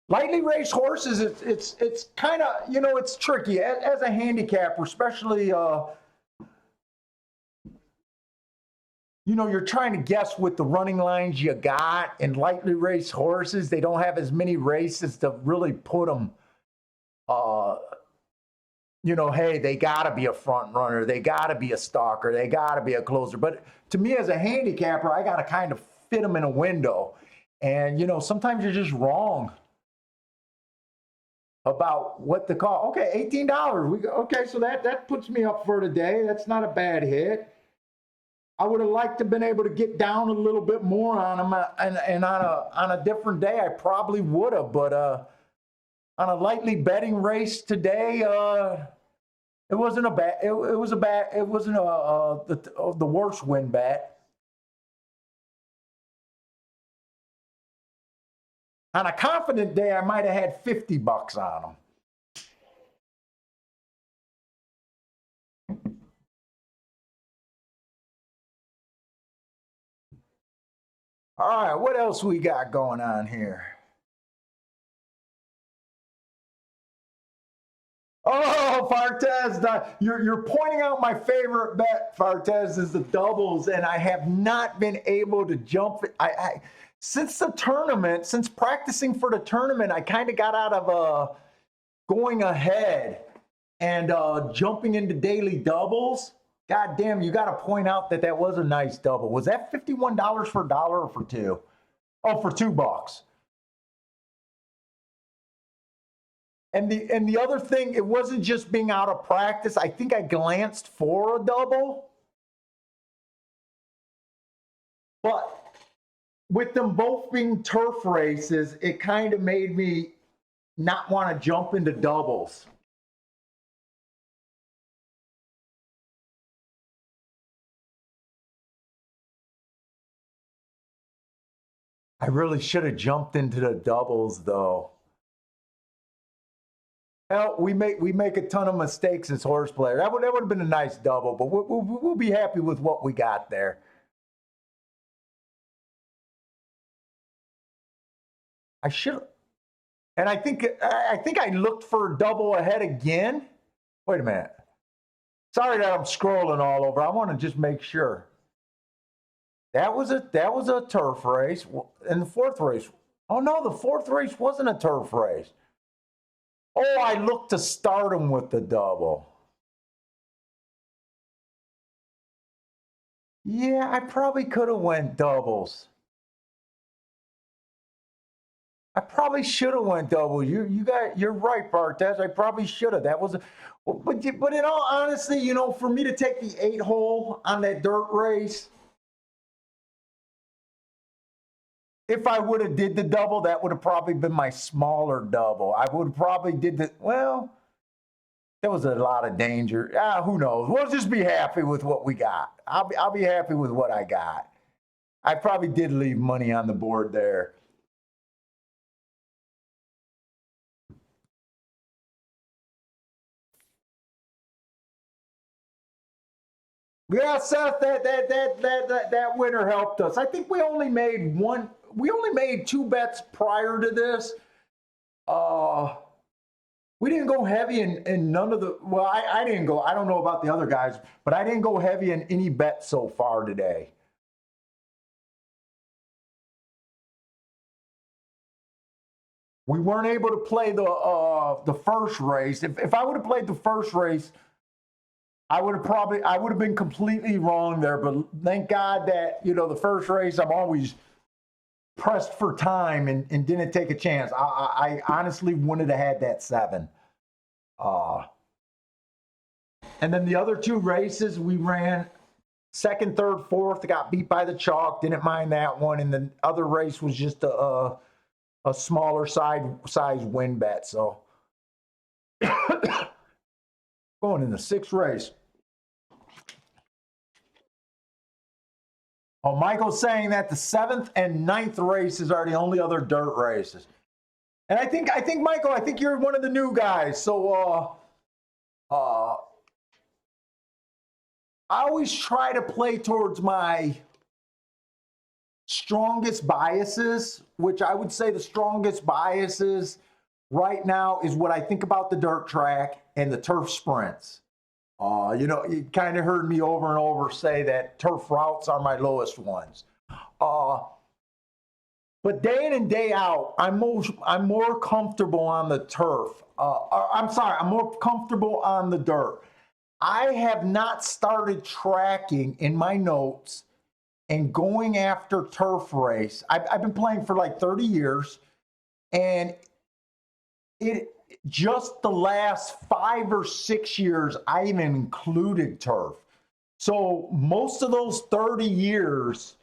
Lightly raced horses, it's kind of, you know, it's tricky as a handicapper, especially, you know, you're trying to guess with the running lines you got, and lightly raced horses, they don't have as many races to really put them, you know, hey, they got to be a front runner, they got to be a stalker, they got to be a closer. But to me, as a handicapper, I got to kind of fit them in a window. And, you know, sometimes you're just wrong about what the call. Okay, $18. Okay, so that puts me up for today. That's not a bad hit. I would have liked to have been able to get down a little bit more on them, and on a different day, I probably would have. But on a lightly betting race today, it wasn't a bad. It was a bad. It wasn't the worst win bet. On a confident day, I might have had $50 on them. All right, what else we got going on here? Oh, Fartez, you're pointing out my favorite bet, Fartez, is the doubles, and I have not been able to jump. Since the tournament, since practicing for the tournament, I kind of got out of going ahead and jumping into daily doubles. God damn, you got to point out that was a nice double. Was that $51 for a dollar or for two? Oh, for $2. And the other thing, it wasn't just being out of practice. I think I glanced for a double. But with them both being turf races, it kind of made me not want to jump into doubles. I really should have jumped into the doubles, though. Hell, we make a ton of mistakes as horse players. That would have been a nice double, but we'll be happy with what we got there. I should, and I think I looked for a double ahead again. Wait a minute. Sorry that I'm scrolling all over. I want to just make sure. That was a turf race, and the fourth race. Oh no, the fourth race wasn't a turf race. Oh, I looked to start him with the double. Yeah, I probably could have went doubles. I probably should have went double. You're right, Bartez. I probably should have. That was, but in all honesty, you know, for me to take the 8-hole on that dirt race, if I would have did the double, that would have probably been my smaller double. I would have probably did the, well, there was a lot of danger. Who knows? We'll just be happy with what we got. I'll be happy with what I got. I probably did leave money on the board there. Yeah, Seth, that winner helped us. I think we only made one. We only made 2 bets prior to this. We didn't go heavy in none of the. Well, I didn't go. I don't know about the other guys, but I didn't go heavy in any bets so far today. We weren't able to play the first race. If I would have played the first race, I would have been completely wrong there. But thank God that, you know, the first race, I'm always pressed for time and didn't take a chance. I honestly wouldn't have had that 7. And then the other 2 races we ran, second, third, fourth, got beat by the chalk. Didn't mind that one. And the other race was just a smaller size win bet. So going in the 6th race. Oh, Michael's saying that the 7th and 9th races are the only other dirt races. And I think Michael, I think you're one of the new guys. So I always try to play towards my strongest biases, which I would say the strongest biases right now is what I think about the dirt track and the turf sprints. You kind of heard me over and over say that turf routes are my lowest ones. Uh, but day in and day out, I'm more comfortable on the turf. I'm sorry, I'm more comfortable on the dirt. I have not started tracking in my notes and going after turf race. I've been playing for like 30 years, and it just the last 5 or 6 years I even included turf. So most of those 30 years,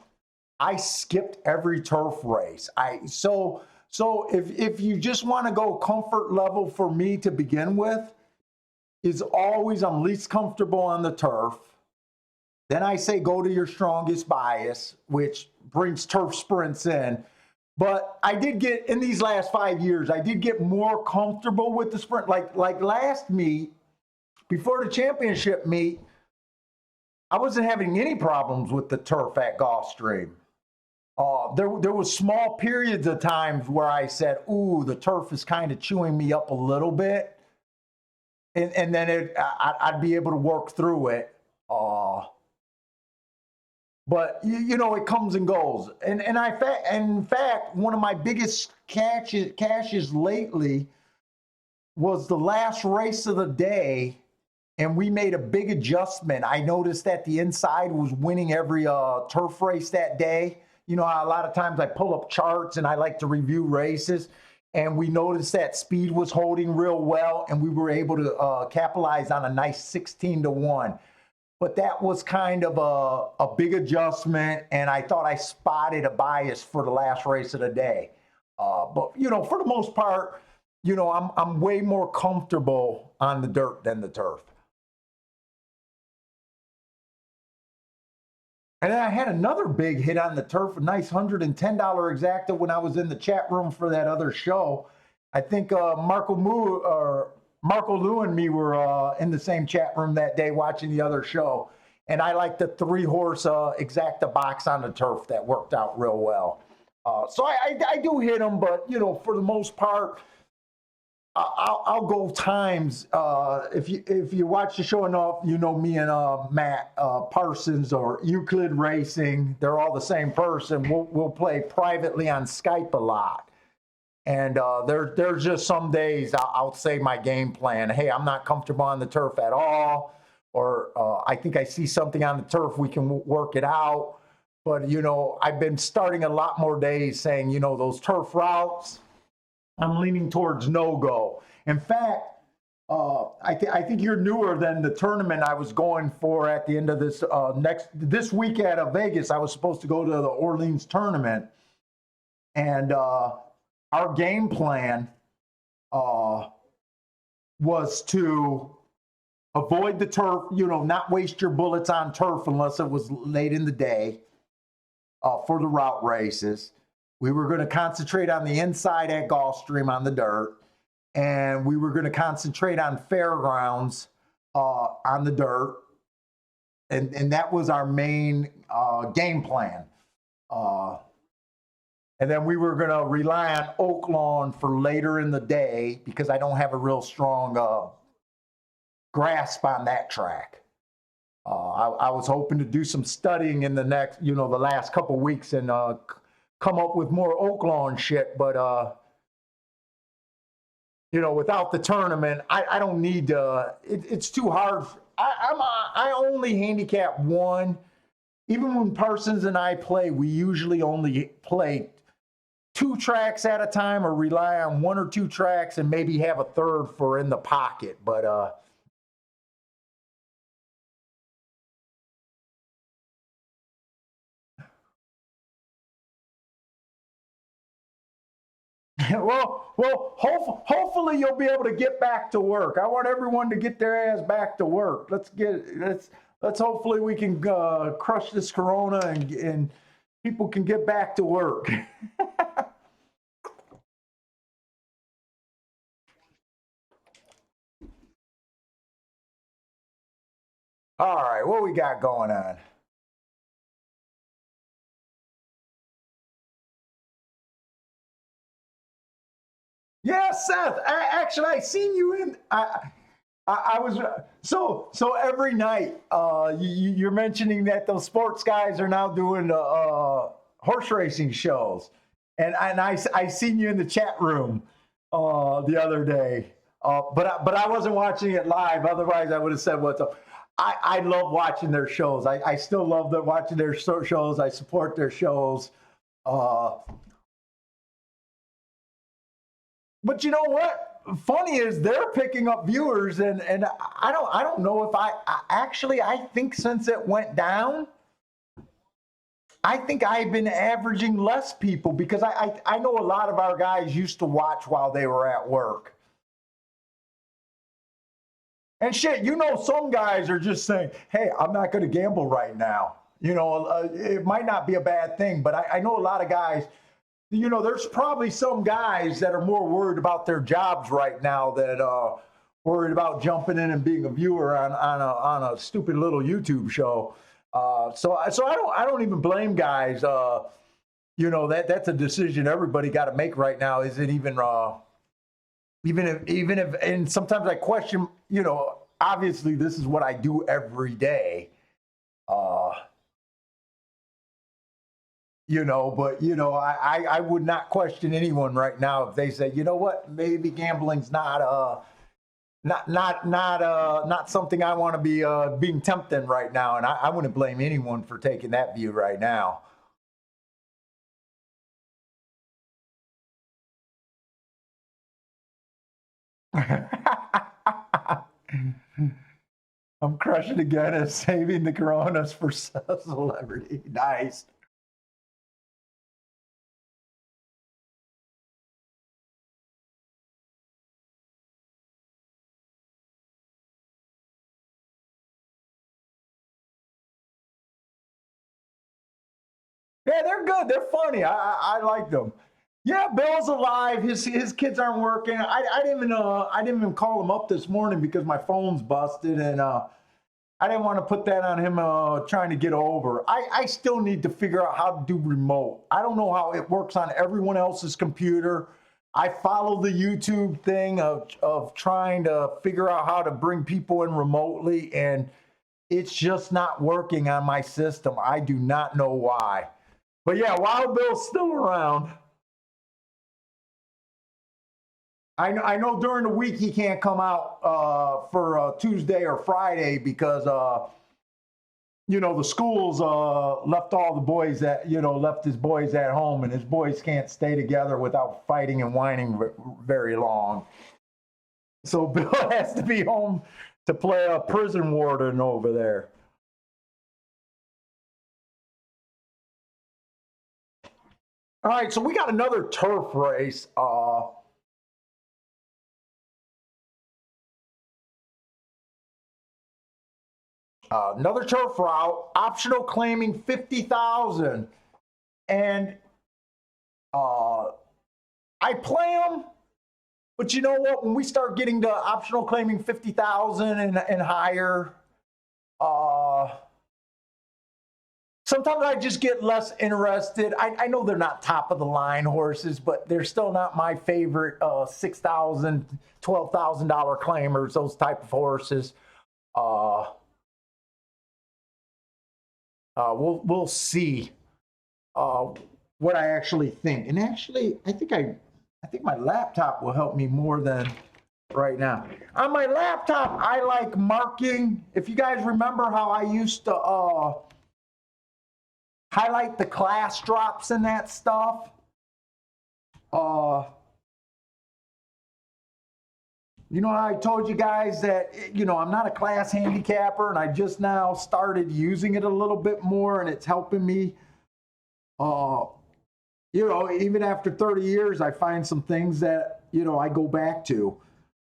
I skipped every turf race. So if you just want to go comfort level for me to begin with, is always I'm least comfortable on the turf. Then I say go to your strongest bias, which brings turf sprints in. But I did get in these last 5 years, I did get more comfortable with the sprint. Like last meet, before the championship meet, I wasn't having any problems with the turf at Gulfstream. There was small periods of times where I said, "Ooh, the turf is kind of chewing me up a little bit," and then I'd be able to work through it. But it comes and goes. And in fact, one of my biggest cashes lately was the last race of the day, and we made a big adjustment. I noticed that the inside was winning every turf race that day. A lot of times I pull up charts and I like to review races, and we noticed that speed was holding real well, and we were able to capitalize on a nice 16-1. But that was kind of a big adjustment, and I thought I spotted a bias for the last race of the day. But for the most part, I'm way more comfortable on the dirt than the turf. And then I had another big hit on the turf, a nice $110 exacta when I was in the chat room for that other show. I think Marco Lou and me were in the same chat room that day watching the other show. And I like the 3-horse exacta box on the turf that worked out real well. So I do hit them, but for the most part, I'll go times. If you watch the show enough, me and Matt Parsons or Euclid Racing, they're all the same person. We'll play privately on Skype a lot. And there's just some days I'll say my game plan. Hey, I'm not comfortable on the turf at all, or I think I see something on the turf. We can work it out. But I've been starting a lot more days saying, those turf routes, I'm leaning towards no-go. In fact, I think you're newer than the tournament I was going for at the end of this week at Vegas. I was supposed to go to the Orleans tournament, and our game plan was to avoid the turf, not waste your bullets on turf unless it was late in the day for the route races. We were going to concentrate on the inside at Gulfstream on the dirt, and we were going to concentrate on fairgrounds on the dirt, and that was our main game plan. And then we were going to rely on Oaklawn for later in the day because I don't have a real strong grasp on that track. I was hoping to do some studying in the last couple weeks and come up with more Oaklawn shit. But, without the tournament, I don't need to, it's too hard. I only handicap one. Even when Parsons and I play, we usually only play 2 tracks at a time or rely on 1 or 2 tracks and maybe have a third for in the pocket. But hopefully you'll be able to get back to work. I want everyone to get their ass back to work. Let's hopefully we can crush this corona and people can get back to work. All right, what we got going on? Yeah, Seth. Actually, I seen you in. I was so every night. You're mentioning that those sports guys are now doing horse racing shows, and I seen you in the chat room the other day. But I wasn't watching it live. Otherwise, I would have said what's up. I love watching their shows. I still love watching their shows. I support their shows. But you know what? Funny is they're picking up viewers, and I don't know if I think since it went down, I think I've been averaging less people because I know a lot of our guys used to watch while they were at work. And shit, you know, some guys are just saying, hey, I'm not going to gamble right now. You know, it might not be a bad thing, but I know a lot of guys, you know, there's probably some guys that are more worried about their jobs right now than worried about jumping in and being a viewer on a stupid little YouTube show. So I don't even blame guys. You know, that's a decision everybody got to make right now. Is it even if, and sometimes I question, you know, obviously this is what I do every day. You know, but you know, I would not question anyone right now if they say, you know what, maybe gambling's not something I want to be being tempted right now, and I wouldn't blame anyone for taking that view right now. I'm crushing again at saving the Coronas for celebrity. Nice. Yeah, they're good. They're funny. I like them. Yeah, Bill's alive. His kids aren't working. I didn't even call him up this morning because my phone's busted, and I didn't want to put that on him trying to get over. I still need to figure out how to do remote. I don't know how it works on everyone else's computer. I follow the YouTube thing of trying to figure out how to bring people in remotely, and it's just not working on my system. I do not know why. But yeah, Wild Bill's still around. I know during the week he can't come out for Tuesday or Friday because you know, the schools left all the boys left his boys at home, and his boys can't stay together without fighting and whining very long. So Bill has to be home to play a prison warden over there. All right, so we got another turf race. Another turf route, optional claiming 50,000, and I play them, but you know what? When we start getting to optional claiming 50,000 and higher, sometimes I just get less interested. I know they're not top of the line horses, but they're still not my favorite $6,000, $12,000 claimers, those type of horses. We'll see what I actually think. And actually, I think my laptop will help me more than right now. On my laptop, I like marking. If you guys remember how I used to highlight the class drops and that stuff. You know, I told you guys that, you know, I'm not a class handicapper, and I just now started using it a little bit more, and it's helping me. You know, even after 30 years, I find some things that, you know, I go back to.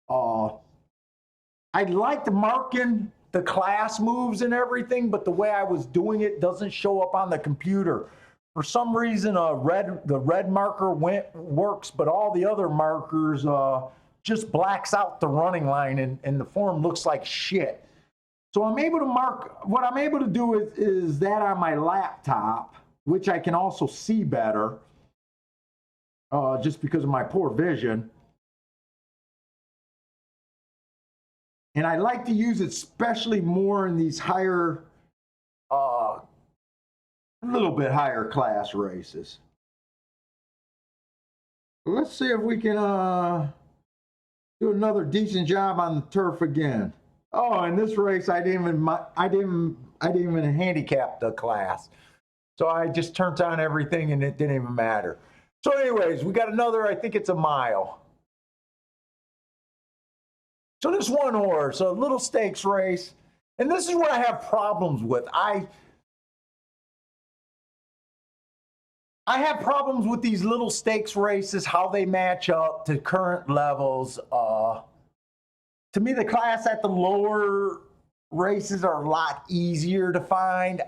I liked marking the class moves and everything, but the way I was doing it doesn't show up on the computer. For some reason, the red marker works, but all the other markers just blacks out the running line, and the form looks like shit. So I'm able to mark, what I'm able to do is that on my laptop, which I can also see better, just because of my poor vision. And I like to use it especially more in these higher, a little bit higher class races. Let's see if we can do another decent job on the turf again. Oh, in this race, I didn't even handicap the class. So I just turned on everything and it didn't even matter. So anyways, we got another, I think it's a mile. So this one horse, a little stakes race, and this is what I have problems with. I have problems with these little stakes races, how they match up to current levels. To me, the class at the lower races are a lot easier to find.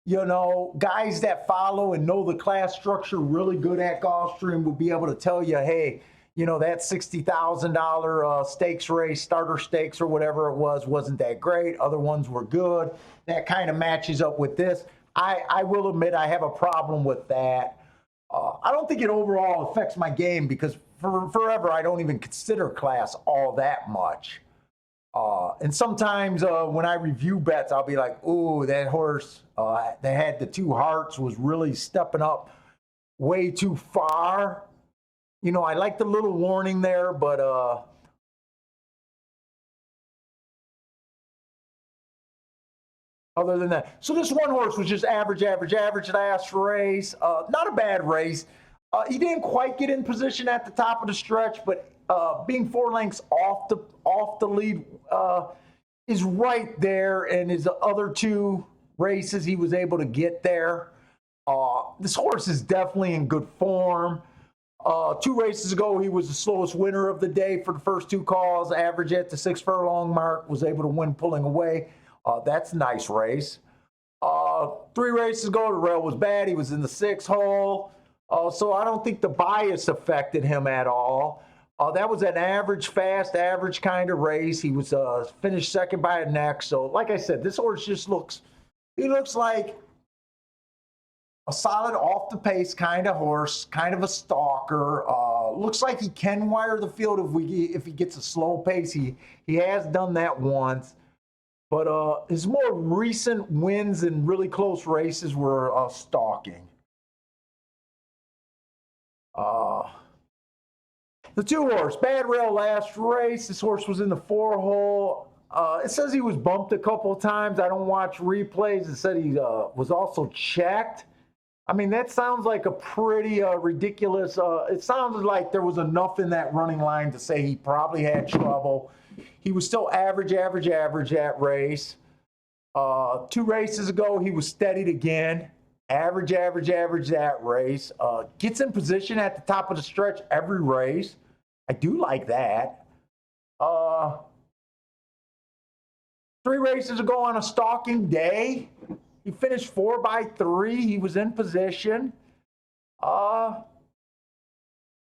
You know, guys that follow and know the class structure really good at Gulfstream will be able to tell you, hey, you know, that $60,000 stakes race, starter stakes or whatever it was, wasn't that great. Other ones were good. That kind of matches up with this. I will admit I have a problem with that. I don't think it overall affects my game because forever I don't even consider class all that much. And sometimes when I review bets, I'll be like, ooh, that horse that had the 2 hearts was really stepping up way too far. You know, I like the little warning there, but other than that. So this one horse was just average last race. Not a bad race. He didn't quite get in position at the top of the stretch, but being 4 lengths off the lead is right there. And his other 2 races, he was able to get there. This horse is definitely in good form. 2 races ago, he was the slowest winner of the day for the first 2 calls. Average at the 6 furlong mark, was able to win pulling away. That's a nice race. 3 races ago, the rail was bad. He was in the 6th hole. So I don't think the bias affected him at all. That was an average, fast, average kind of race. He was finished second by a neck. So like I said, this horse just looks like a solid off the pace kind of horse, kind of a stalker. Looks like he can wire the field if he gets a slow pace. He has done that once. But his more recent wins in really close races were stalking. The 2 horse, bad rail last race. This horse was in the 4 hole. It says he was bumped a couple of times. I don't watch replays. It said he was also checked. I mean, that sounds like a pretty ridiculous. It sounded like there was enough in that running line to say he probably had trouble. He was still average that race. 2 races ago, he was steadied again. Average that race. Gets in position at the top of the stretch every race. I do like that. 3 races ago on a stalking day, he finished 4 by 3. He was in position.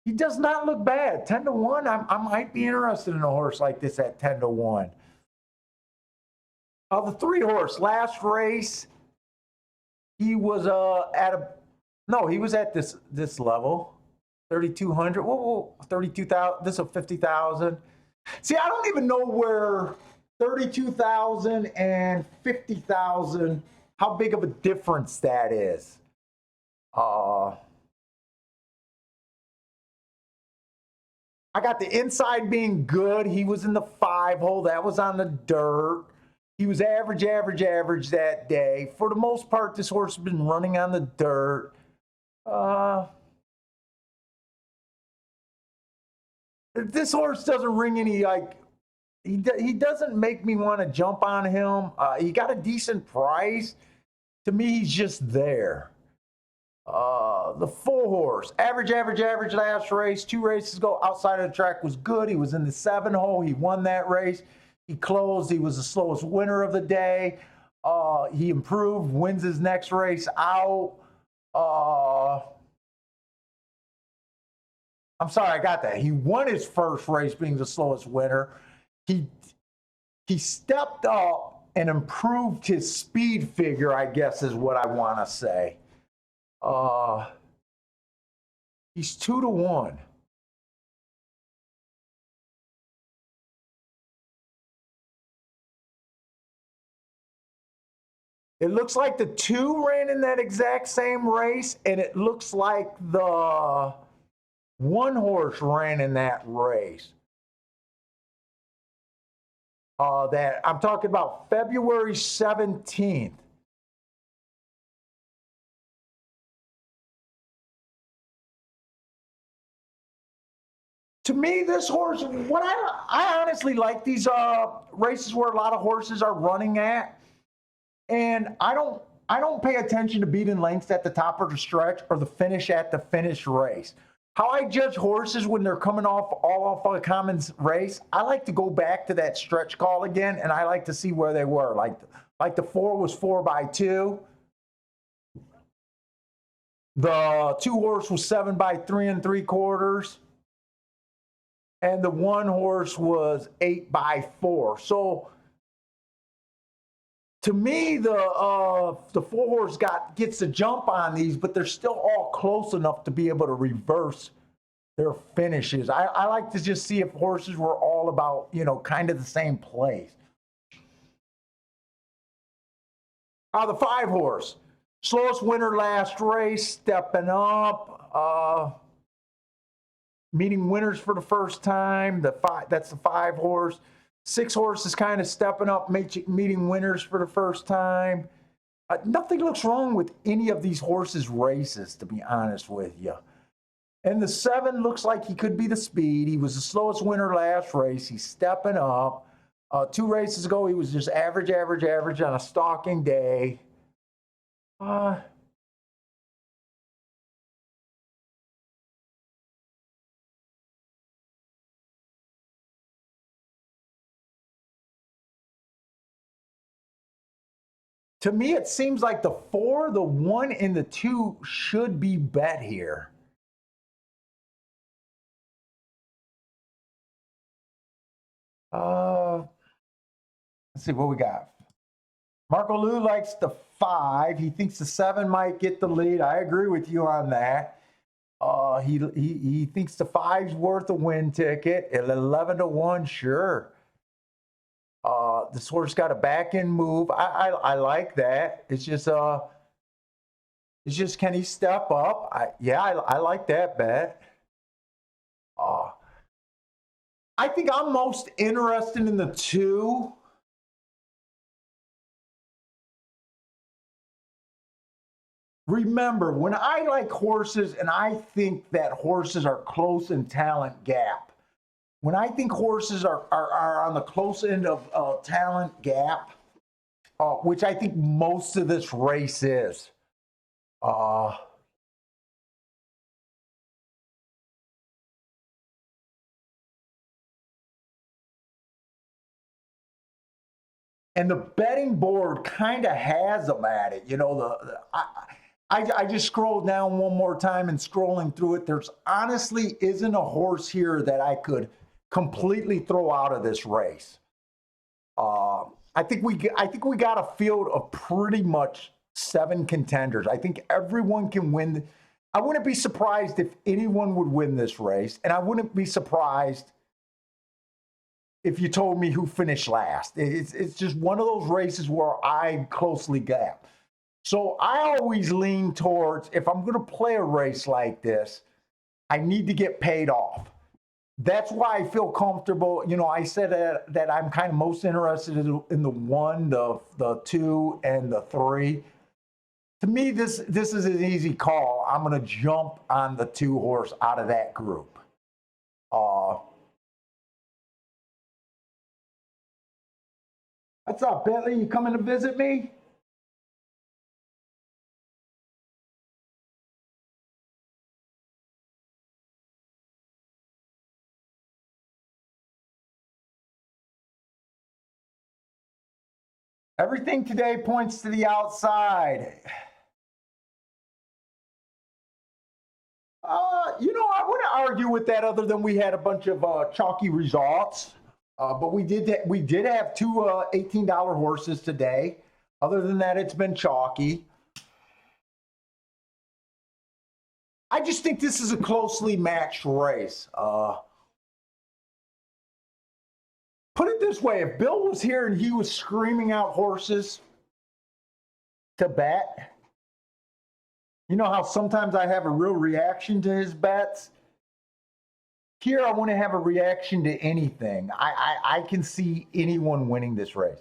He does not look bad. 10-1. I might be interested in a horse like this at 10-1. The 3 horse last race, he was he was at this level, 3,200. Whoa, 32,000. This is 50,000. See, I don't even know where 32,000 and 50,000. How big of a difference that is. I got the inside being good. He was in the 5 hole. That was on the dirt. He was average that day. For the most part, this horse has been running on the dirt. This horse doesn't ring any, like, he doesn't make me want to jump on him. He got a decent price. To me, he's just there. The 4 horse, average last race. 2 races ago, outside of the track was good. He was in the 7 hole. He won that race. He closed. He was the slowest winner of the day. He improved, wins his next race out. I'm sorry, I got that. He won his first race being the slowest winner. He stepped up and improved his speed figure, I guess is what I want to say. He's 2-1. It looks like the 2 ran in that exact same race, and it looks like the 1 horse ran in that race. That I'm talking about February 17th. To me, this horse, what I honestly like these races where a lot of horses are running at, and I don't pay attention to beating lengths at the top of the stretch or the finish at the finish race. How I judge horses when they're coming off of a commons race, I like to go back to that stretch call again, and I like to see where they were. Like the 4 was 4x2. The 2 horse was 7x3 3/4. And the 1 horse was 8x4. So to me, the 4 horse gets the jump on these, but they're still all close enough to be able to reverse their finishes. I like to just see if horses were all about, kind of the same place. The 5 horse, slowest winner last race, stepping up. Meeting winners for the first time. That's the 5 horse. 6 horse is kind of stepping up, meeting winners for the first time. Nothing looks wrong with any of these horses' races, to be honest with you. And the 7 looks like he could be the speed. He was the slowest winner last race. He's stepping up. 2 races ago, he was just average on a stalking day. To me, it seems like the 4, the 1, and the 2 should be bet here. Let's see what we got. Marco Lou likes the 5. He thinks the 7 might get the lead. I agree with you on that. He thinks the 5's worth a win ticket. At 11-1, sure. This horse got a back end move. I like that. It's just can he step up? I like that bet. I think I'm most interested in the 2. Remember, when I like horses and I think that horses are close in talent gap, when I think horses are on the close end of talent gap, which I think most of this race is, and the betting board kind of has them at it. I just scrolled down one more time and scrolling through it. There's honestly isn't a horse here that I could completely throw out of this race. I think we got a field of pretty much 7 contenders. I think everyone can win. I wouldn't be surprised if anyone would win this race, and I wouldn't be surprised if you told me who finished last. It's just one of those races where I closely gap. So I always lean towards, if I'm going to play a race like this, I need to get paid off. That's why I feel comfortable. I said that I'm kind of most interested in the 1, the 2, and the 3. To me, this is an easy call. I'm going to jump on the 2 horse out of that group. What's up, Bentley? You coming to visit me? Everything today points to the outside. I wouldn't argue with that other than we had a bunch of chalky results. But we did have 2 $18 horses today. Other than that, it's been chalky. I just think this is a closely matched race. Put it this way, if Bill was here and he was screaming out horses, to bet. You know how sometimes I have a real reaction to his bets? Here, I want to have a reaction to anything. I can see anyone winning this race.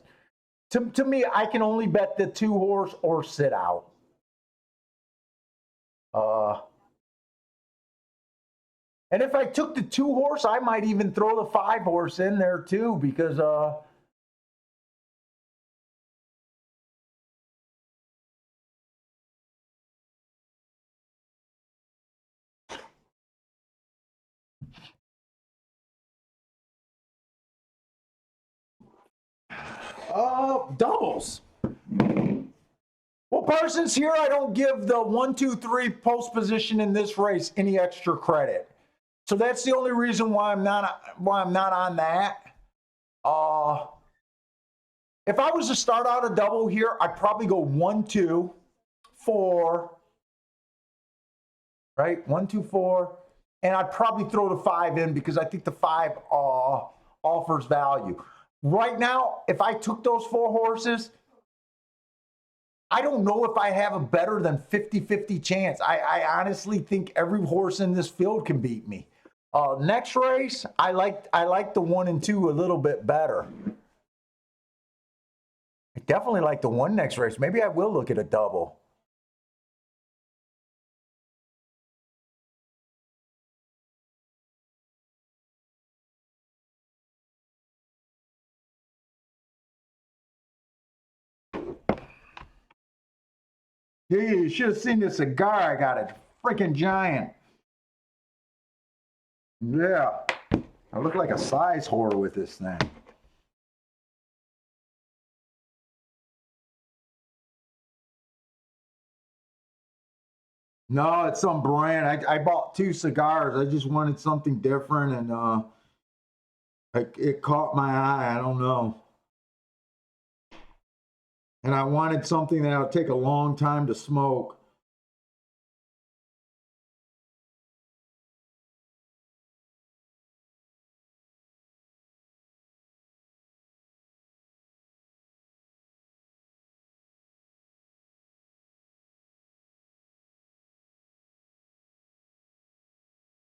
To me, I can only bet the 2-horse or sit out. And if I took the 2-horse, I might even throw the 5-horse in there too, because doubles. Well, Parsons, here I don't give the 1, 2, 3 post position in this race any extra credit. So that's the only reason why I'm not on that. If I was to start out a double here, I'd probably go 1, 2, 4. Right? 1, 2, 4. And I'd probably throw the 5 in because I think the 5 offers value. Right now, if I took those 4 horses, I don't know if I have a better than 50-50 chance. I honestly think every horse in this field can beat me. Next race, I like the 1 and 2 a little bit better. I definitely like the 1 next race. Maybe I will look at a double. Yeah, you should have seen the cigar I got. It's freaking giant. Yeah. I look like a size whore with this thing. No, it's some brand. I bought 2 cigars. I just wanted something different, and it caught my eye. I don't know. And I wanted something that would take a long time to smoke.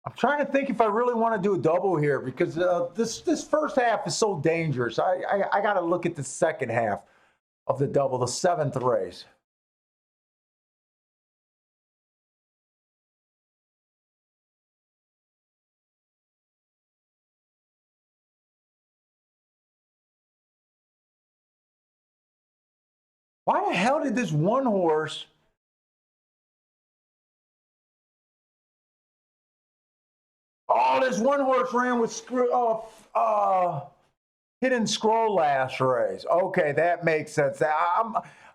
I'm trying to think if I really want to do a double here because this first half is so dangerous. I got to look at the second half of the double, the 7th race. Why the hell did this 1 horse? Oh, this 1 horse ran with Hidden Scroll last race. Okay, that makes sense.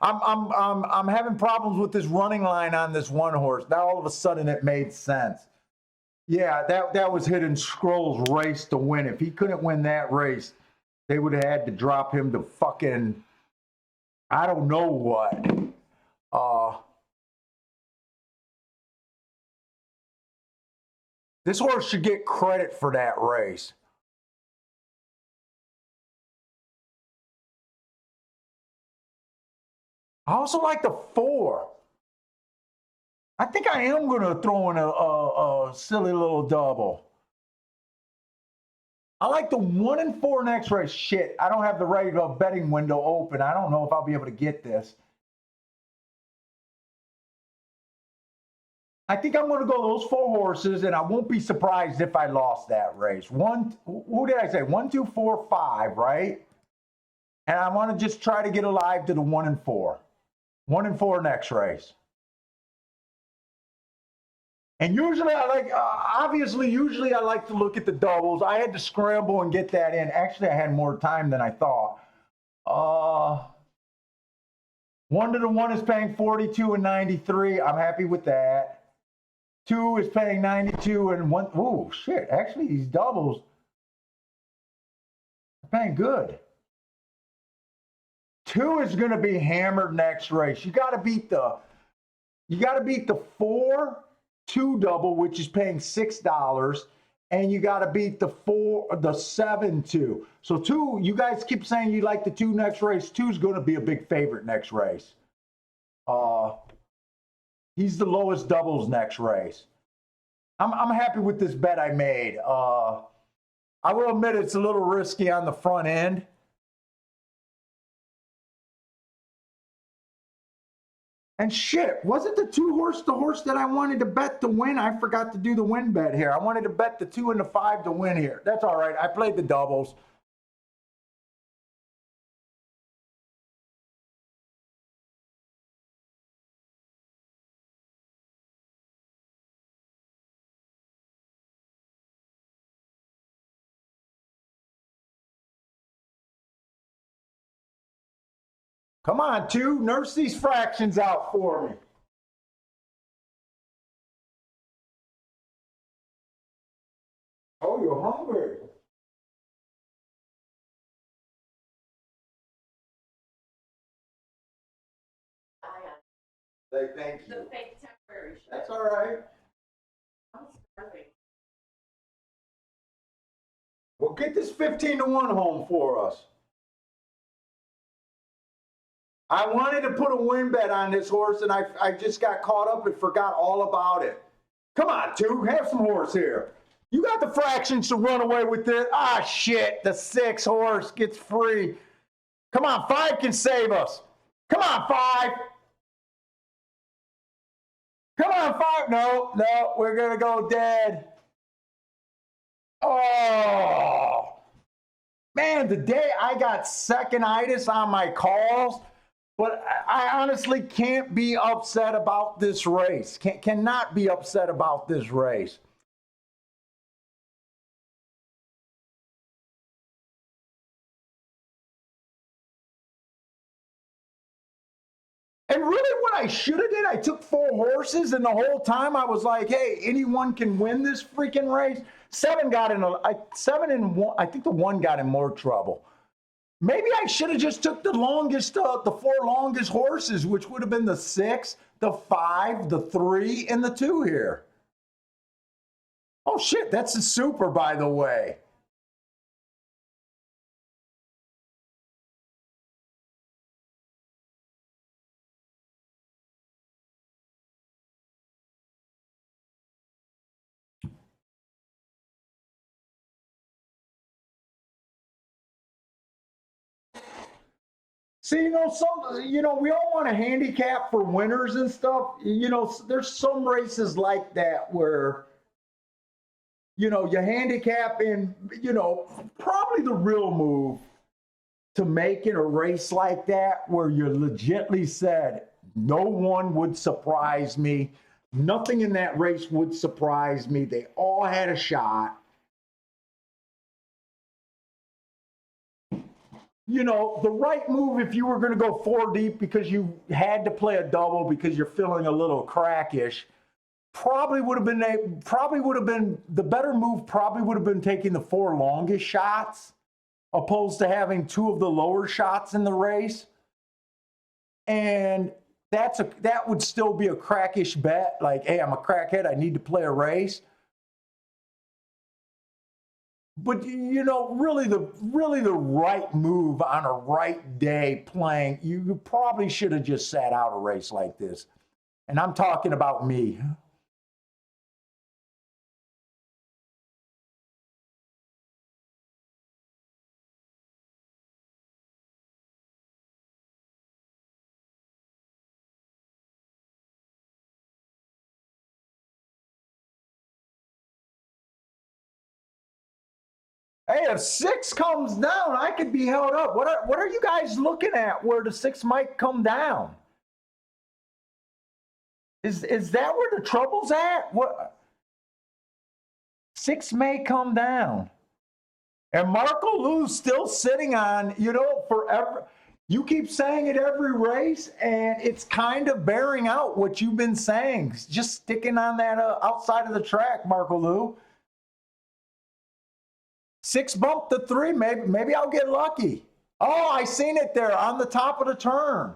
I'm having problems with this running line on this 1 horse. Now all of a sudden it made sense. Yeah, that was Hidden Scroll's race to win. If he couldn't win that race, they would have had to drop him to fucking I don't know what. This horse should get credit for that race. I also like the 4. I think I am going to throw in a silly little double. I like the 1 and 4 next race. Shit, I don't have the regular betting window open. I don't know if I'll be able to get this. I think I'm going to go those 4 horses, and I won't be surprised if I lost that race. Who did I say? 1, 2, 4, 5, right? And I want to just try to get alive to the 1 and 4. 1 and 4 next race. And usually I like, usually I like to look at the doubles. I had to scramble and get that in. Actually, I had more time than I thought. 1 to the 1 is paying 42 and 93. I'm happy with that. 2 is paying 92 and 1. Oh, shit. Actually, these doubles are paying good. 2 is going to be hammered next race. You got to beat the 4-2 double, which is paying $6, and you got to beat the 7-2. So 2, you guys keep saying you like the 2 next race. 2 is going to be a big favorite next race. He's the lowest doubles next race. I'm happy with this bet I made. I will admit it's a little risky on the front end. And shit, was it the 2-horse, the horse that I wanted to bet to win? I forgot to do the win bet here. I wanted to bet the 2 and the 5 to win here. That's all right. I played the doubles. Come on, 2, nurse these fractions out for me. Oh, you're hungry. Say thank you. The fake temporary shirt. That's all right. I'm starving. Well, get this 15 to 1 home for us. I wanted to put a win bet on this horse, and I just got caught up and forgot all about it. Come on, 2, have some horse here. You got the fractions to run away with it. Ah, shit, the 6 horse gets free. Come on, 5 can save us. Come on, 5. Come on, 5. No, we're going to go dead. Oh, man, the day I got second-itis on my calls, but I honestly can't be upset about this race. Cannot be upset about this race. And really what I should have did, I took 4 horses, and the whole time I was like, hey, anyone can win this freaking race. 7 got in 7 and 1. I think the 1 got in more trouble. Maybe I should have just took the longest, the 4 longest horses, which would have been the 6, the 5, the 3, and the 2 here. Oh shit, that's a super, by the way. See, we all want to handicap for winners and stuff. There's some races like that where, you handicap in, probably the real move to make it a race like that where you legitly said, no one would surprise me. Nothing in that race would surprise me. They all had a shot. The right move if you were going to go 4 deep because you had to play a double because you're feeling a little crackish, probably would have been the better move. Probably would have been taking the 4 longest shots opposed to having 2 of the lower shots in the race. And that would still be a crackish bet. Like, hey, I'm a crackhead. I need to play a race. But really the right move on a right day playing, you probably should have just sat out a race like this. And I'm talking about me. Hey, if 6 comes down, I could be held up. What are you guys looking at where the 6 might come down? Is that where the trouble's at? What 6 may come down. And Marco Lou's still sitting on, forever. You keep saying it every race, and it's kind of bearing out what you've been saying. Just sticking on that outside of the track, Marco Lou. 6 bump to 3, maybe I'll get lucky. Oh, I seen it there on the top of the turn.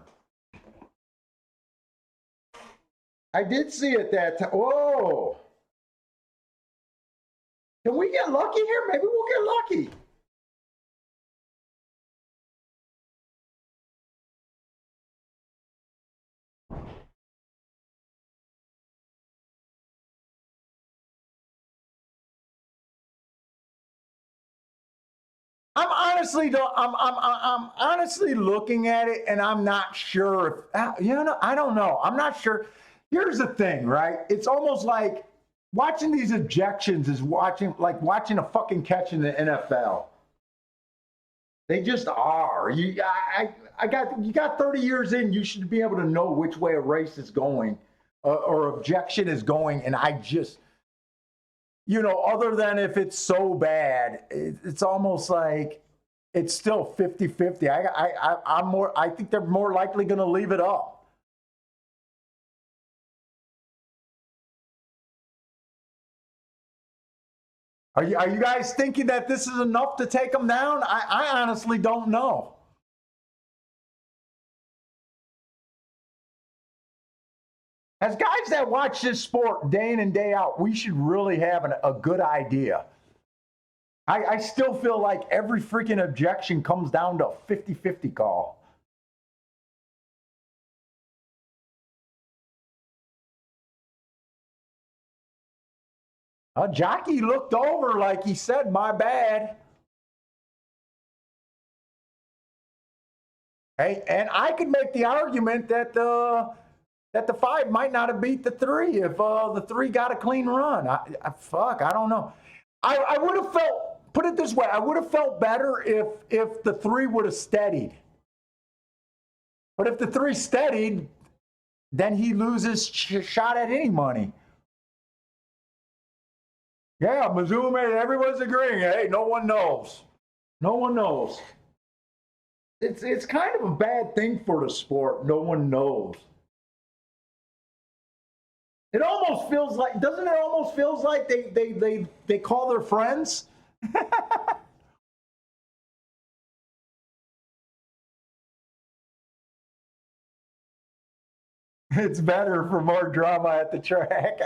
I did see it that time. Whoa. Can we get lucky here? Maybe we'll get lucky. I'm honestly don't. I'm honestly looking at it, and I'm not sure if I don't know. I'm not sure. Here's the thing, right? It's almost like watching these ejections is watching a fucking catch in the NFL. They just are. You got 30 years in. You should be able to know which way a race is going, or objection is going, and I just. Other than if it's so bad, it's almost like it's still 50-50. I think they're more likely going to leave it up. Are you guys thinking that this is enough to take them down? I honestly don't know. As guys that watch this sport day in and day out, we should really have a good idea. I still feel like every freaking objection comes down to a 50-50 call. Jockey looked over like he said, my bad. Hey, and I could make the argument that the 5 might not have beat the 3 if the 3 got a clean run. I don't know. I would have felt, put it this way, I would have felt better if the 3 would have steadied. But if the 3 steadied, then he loses shot at any money. Yeah, Mizzou, everyone's agreeing. Hey, no one knows. No one knows. It's kind of a bad thing for the sport. No one knows. It almost feels like, doesn't it almost feels like they call their friends? It's better for more drama at the track.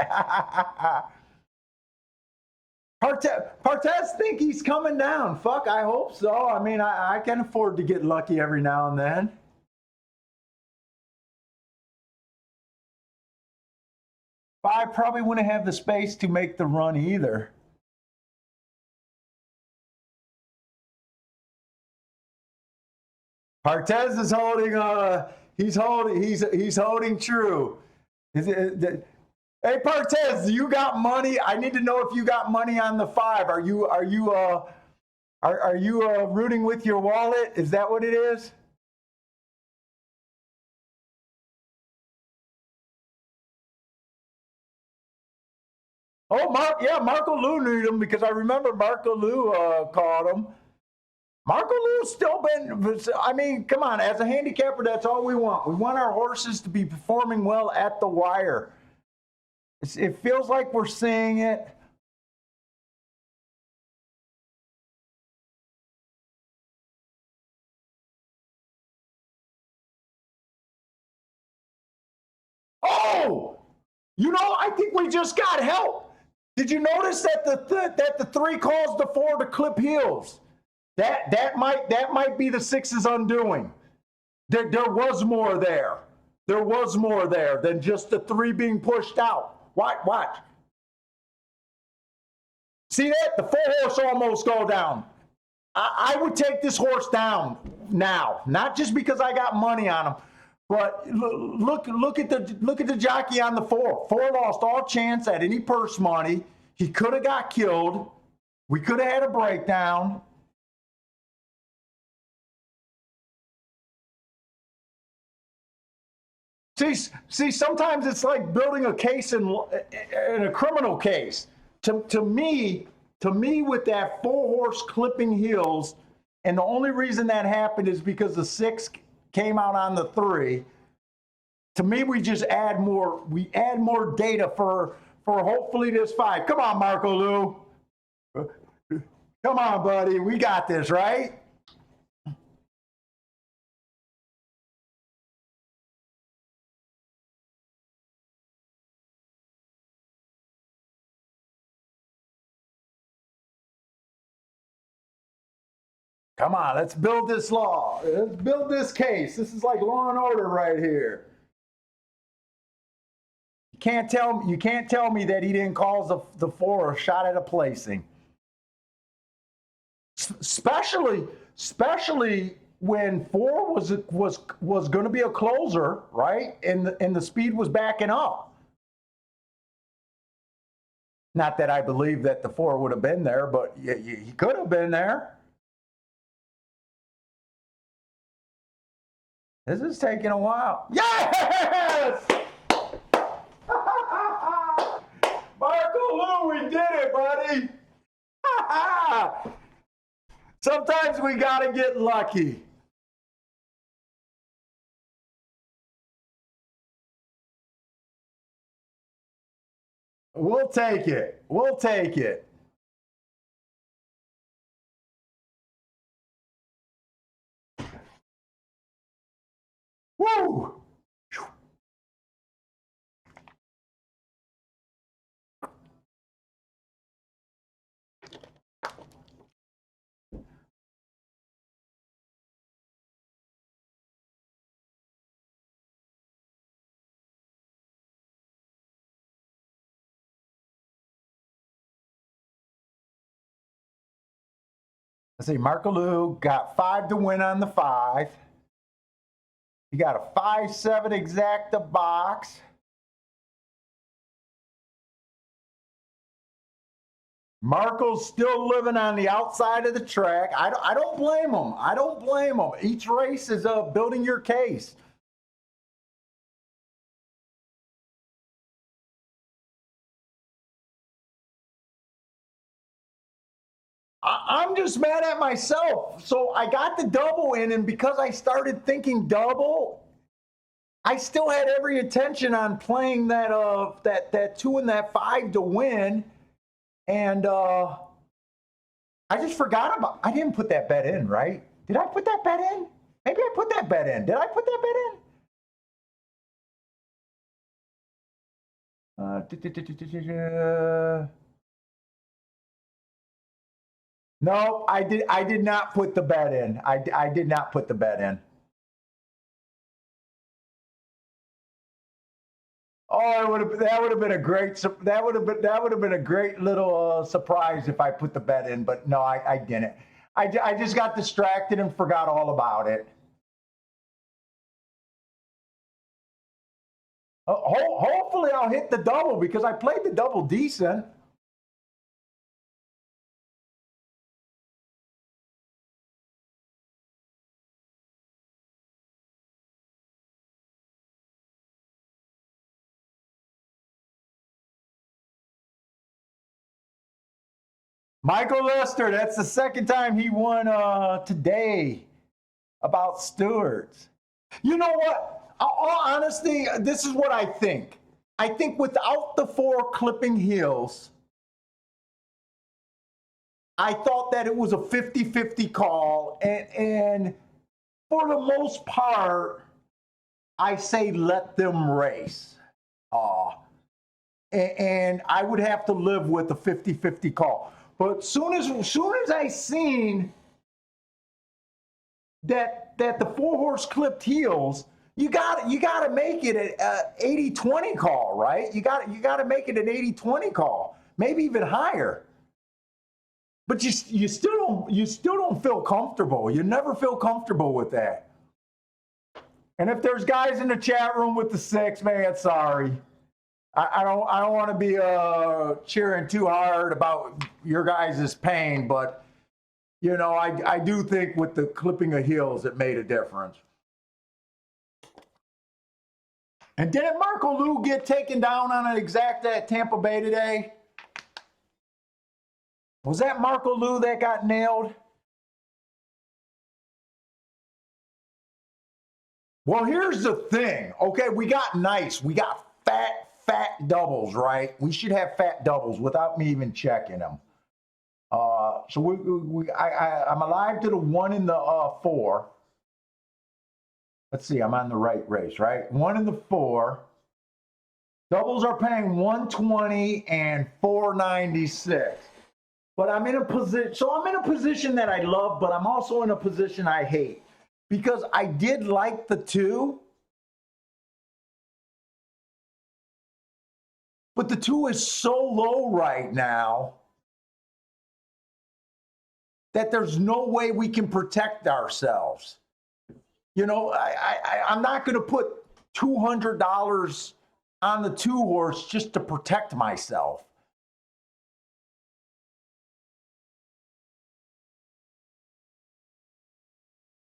Partez think he's coming down. Fuck, I hope so. I mean, I can afford to get lucky every now and then. I probably wouldn't have the space to make the run either. Partez is holding. He's holding true. Hey Partez, you got money? I need to know if you got money on the 5. Are you rooting with your wallet? Is that what it is? Oh, Marco Lu knew him because I remember Marco Lu called him. Marco Lu's still been, I mean, come on, as a handicapper, that's all we want. We want our horses to be performing well at the wire. It feels like we're seeing it. Oh, I think we just got help. Did you notice that the 3 calls the 4 to clip heels? That might be the 6's undoing. There was more there. There was more there than just the 3 being pushed out. Watch. See that? The 4 horse almost go down. I would take this horse down now, not just because I got money on him, but look at the jockey on the 4. 4 lost all chance at any purse money. He could have got killed. We could have had a breakdown. See, sometimes it's like building a case in a criminal case. To me, with that 4 horse clipping heels, and the only reason that happened is because the 6 came out on the 3. To me, we just add more. We add more data for hopefully this 5. Come on, Marco Lu. Come on, buddy. We got this, right? Come on, let's build this law. Let's build this case. This is like Law and Order right here. You can't tell me that he didn't cause the 4 a shot at a placing. Especially when 4 was going to be a closer, right? And the speed was backing up. Not that I believe that the 4 would have been there, but he could have been there. This is taking a while. Yes! Marco Lou, we did it, buddy. Sometimes we got to get lucky. We'll take it. We'll take it. Woo! Let's see, Marco Lou got 5 to win on the 5. He got a 5-7 exacta box. Marco's still living on the outside of the track. I don't blame him. I don't blame him. Each race is building your case. I'm just mad at myself. So I got the double in, and because I started thinking double, I still had every intention on playing that 2 and that 5 to win, and I just forgot about. I didn't put that bet in, right? Did I put that bet in? Maybe I put that bet in. Did I put that bet in? No, I did not put the bet in. I did not put the bet in. Oh, that would have been a great little surprise if I put the bet in, but no, I didn't. I just got distracted and forgot all about it. Hopefully I'll hit the double because I played the double decent. Michael Lester, that's the second time he won today about Stewart's. You know what? All honesty, this is what I think. I think without the 4 clipping heels, I thought that it was a 50-50 call. And for the most part, I say let them race. And I would have to live with a 50-50 call. But soon as I seen that the 4-horse clipped heels, you got to make it an 80-20 call, right? You got to make it an 80-20 call, maybe even higher. But you still don't feel comfortable. You never feel comfortable with that. And if there's guys in the chat room with the 6, man, sorry. I don't want to be cheering too hard about your guys' pain, but you know, I do think with the clipping of heels, it made a difference. And didn't Marco Lou get taken down on an exacta at Tampa Bay today? Was that Marco Lou that got nailed? Well, here's the thing. Okay, we got nice. We got fat doubles, right? We should have fat doubles without me even checking them. So I'm alive to the 1 and the 4. Let's see, I'm on the right race, right? 1 and the 4. Doubles are paying 120 and 496. But I'm in a position that I love, but I'm also in a position I hate because I did like the 2. But the 2 is so low right now that there's no way we can protect ourselves. You know, I'm not going to put $200 on the 2-horse just to protect myself.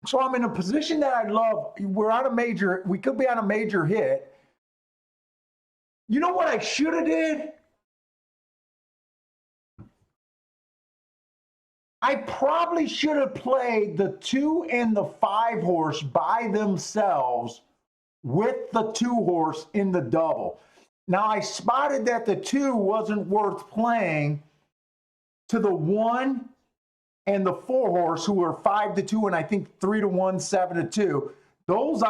So I'm in a position that I love. We could be on a major hit. You know what I should have did? I probably should have played the 2 and the 5-horse by themselves with the 2-horse in the double. Now I spotted that the 2 wasn't worth playing to the 1 and the 4-horse, who are 5-2 and I think 3-1, 7-2. Those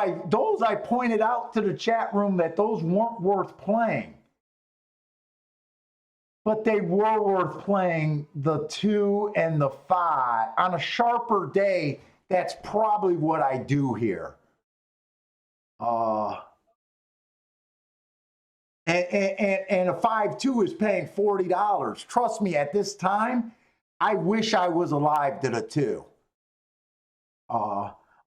I pointed out to the chat room that those weren't worth playing. But they were worth playing the 2 and the 5. On a sharper day, that's probably what I do here. And a 5-2 is paying $40. Trust me, at this time, I wish I was alive to the 2.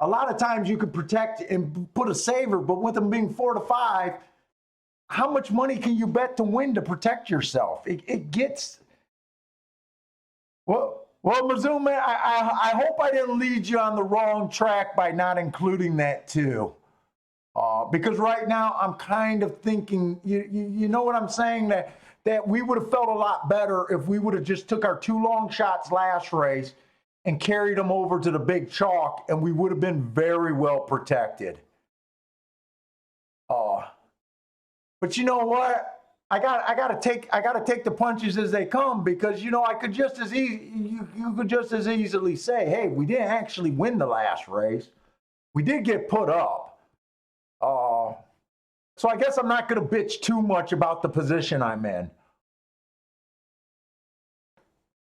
A lot of times you could protect and put a saver, but with them being 4-5, how much money can you bet to win to protect yourself? It gets... Well, Mizzou, man, I hope I didn't lead you on the wrong track by not including that too. Because right now I'm kind of thinking, you know what I'm saying? That we would have felt a lot better if we would have just took our 2 long shots last race and carried them over to the big chalk, and we would have been very well protected. But you know what? I gotta take the punches as they come, because you know I could just as you could just as easily say, hey, we didn't actually win the last race. We did get put up. So I guess I'm not gonna bitch too much about the position I'm in.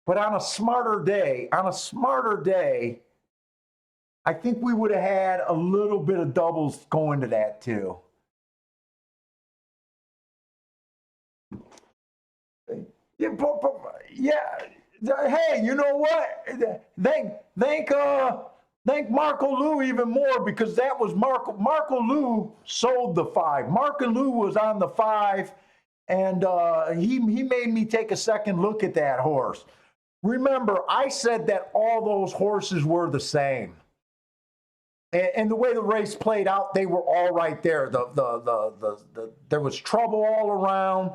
But on a smarter day, I think we would have had a little bit of doubles going to that too. Yeah. Hey, you know what? Thank Marco Lou even more, because that was Marco Lou sold the 5. Marco Lou was on the 5, and he made me take a second look at that horse. Remember, I said that all those horses were the same. And the way the race played out, they were all right there. There was trouble all around.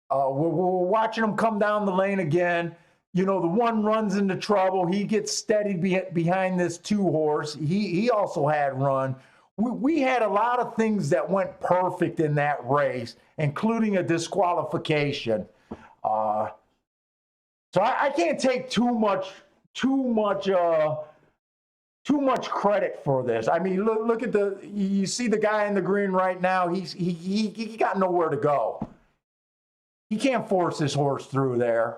We're watching them come down the lane again. You know, the 1 runs into trouble. He gets steady behind this 2-horse. He also had run. We had a lot of things that went perfect in that race, including a disqualification. So I can't take too much credit for this. I mean, look at you see the guy in the green right now. He got nowhere to go. He can't force his horse through there.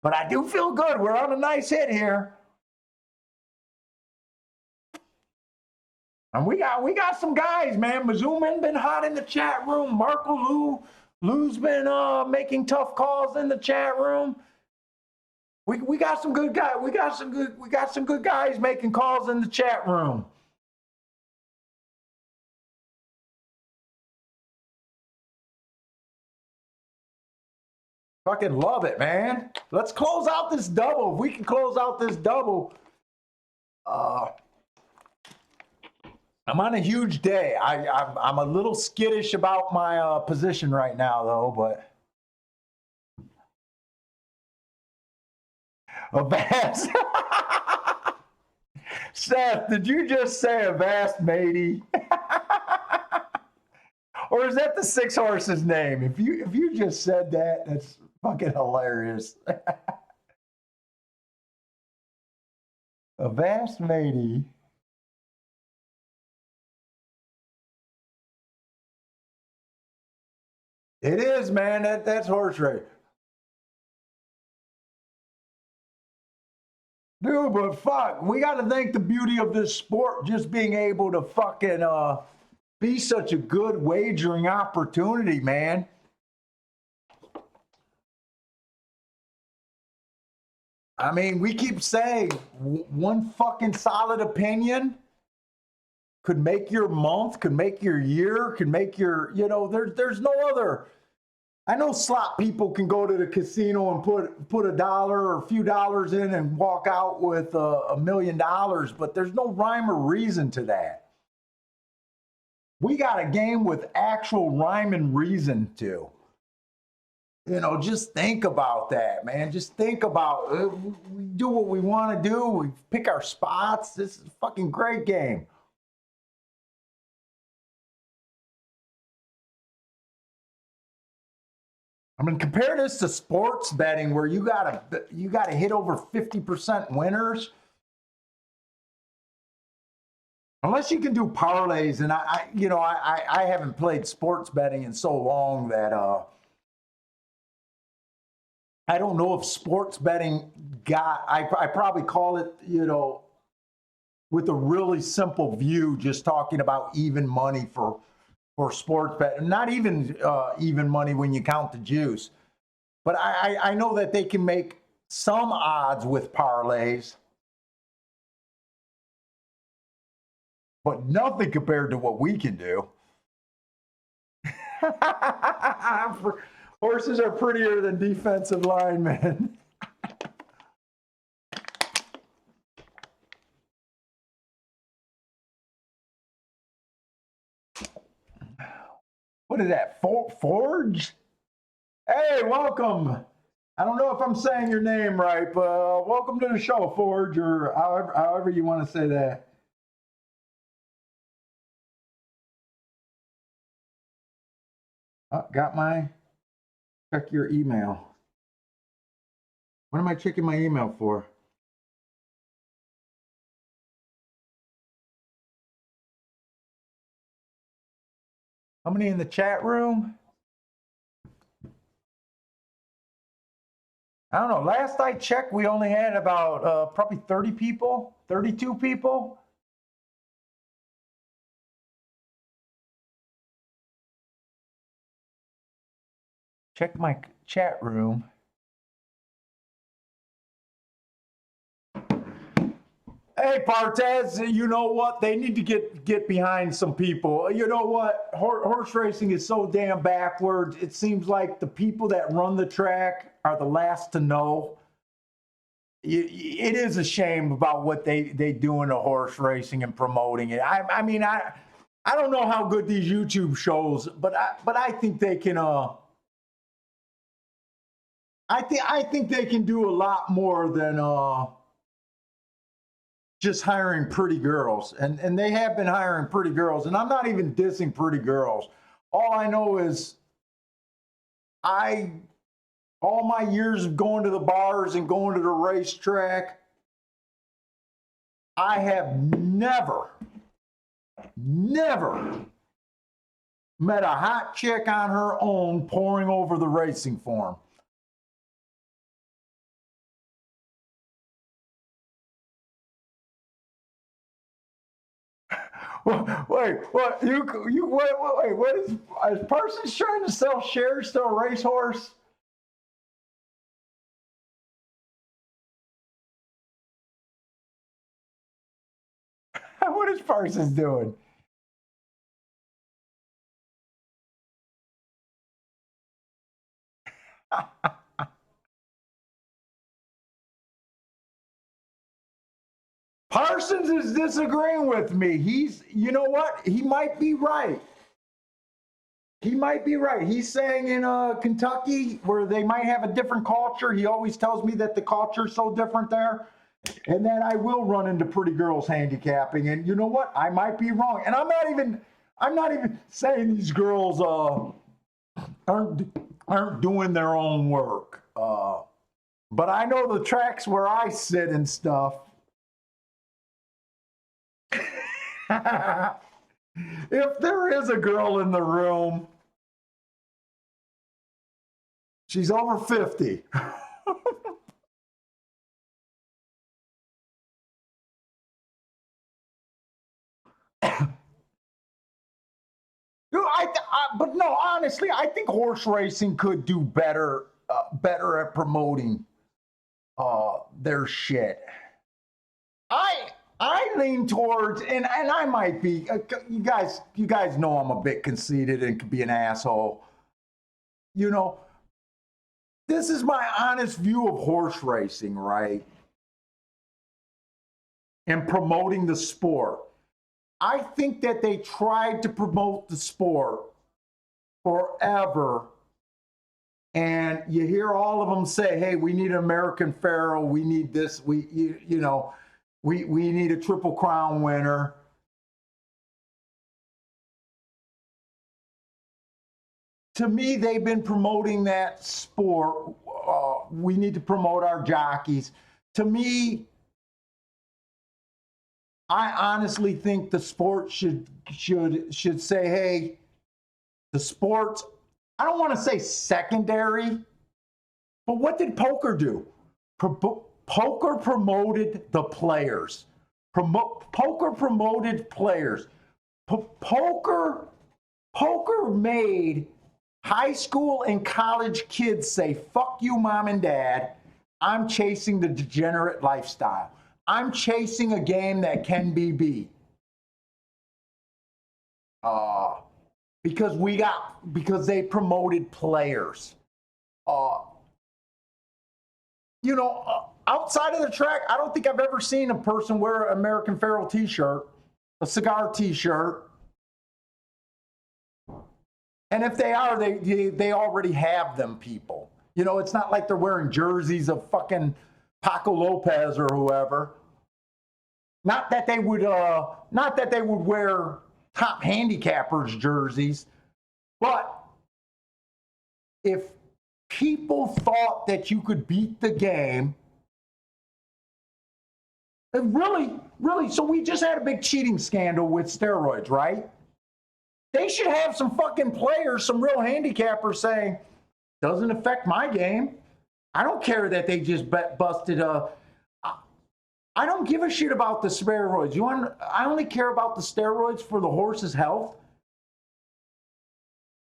But I do feel good. We're on a nice hit here. And we got some guys, man. Mizzouman been hot in the chat room. Marco Lou's been making tough calls in the chat room. We got some good guys. We got some good guys making calls in the chat room. Fucking love it, man. Let's close out this double. If we can close out this double, I'm on a huge day. I'm a little skittish about my position right now, though. But Avast, Seth, did you just say Avast, matey? Or is that the 6-horse's name? If you just said that, that's fucking hilarious. Avast, matey. It is, man. That's horse race. Dude, but fuck, we got to thank the beauty of this sport just being able to fucking be such a good wagering opportunity, man. I mean, we keep saying one fucking solid opinion could make your month, could make your year, could make your, there's no other. I know slot people can go to the casino and put $1 or a few dollars in and walk out with $1 million, but there's no rhyme or reason to that. We got a game with actual rhyme and reason to. Just think about that, man. Just think about we do what we want to do. We pick our spots. This is a fucking great game. I mean, compare this to sports betting where you gotta hit over 50% winners. Unless you can do parlays, and I haven't played sports betting in so long that I don't know if sports betting I probably call it, with a really simple view, just talking about even money for sports bet, not even even money when you count the juice. But I know that they can make some odds with parlays, but nothing compared to what we can do. Horses are prettier than defensive linemen. What is that? Forge? Hey, welcome. I don't know if I'm saying your name right, but welcome to the show, Forge, or however you want to say that. Check your email. What am I checking my email for? How many in the chat room? I don't know. Last I checked, we only had about probably 30 people, 32 people. Check my chat room. Hey, Partez, you know what? They need to get behind some people. You know what? Horse racing is so damn backwards. It seems like the people that run the track are the last to know. It is a shame about what they do in the horse racing and promoting it. I mean, I don't know how good these YouTube shows, but I think they can. I think they can do a lot more than just hiring pretty girls, and they have been hiring pretty girls, and I'm not even dissing pretty girls. All I know is all my years of going to the bars and going to the racetrack, I have never met a hot chick on her own pouring over the racing form. Wait, what? Wait, what is Parsons trying to sell shares to a racehorse? What is Parsons doing? Parsons is disagreeing with me. You know what? He might be right. He might be right. He's saying in Kentucky, where they might have a different culture, he always tells me that the culture is so different there, and that I will run into pretty girls handicapping. And you know what? I might be wrong. And I'm not even saying these girls aren't doing their own work. But I know the tracks where I sit and stuff. If there is a girl in the room, she's over 50. But no, honestly, I think horse racing could do better at promoting their shit. I lean towards, and I might be. You guys know I'm a bit conceited and could be an asshole. You know, this is my honest view of horse racing, right? And promoting the sport. I think that they tried to promote the sport forever. And you hear all of them say, hey, we need an American Pharoah, we need this, we need a Triple Crown winner. To me, they've been promoting that sport. We need to promote our jockeys. To me, I honestly think the sport should say, hey, the sport's, I don't want to say secondary, but what did poker do? Poker promoted the players. Poker promoted players. Poker made high school and college kids say, fuck you, mom and dad. I'm chasing the degenerate lifestyle. I'm chasing a game that can be beat. Because they promoted players. Outside of the track, I don't think I've ever seen a person wear an American Pharoah t-shirt, a cigar t-shirt. And if they are, they already have them, people. It's not like they're wearing jerseys of fucking Paco Lopez or whoever. Not that they would wear top handicappers jerseys, but if people thought that you could beat the game, and really, so we just had a big cheating scandal with steroids, right? They should have some fucking players, some real handicappers saying, doesn't affect my game. I don't care that they just busted I don't give a shit about the steroids. I only care about the steroids for the horse's health.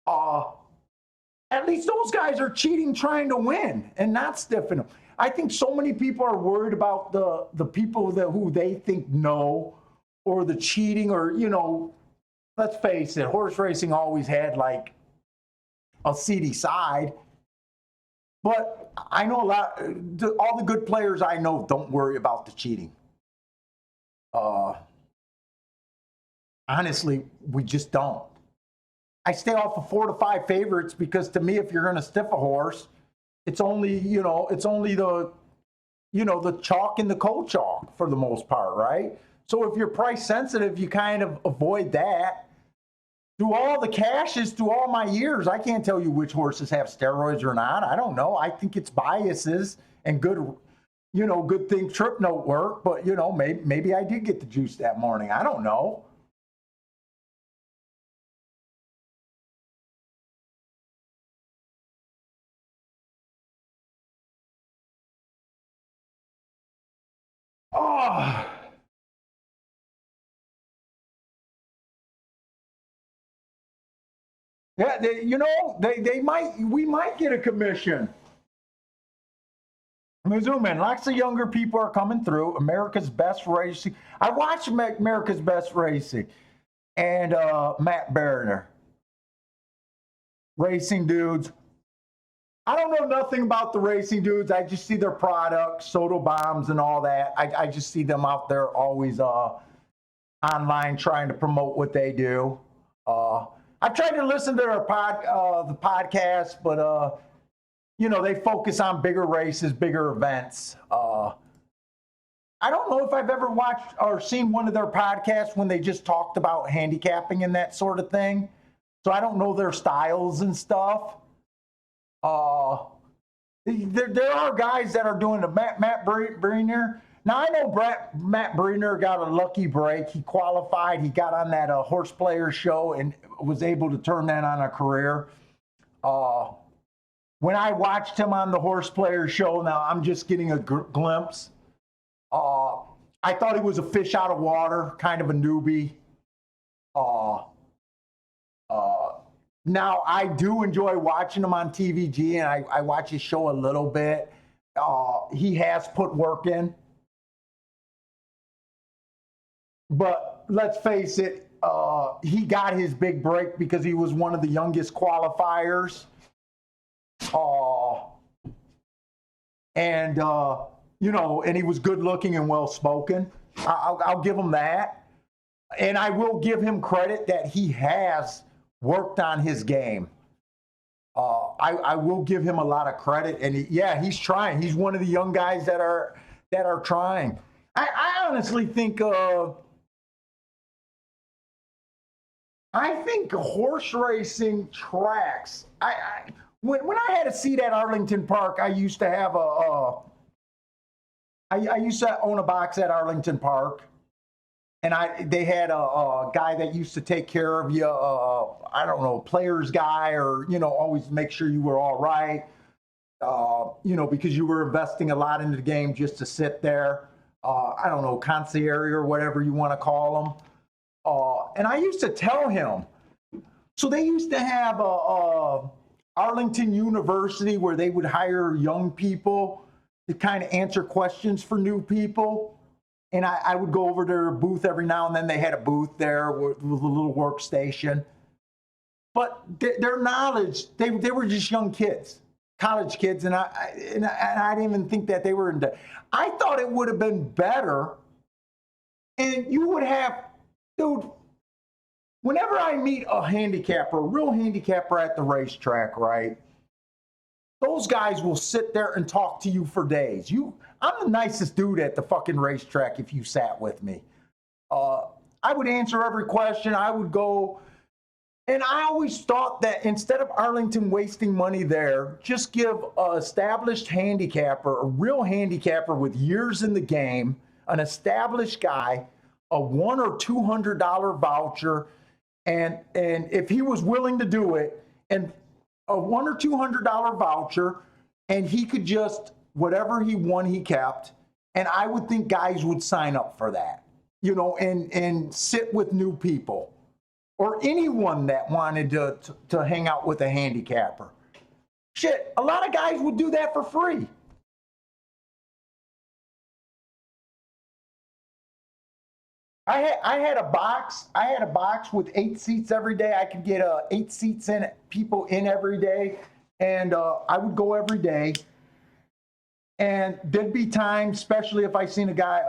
At least those guys are cheating, trying to win, and not stiffing them. I think so many people are worried about the people who they think know, or the cheating, or let's face it, horse racing always had like a seedy side. But I know all the good players I know don't worry about the cheating. Honestly, we just don't. I stay off of 4 to 5 favorites because to me, if you're going to stiff a horse, it's only the chalk and the cold chalk for the most part, right? So if you're price sensitive, you kind of avoid that. Through all the cashes, through all my years, I can't tell you which horses have steroids or not. I don't know. I think it's biases and good thing trip note work, but maybe I did get the juice that morning. I don't know. Oh. Yeah, we might get a commission. I'm gonna zoom in. Lots of younger people are coming through. America's Best Racing. I watched America's Best Racing and Matt Berner. Racing dudes. I don't know nothing about the racing dudes. I just see their products, Soto Bombs and all that. I just see them out there always online trying to promote what they do. I tried to listen to their the podcast, but they focus on bigger races, bigger events. I don't know if I've ever watched or seen one of their podcasts when they just talked about handicapping and that sort of thing. So I don't know their styles and stuff. There are guys that are doing the Matt Briner. Now I know Matt Briner got a lucky break. He qualified. He got on that Horse Player show and was able to turn that on a career. When I watched him on the Horse Player show, now I'm just getting a glimpse. I thought he was a fish out of water, kind of a newbie. Now I do enjoy watching him on TVG, and I watch his show a little bit. He has put work in. But let's face it, he got his big break because he was one of the youngest qualifiers. And and he was good looking and well spoken. I'll give him that. And I will give him credit that he has worked on his game. I will give him a lot of credit, and he's trying. He's one of the young guys that are trying. I honestly think horse racing tracks. When I had a seat at Arlington Park, I used to have I used to own a box at Arlington Park, and they had a guy that used to take care of you. I don't know, players guy, or always make sure you were all right. Because you were investing a lot into the game just to sit there. I don't know, concierge or whatever you want to call them. And I used to tell him. So they used to have Arlington University where they would hire young people to kind of answer questions for new people. And I would go over to their booth every now and then. They had a booth there with a little workstation. But their knowledge, they were just young kids, college kids. And I didn't even think that they were into. I thought it would have been better. And you would have, dude, whenever I meet a handicapper, a real handicapper at the racetrack, right? Those guys will sit there and talk to you for days. I'm the nicest dude at the fucking racetrack if you sat with me. I would answer every question. I would go, and I always thought that instead of Arlington wasting money there, just give an established handicapper, a real handicapper with years in the game, an established guy, a $100 or $200 voucher, and if he was willing to do it, and a $100 or $200 voucher, and he could just, whatever he won, he kept. And I would think guys would sign up for that, and sit with new people, or anyone that wanted to hang out with a handicapper. Shit, a lot of guys would do that for free. I had a box. I had a box with 8 seats every day. I could get 8 seats in, people in every day, and I would go every day. And there'd be times, especially if I seen a guy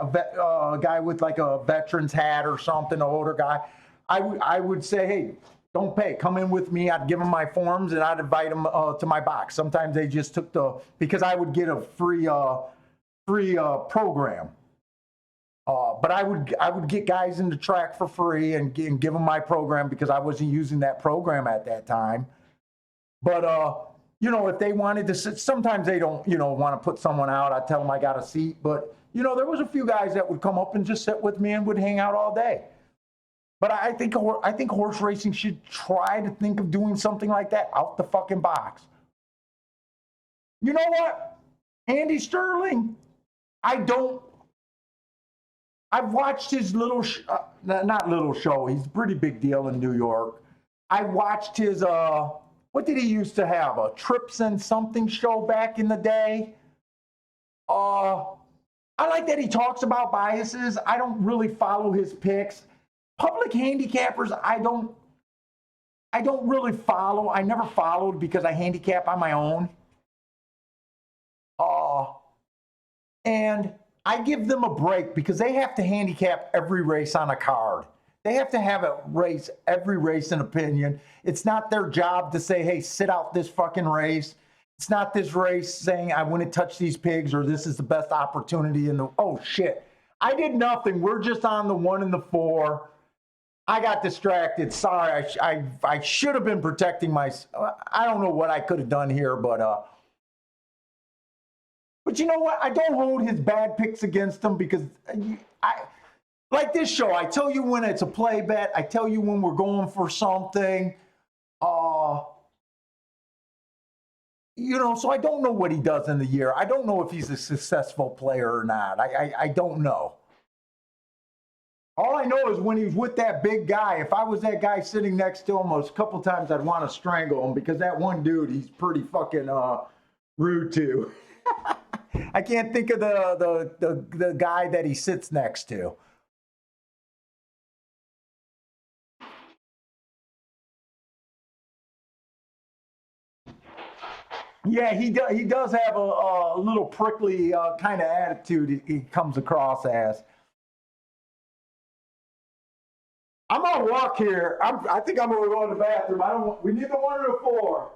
with like a veteran's hat or something, an older guy, I would say, hey, don't pay. Come in with me. I'd give them my forms and I'd invite them to my box. Sometimes they just took because I would get a free program. But I would get guys in the track for free and give them my program because I wasn't using that program at that time. But if they wanted to sit, sometimes they don't want to put someone out. I tell them I got a seat. But there was a few guys that would come up and just sit with me and would hang out all day. But I think horse racing should try to think of doing something like that out the fucking box. You know what, Andy Sterling, I've watched his not little show. He's a pretty big deal in New York. I watched his, what did he used to have? A Trips and Something show back in the day. I like that he talks about biases. I don't really follow his picks. Public handicappers, I don't really follow. I never followed because I handicap on my own. And I give them a break because they have to handicap every race on a card. They have to have every race an opinion. It's not their job to say, hey, sit out this fucking race. It's not this race saying I wouldn't touch these pigs or this is the best opportunity oh shit. I did nothing. We're just on the 1 and the 4. I got distracted. Sorry. I should have been protecting myself. I don't know what I could have done here, but you know what? I don't hold his bad picks against him because like this show, I tell you when it's a play bet. I tell you when we're going for something. So I don't know what he does in the year. I don't know if he's a successful player or not. I don't know. All I know is when he's with that big guy, if I was that guy sitting next to him, a couple times I'd want to strangle him because that one dude, he's pretty fucking rude to. I can't think of the guy that he sits next to. Yeah, he does have a little prickly kind of attitude. He comes across as. I'm gonna walk here. I think I'm gonna go to the bathroom. I don't. We need the 1 or the 4.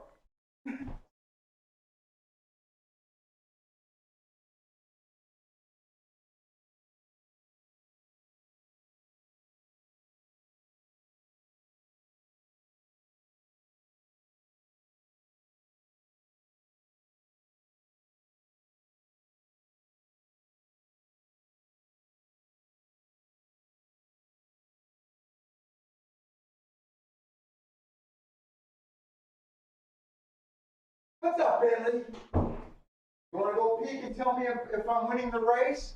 What's up, Bentley? You want to go peek and tell me if I'm winning the race?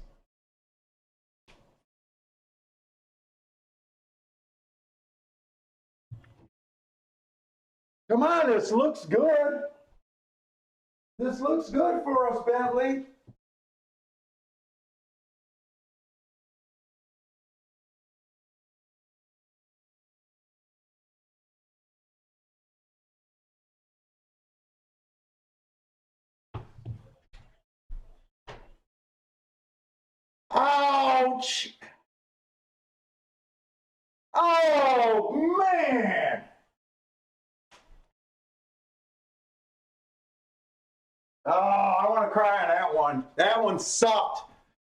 Come on, this looks good. This looks good for us, Bentley. Ouch! Oh, man! Oh, I want to cry on that one. That one sucked.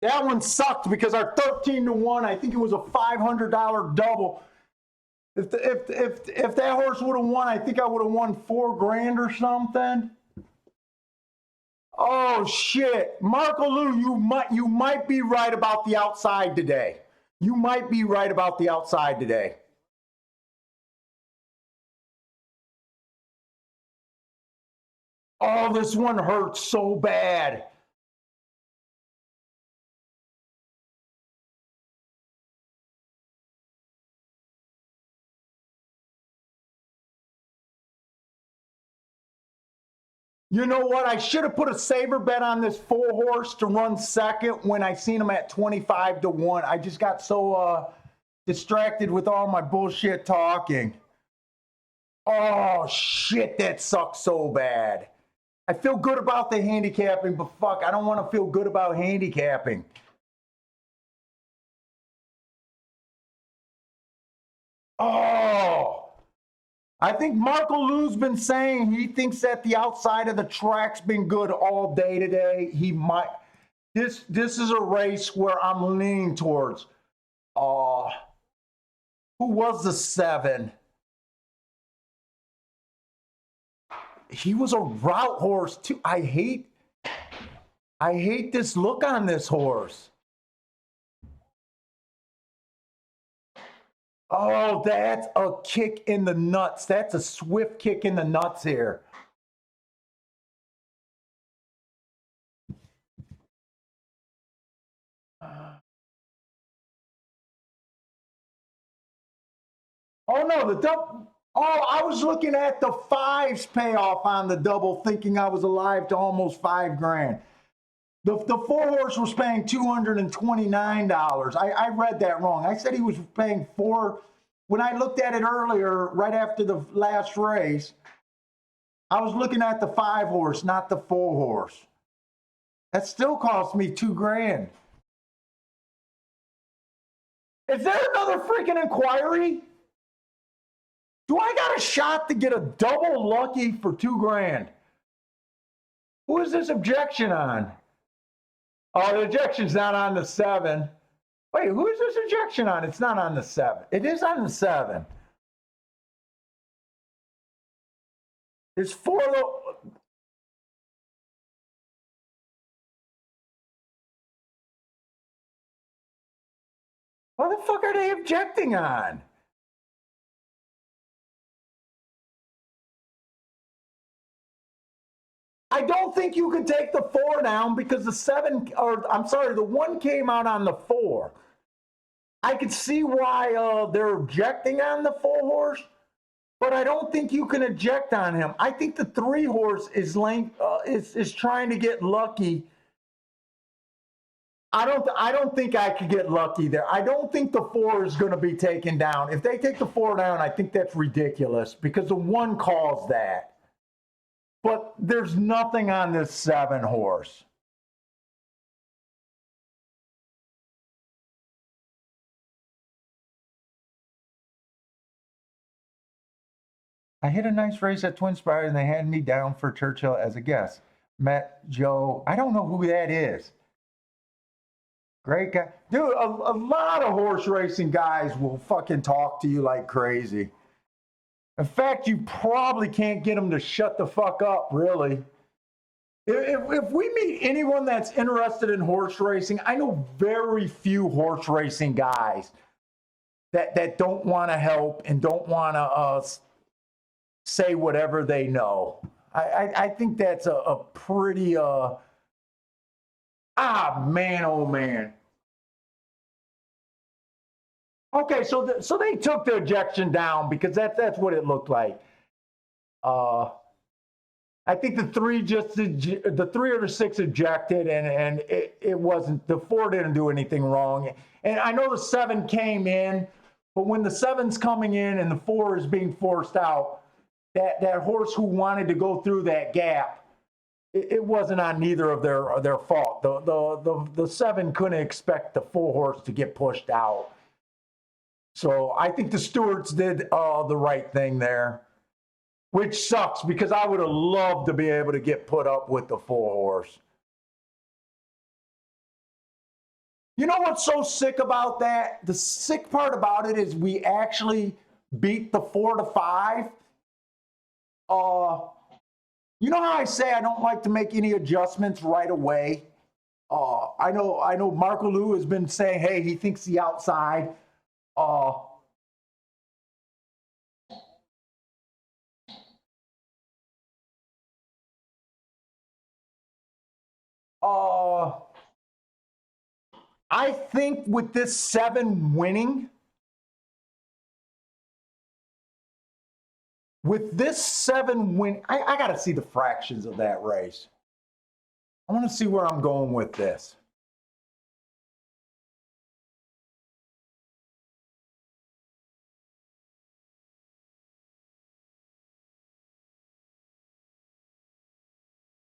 That one sucked because our 13 to 1, I think it was a $500 double. If that horse would have won, I think I would have won $4,000 or something. Oh shit, Marco Lou, you might be right about the outside today. You might be right about the outside today. Oh, this one hurts so bad. You know what? I should have put a saber bet on this 4 horse to run second when I seen him at 25 to 1. I just got so distracted with all my bullshit talking. Oh shit, that sucks so bad. I feel good about the handicapping, but fuck, I don't want to feel good about handicapping. Oh, I think Marco Lou's been saying he thinks that the outside of the track's been good all day today. He might. This is a race where I'm leaning towards. Who was the 7? He was a route horse too. I hate this look on this horse. Oh, that's a kick in the nuts. That's a swift kick in the nuts here. Oh no, the double. Oh, I was looking at the 5s payoff on the double, thinking I was alive to almost $5,000. The 4 horse was paying $229. I read that wrong. I said he was paying 4. When I looked at it earlier, right after the last race, I was looking at the 5 horse, not the 4 horse. That still cost me $2,000. Is there another freaking inquiry? Do I got a shot to get a double lucky for $2,000? Who is this objection on? Oh, the objection's not on the 7. Wait, who is this objection on? It's not on the 7. It is on the 7. There's 4 little. What the fuck are they objecting on? I don't think you can take the 4 down because the 7, or I'm sorry, the 1 came out on the 4. I could see why they're objecting on the 4 horse, but I don't think you can object on him. I think the 3 horse is trying to get lucky I don't think I could get lucky there. I don't think the 4 is going to be taken down. If they take the 4 down, I think that's ridiculous because the 1 calls that. But there's nothing on this 7 horse. I hit a nice race at Twin Spires and they had me down for Churchill as a guest. Met Joe. I don't know who that is. Great guy. Dude, a lot of horse racing guys will fucking talk to you like crazy. In fact, you probably can't get them to shut the fuck up, really. If we meet anyone that's interested in horse racing, I know very few horse racing guys that don't want to help and don't want to say whatever they know. I think that's a pretty, man, oh man. Okay, so they took the ejection down because that's what it looked like. I think the 3 or the 6 ejected, and it wasn't, the 4 didn't do anything wrong. And I know the 7 came in, but when the 7's coming in and the 4 is being forced out, that horse who wanted to go through that gap, it wasn't on neither of their fault. The 7 couldn't expect the 4 horse to get pushed out. So I think the stewards did the right thing there, which sucks because I would have loved to be able to get put up with the 4 horse. You know what's so sick about that? The sick part about it is we actually beat the 4 to 5. You know how I say I don't like to make any adjustments right away? I know Marco Lou has been saying, hey, he thinks the outside. I think with this 7 winning, I got to see the fractions of that race. I want to see where I'm going with this.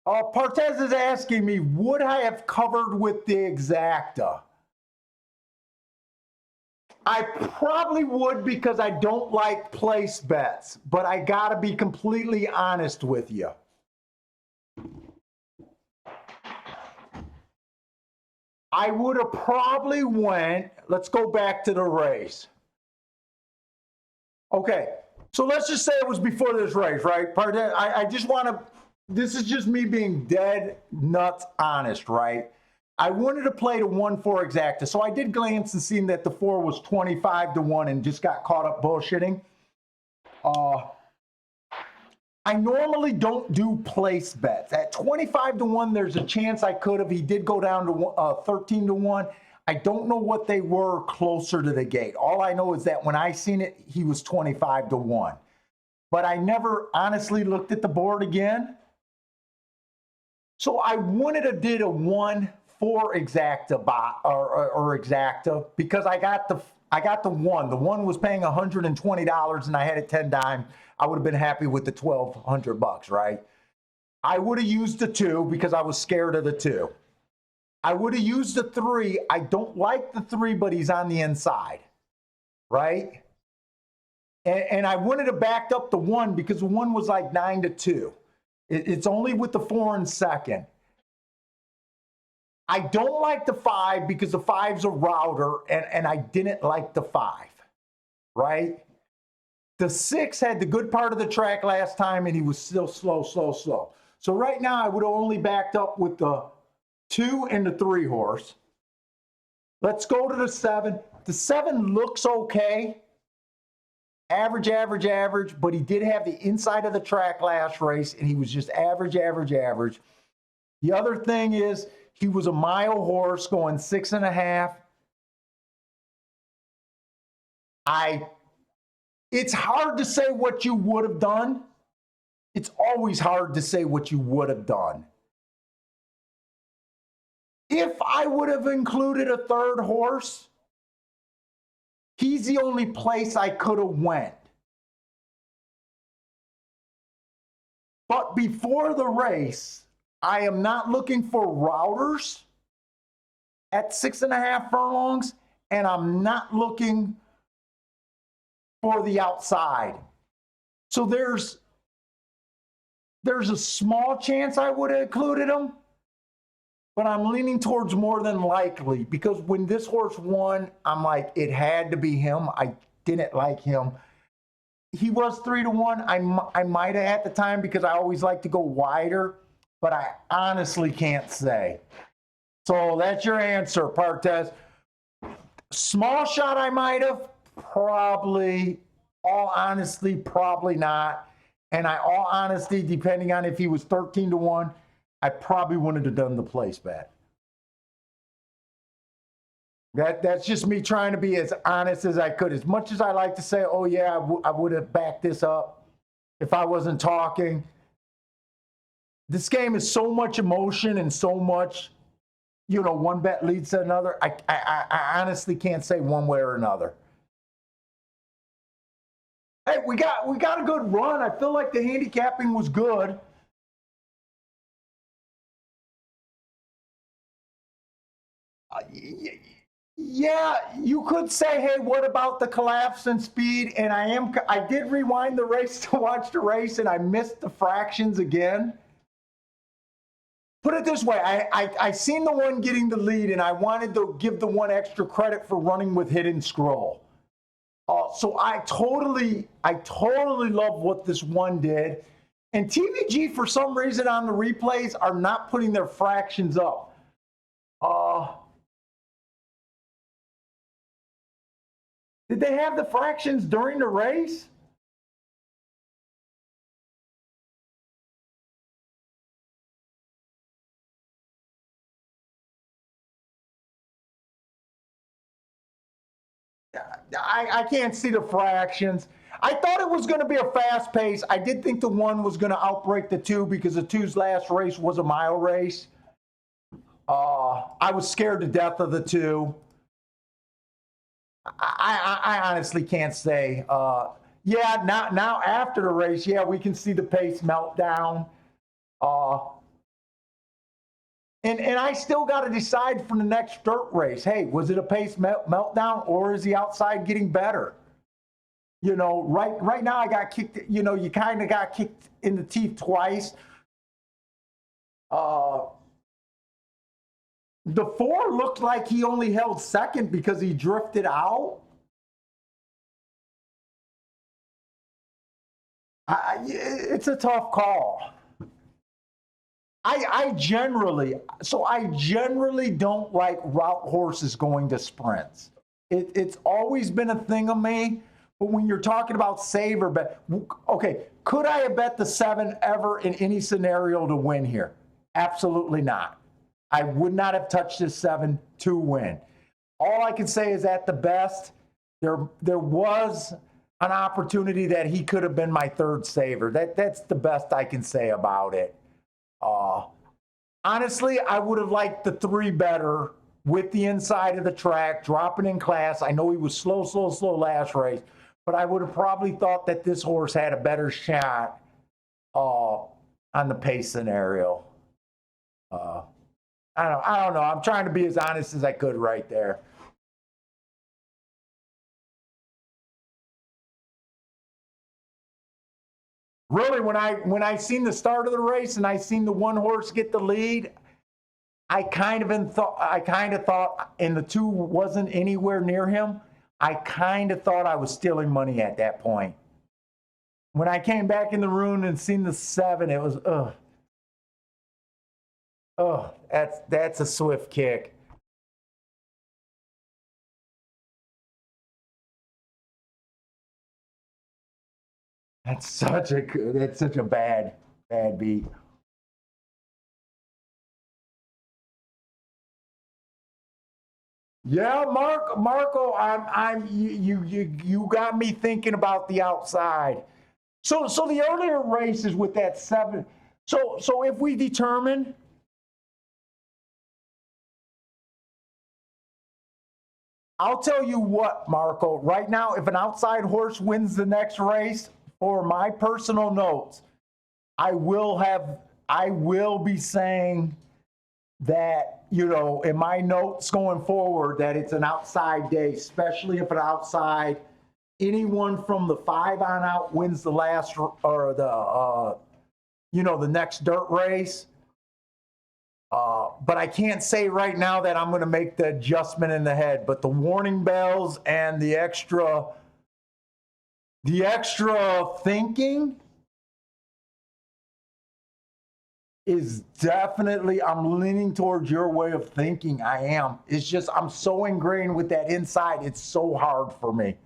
Partez is asking me, would I have covered with the exacta? I probably would because I don't like place bets, but I got to be completely honest with you. I would have probably went, let's go back to the race. Okay, so let's just say it was before this race, right? Partez, I just want to, this is just me being dead nuts honest, right? I wanted to play the 1-4 exacta. So I did glance and seen that the 4 was 25 to 1 and just got caught up bullshitting. I normally don't do place bets. At 25 to 1, there's a chance I could have. He did go down to 13 to 1. I don't know what they were closer to the gate. All I know is that when I seen it, he was 25 to 1. But I never honestly looked at the board again. So I wanted to did a 1-4 exacta or exacta because I got the 1. The 1 was paying $120 and I had it 10 dimes. I would have been happy with the $1,200, right? I would have used the 2 because I was scared of the 2. I would have used the 3. I don't like the 3, but he's on the inside, right? And I wanted to back up the 1 because the 1 was like 9 to 2. It's only with the 4 in second. I don't like the 5 because the 5's a router, and I didn't like the 5, right? The 6 had the good part of the track last time, and he was still slow. So right now, I would have only backed up with the 2 and the 3 horse. Let's go to the 7. The 7 looks okay. Average, but he did have the inside of the track last race, and he was just average. The other thing is, he was a mile horse going 6.5. It's hard to say what you would have done. It's always hard to say what you would have done. If I would have included a third horse, he's the only place I could have went. But before the race, I am not looking for routers at 6.5 furlongs, and I'm not looking for the outside. So there's a small chance I would have included him, but I'm leaning towards more than likely, because when this horse won, I'm like, it had to be him. I didn't like him. He was 3-1. I might have at the time, because I always like to go wider, but I honestly can't say. So that's your answer, Partes. Small shot I might have, probably. All honesty, probably not. And all honesty, depending on if he was 13-1, I probably wouldn't have done the place bet. That's just me trying to be as honest as I could. As much as I like to say, oh yeah, I would have backed this up if I wasn't talking. This game is so much emotion and so much, one bet leads to another. I honestly can't say one way or another. Hey, we got a good run. I feel like the handicapping was good. Yeah, you could say, hey, what about the collapse in speed? And I did rewind the race to watch the race, and I missed the fractions again. Put it this way, I seen the one getting the lead, and I wanted to give the one extra credit for running with Hidden Scroll. So I totally love what this one did. And TVG, for some reason on the replays, are not putting their fractions up. Did they have the fractions during the race? I can't see the fractions. I thought it was going to be a fast pace. I did think the one was going to outbreak the two, because the two's last race was a mile race. I was scared to death of the two. I honestly can't say. Yeah, now after the race, yeah, we can see the pace meltdown. And I still got to decide for the next dirt race. Hey, was it a pace meltdown, or is the outside getting better? Right now I got kicked. You kind of got kicked in the teeth twice. The 4 looked like he only held second because he drifted out. It's a tough call. I generally don't like route horses going to sprints. It's always been a thing of me. But when you're talking about save or bet, okay, could I have bet the 7 ever in any scenario to win here? Absolutely not. I would not have touched this 7 to win. All I can say is, at the best, there was an opportunity that he could have been my third saver. That's the best I can say about it. Honestly, I would have liked the 3 better with the inside of the track, dropping in class. I know he was slow last race, but I would have probably thought that this horse had a better shot on the pace scenario. I don't know. I'm trying to be as honest as I could right there. Really, when I seen the start of the race and I seen the one horse get the lead, I kind of thought, and the 2 wasn't anywhere near him, I kind of thought I was stealing money at that point. When I came back in the room and seen the 7, it was that's a swift kick. That's such a bad beat. Yeah, Marco, you got me thinking about the outside. So the earlier races with that 7. So if we determine I'll tell you what, Marco, right now, if an outside horse wins the next race, for my personal notes, I will be saying that, you know, in my notes going forward, that it's an outside day, especially if an outside, anyone from the 5 on out wins the last, or the, you know, the next dirt race. But I can't say right now that I'm going to make the adjustment in the head, but the warning bells and the extra thinking is definitely, I'm leaning towards your way of thinking. I am. It's just, I'm so ingrained with that inside. It's so hard for me.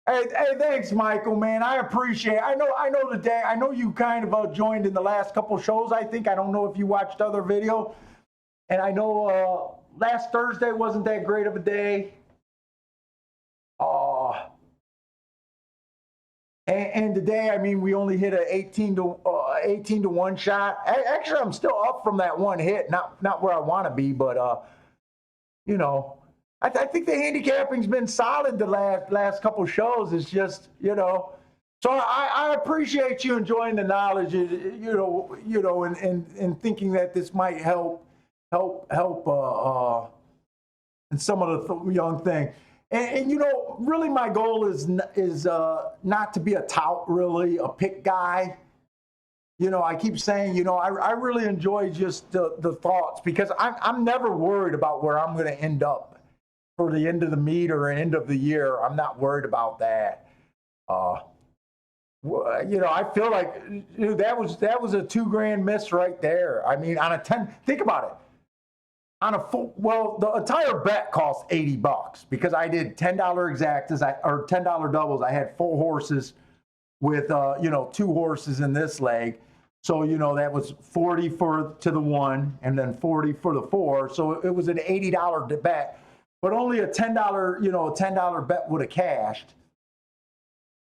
Hey, thanks, Michael, man. I appreciate it. I know today, I know you kind of joined in the last couple shows, I think. I don't know if you watched other video. And I know last Thursday wasn't that great of a day. And today, I mean, we only hit an 18 to 1 shot. Actually, I'm still up from that one hit. Not where I want to be, but you know, I think the handicapping's been solid the last couple shows. It's just, you know, so I appreciate you enjoying the knowledge, you know, and thinking that this might help in some of the young thing. And you know, really, my goal is not to be a tout, really, a pick guy. You know, I keep saying, you know, I really enjoy just the thoughts, because I'm never worried about where I'm going to end up for the end of the meet or end of the year. I'm not worried about that. You know, I feel like, dude, that was a $2,000 miss right there. I mean, on a 10, think about it. On a full, well, the entire bet cost $80 because I did $10 exactas, or $10 doubles. I had 4 horses with, you know, 2 horses in this leg. So, you know, that was 40 to the 1 and then 40 for the 4. So it was an $80 bet, but only a $10, you know, a $10 bet would have cashed.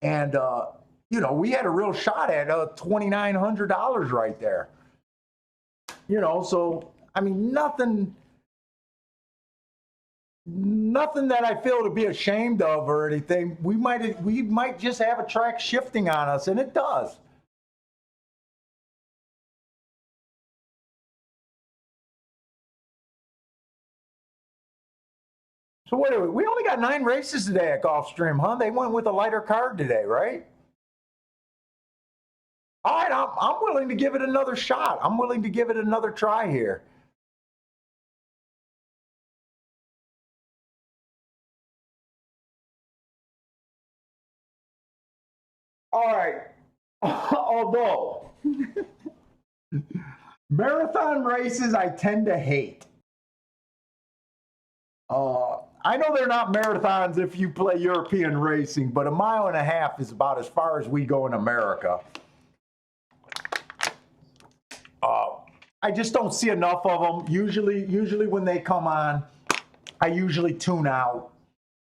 And, you know, we had a real shot at $2,900 right there. You know, so, I mean, nothing that I feel to be ashamed of or anything. We might just have a track shifting on us, and it does. So what are we? We only got 9 races today at Gulfstream, huh? They went with a lighter card today, right? All right, I'm willing to give it another shot. I'm willing to give it another try here. All right. Although marathon races I tend to hate. I know they're not marathons if you play European racing, but 1.5 miles is about as far as we go in America. I just don't see enough of them. Usually when they come on, I usually tune out.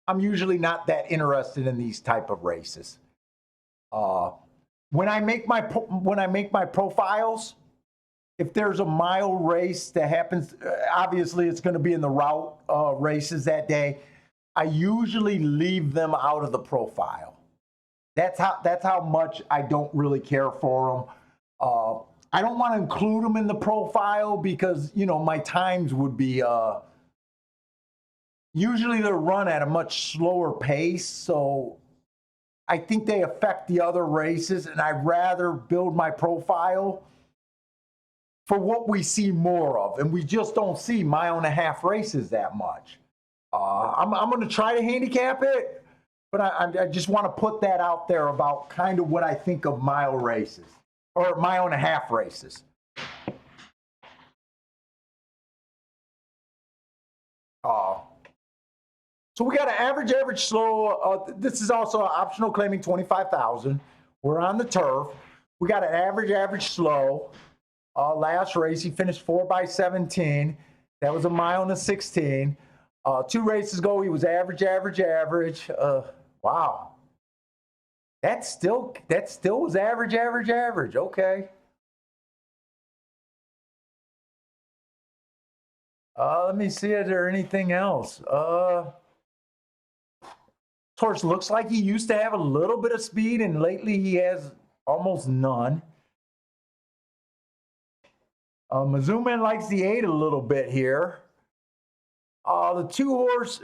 I'm usually not that interested in these type of races. When I make my profiles, if there's a mile race that happens, obviously it's going to be in the route races that day. I usually leave them out of the profile. That's how much I don't really care for them. I don't want to include them in the profile because, you know, my times would be usually they're run at a much slower pace, so I think they affect the other races, and I'd rather build my profile for what we see more of, and we just don't see 1.5 mile races that much. I'm going to try to handicap it, but I just want to put that out there about kind of what I think of mile races, or 1.5 mile races. So we got an average slow. This is also optional, claiming 25,000. We're on the turf. We got an average slow. Last race, he finished 4 by 17. That was 1.16 miles. 2 races ago, he was average. Wow. That still was average. Okay. Let me see. Is there anything else? This horse looks like he used to have a little bit of speed, and lately he has almost none. Mizuman likes the 8 a little bit here. The 2 horse,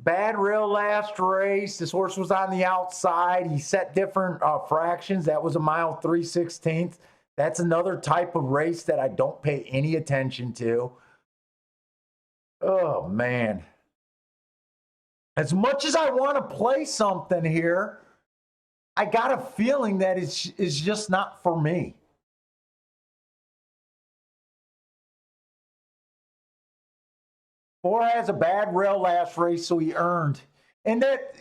bad rail last race. This horse was on the outside. He set different fractions. That was a mile 3/16. That's another type of race that I don't pay any attention to. Oh, man. As much as I want to play something here, I got a feeling that it's just not for me. Four has a bad rail last race, so he earned. And that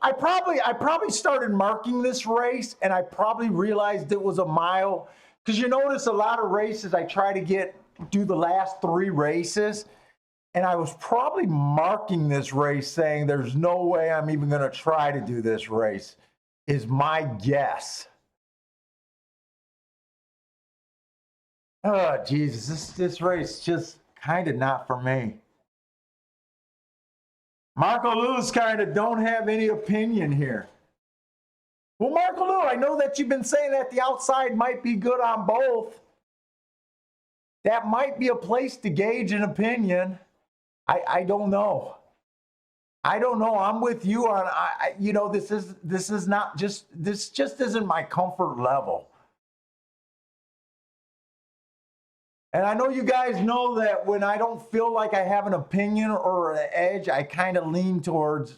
I probably started marking this race, and I probably realized it was a mile, because you notice a lot of races I try to do the last 3 races, and I was probably marking this race saying there's no way I'm even going to try to do this race, is my guess. Oh, Jesus, this race just kind of not for me. Marco Lewis kind of don't have any opinion here. Well, Marco Lewis, I know that you've been saying that the outside might be good on both. That might be a place to gauge an opinion. I don't know. I don't know. I'm with you on. This is not just. This just isn't my comfort level. And I know you guys know that when I don't feel like I have an opinion or an edge, I kind of lean towards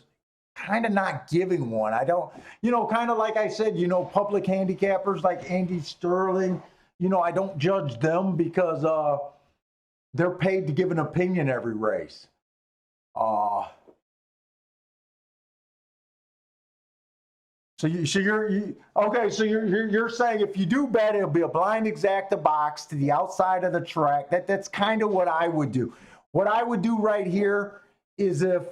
kind of not giving one. I don't, kind of like I said, public handicappers like Andy Sterling, I don't judge them because they're paid to give an opinion every race. So you're saying if you do bet, it'll be a blind exacta box to the outside of the track. That's kind of what I would do. What I would do right here is if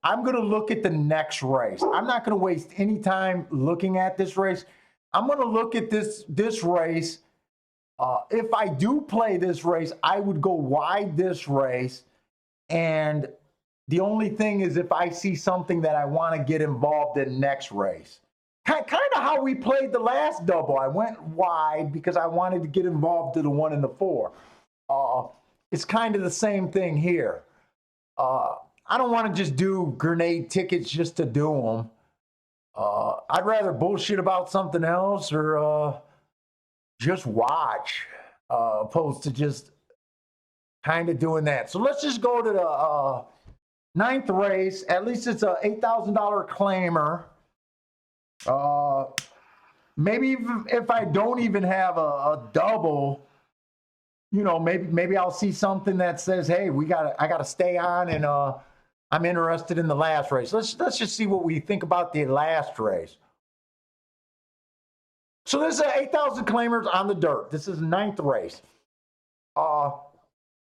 I'm going to look at the next race, I'm not going to waste any time looking at this race. I'm going to look at this race. If I do play this race, I would go wide this race, and the only thing is if I see something that I want to get involved in next race. Kind of how we played the last double. I went wide because I wanted to get involved to the 1 and the 4. It's kind of the same thing here. I don't want to just do grenade tickets just to do them. I'd rather bullshit about something else or just watch opposed to just kind of doing that. So let's just go to the 9th race. At least it's a $8,000 claimer. Maybe if I don't even have a double, maybe I'll see something that says, hey, I gotta stay on, and I'm interested in the last race. Let's just see what we think about the last race. So this is 8,000 claimers on the dirt. This is the 9th race.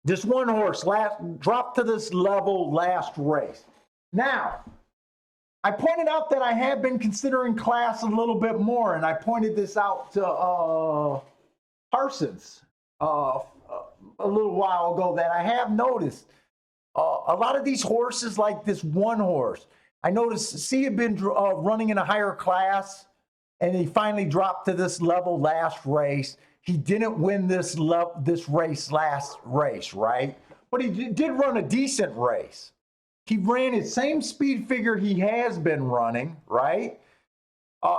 This one horse dropped to this level last race. Now, I pointed out that I have been considering class a little bit more, and I pointed this out to Parsons a little while ago that I have noticed a lot of these horses, like this one horse, I noticed he had been running in a higher class, and he finally dropped to this level last race. He didn't win this race last race, right? But he did run a decent race. He ran his same speed figure he has been running, right?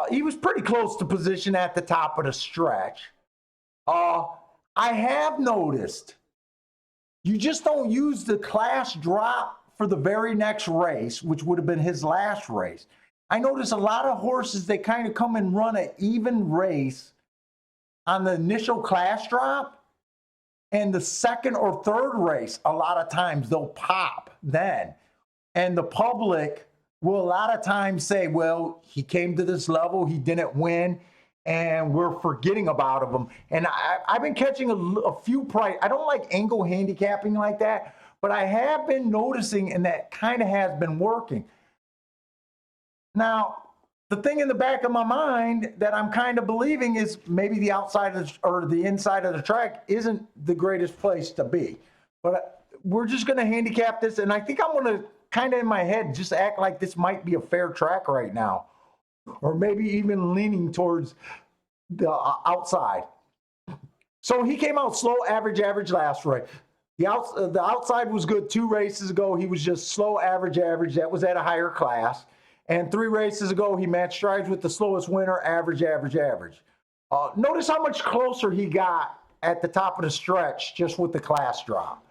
He was pretty close to position at the top of the stretch. I have noticed you just don't use the class drop for the very next race, which would have been his last race. I notice a lot of horses, they kind of come and run an even race on the initial class drop, and the second or third race, a lot of times they'll pop then. And the public will a lot of times say, well, he came to this level, he didn't win, and we're forgetting about him. And I've been catching a few price. I don't like angle handicapping like that, but I have been noticing, and that kind of has been working. Now, the thing in the back of my mind that I'm kind of believing is maybe the outside or the inside of the track isn't the greatest place to be. But we're just going to handicap this. And I think I'm going to kind of in my head just act like this might be a fair track right now. Or maybe even leaning towards the outside. So he came out slow, average last race. The outside was good 2 races ago. He was just slow, average. That was at a higher class. And 3 races ago, he matched strides with the slowest winner, average. Notice how much closer he got at the top of the stretch just with the class drop.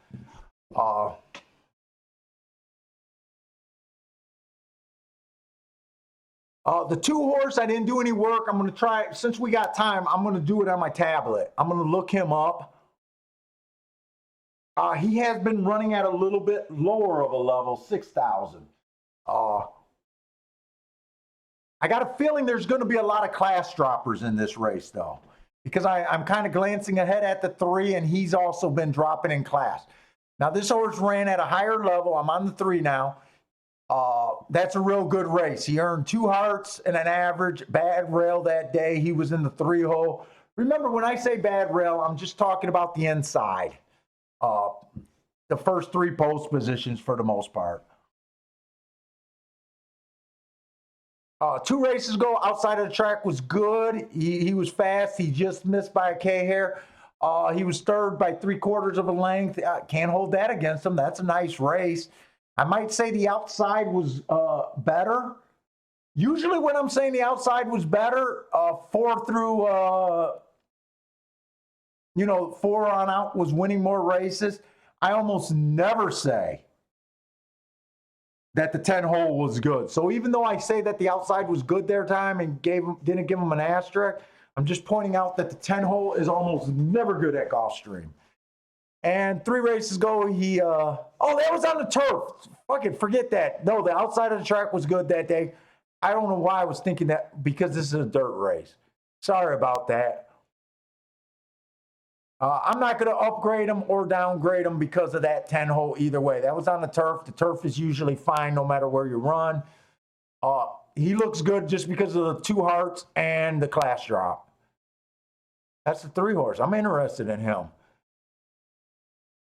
The 2 horse, I didn't do any work. I'm going to try, since we got time, I'm going to do it on my tablet. I'm going to look him up. He has been running at a little bit lower of a level, 6,000. I got a feeling there's going to be a lot of class droppers in this race, though, because I'm kind of glancing ahead at the 3, and he's also been dropping in class. Now, this horse ran at a higher level. I'm on the 3 now. That's a real good race. He earned 2 hearts and an average. Bad rail that day. He was in the 3 hole. Remember, when I say bad rail, I'm just talking about the inside. The first 3 post positions for the most part. 2 races ago, outside of the track was good. He was fast. He just missed by a K hair. He was 3rd by 3/4 of a length. Can't hold that against him. That's a nice race. I might say the outside was better. Usually when I'm saying the outside was better, 4 through, 4 on out was winning more races. I almost never say that the 10 hole was good. So even though I say that the outside was good their time and didn't give them an asterisk, I'm just pointing out that the 10 hole is almost never good at Gulfstream. And 3 races ago, that was on the turf. Fucking forget that. No, the outside of the track was good that day. I don't know why I was thinking that, because this is a dirt race. Sorry about that. I'm not going to upgrade him or downgrade him because of that 10 hole either way. That was on the turf. The turf is usually fine no matter where you run. He looks good just because of the 2 hearts and the class drop. That's the 3 horse. I'm interested in him.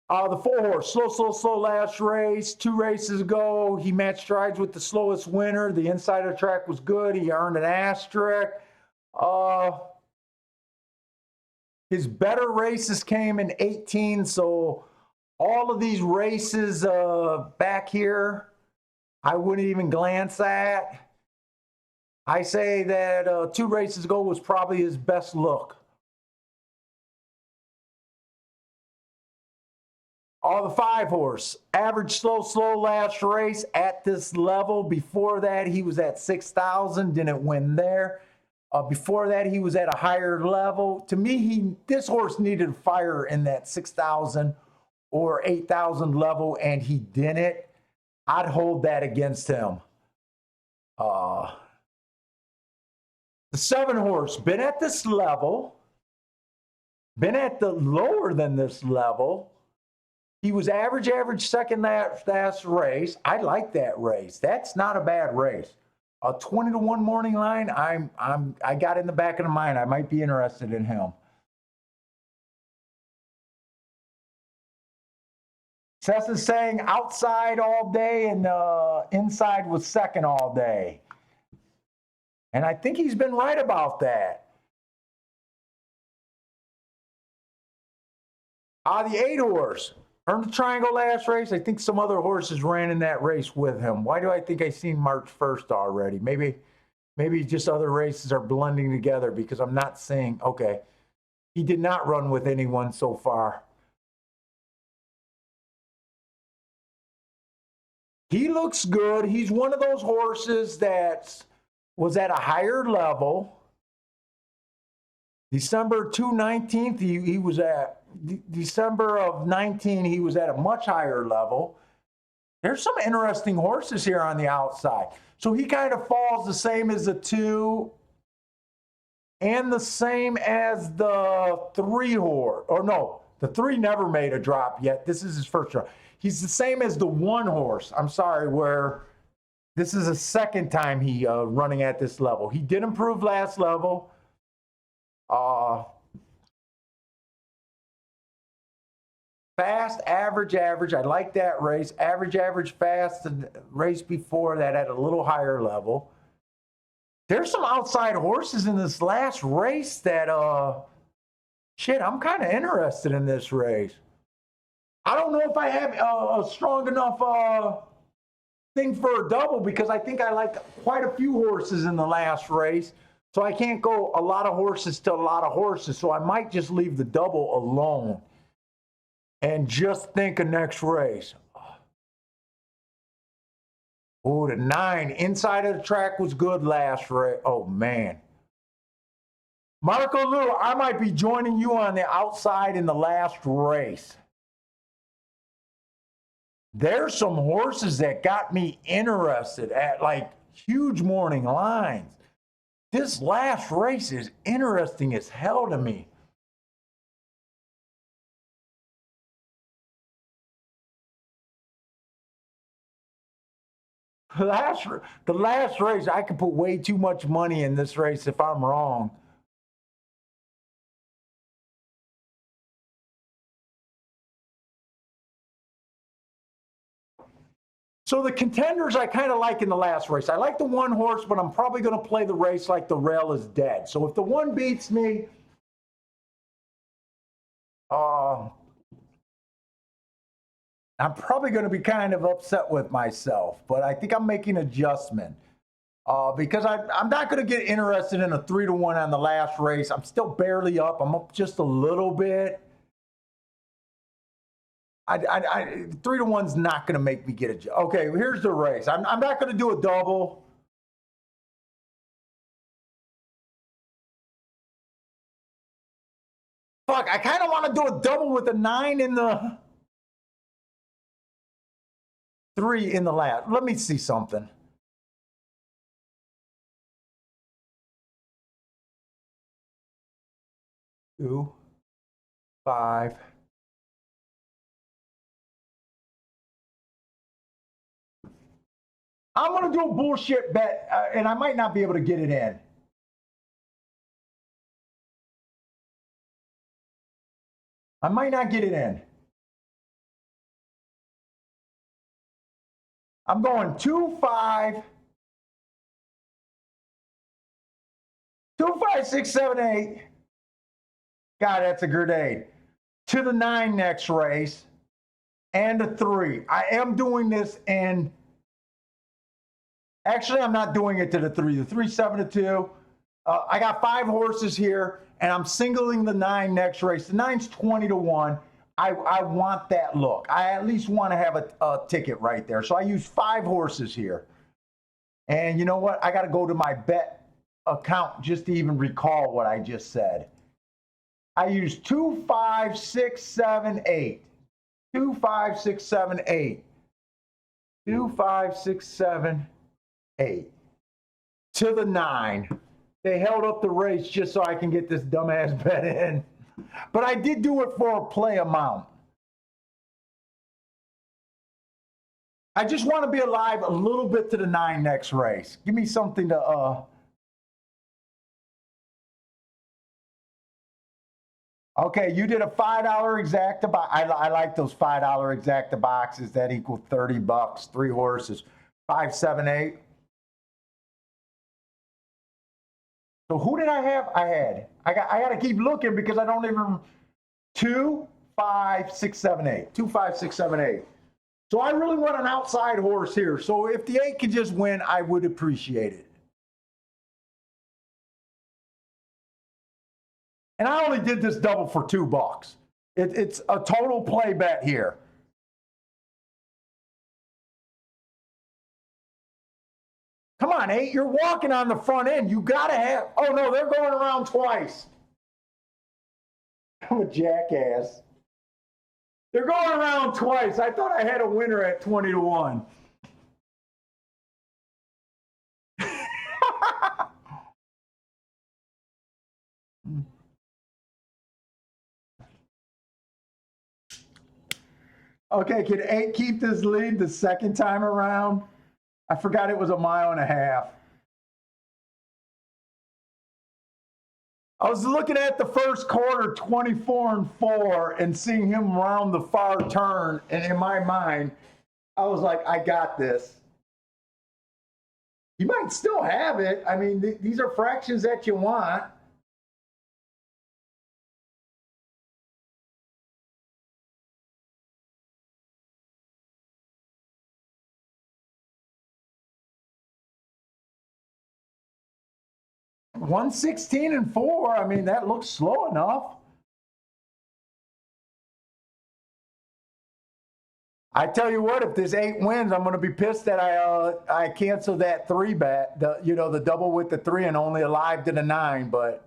The 4 horse, slow last race. 2 races ago, he matched strides with the slowest winner. The inside of the track was good. He earned an asterisk. His better races came in 18, so all of these races back here, I wouldn't even glance at. I say that 2 races ago was probably his best look. The 5 horse, average slow last race at this level. Before that, he was at 6,000, didn't win there. Before that, he was at a higher level. To me, this horse needed fire in that 6,000 or 8,000 level, and he didn't. I'd hold that against him. The 7 horse, been at this level, been at the lower than this level. He was average second last race. I like that race. That's not a bad race. A 20-1 morning line, I got in the back of the mind. I might be interested in him. Seth is saying outside all day and inside was second all day. And I think he's been right about that. The 8 horse. Earned the triangle last race. I think some other horses ran in that race with him. Why do I think I seen March 1st already? Maybe just other races are blending together because I'm not seeing. Okay. He did not run with anyone so far. He looks good. He's one of those horses that was at a higher level. December 19th, he was at December of 19, he was at a much higher level. There's some interesting horses here on the outside. So he kind of falls the same as the 2 and the same as the 3 horse. Or no, the 3 never made a drop yet. This is his first drop. He's the same as the 1 horse. I'm sorry, where this is the second time he running at this level. He did improve last level. Fast, average, average. I like that race. Average, average, fast. The race before that at a little higher level. There's some outside horses in this last race that, shit, I'm kind of interested in this race. I don't know if I have a strong enough thing for a double because I think I like quite a few horses in the last race. So I can't go a lot of horses to a lot of horses. So I might just leave the double alone and just think of next race. Oh, the 9 inside of the track was good last race. Oh, man. Marco Lou, I might be joining you on the outside in the last race. There's some horses that got me interested at like huge morning lines. This last race is interesting as hell to me. The last race, I could put way too much money in this race if I'm wrong. So the contenders I kind of like in the last race. I like the one horse, but I'm probably going to play the race like the rail is dead. So if the one beats me, I'm probably going to be kind of upset with myself. But I think I'm making an adjustment because I'm not going to get interested in a 3-1 on the last race. I'm still barely up. I'm up just a little bit. 3-1's not going to make me get a. Okay, here's the race. I'm not going to do a double. Fuck, I kind of want to do a double with a 9 in the 3 in the last. Let me see something. Two, 5. I'm going to do a bullshit bet, and I might not be able to get it in. I might not get it in. I'm going 2, 5. 2, 5, 6, 7, 8. God, that's a grenade. To the 9 next race. And a 3. I am doing this in. Actually, I'm not doing it to the 3. The 3, 7 to 2. I got 5 horses here, and I'm singling the 9 next race. The 9's 20 to 1. I want that look. I at least want to have a ticket right there. So I use 5 horses here. And you know what? I got to go to my bet account just to even recall what I just said. I use 2, 5, 6, 7, 8. 2, 5, 6, 7, 8. 2, 5, 6, 7, 8. To the 9. They held up the race just so I can get this dumbass bet in. But I did do it for a play amount. I just want to be alive a little bit to the 9 next race. Give me something to Okay, you did a $5 exacta box. I like those $5 exacta boxes that equal $30. 3 horses. 5, 7, 8. So who did I have? I got to keep looking because I don't even. 2, 5, 6, 7, 8. 2, 5, 6, 7, 8. So I really want an outside horse here. So if the 8 could just win, I would appreciate it. And I only did this double for $2. It's a total play bet here. Come on, 8, you're walking on the front end. You got to have. Oh, no, they're going around twice. I'm a jackass. They're going around twice. I thought I had a winner at 20 to 1. Okay, can 8 keep this lead the second time around? I forgot it was a 1.5 miles. I was looking at the first quarter, 24-4, and seeing him round the far turn, and in my mind, I was like, I got this. You might still have it. I mean, these are fractions that you want. $116-4. I mean, that looks slow enough. I tell you what, if this 8 wins, I'm going to be pissed that I canceled that 3 bet, the double with the 3 and only alive to the 9. But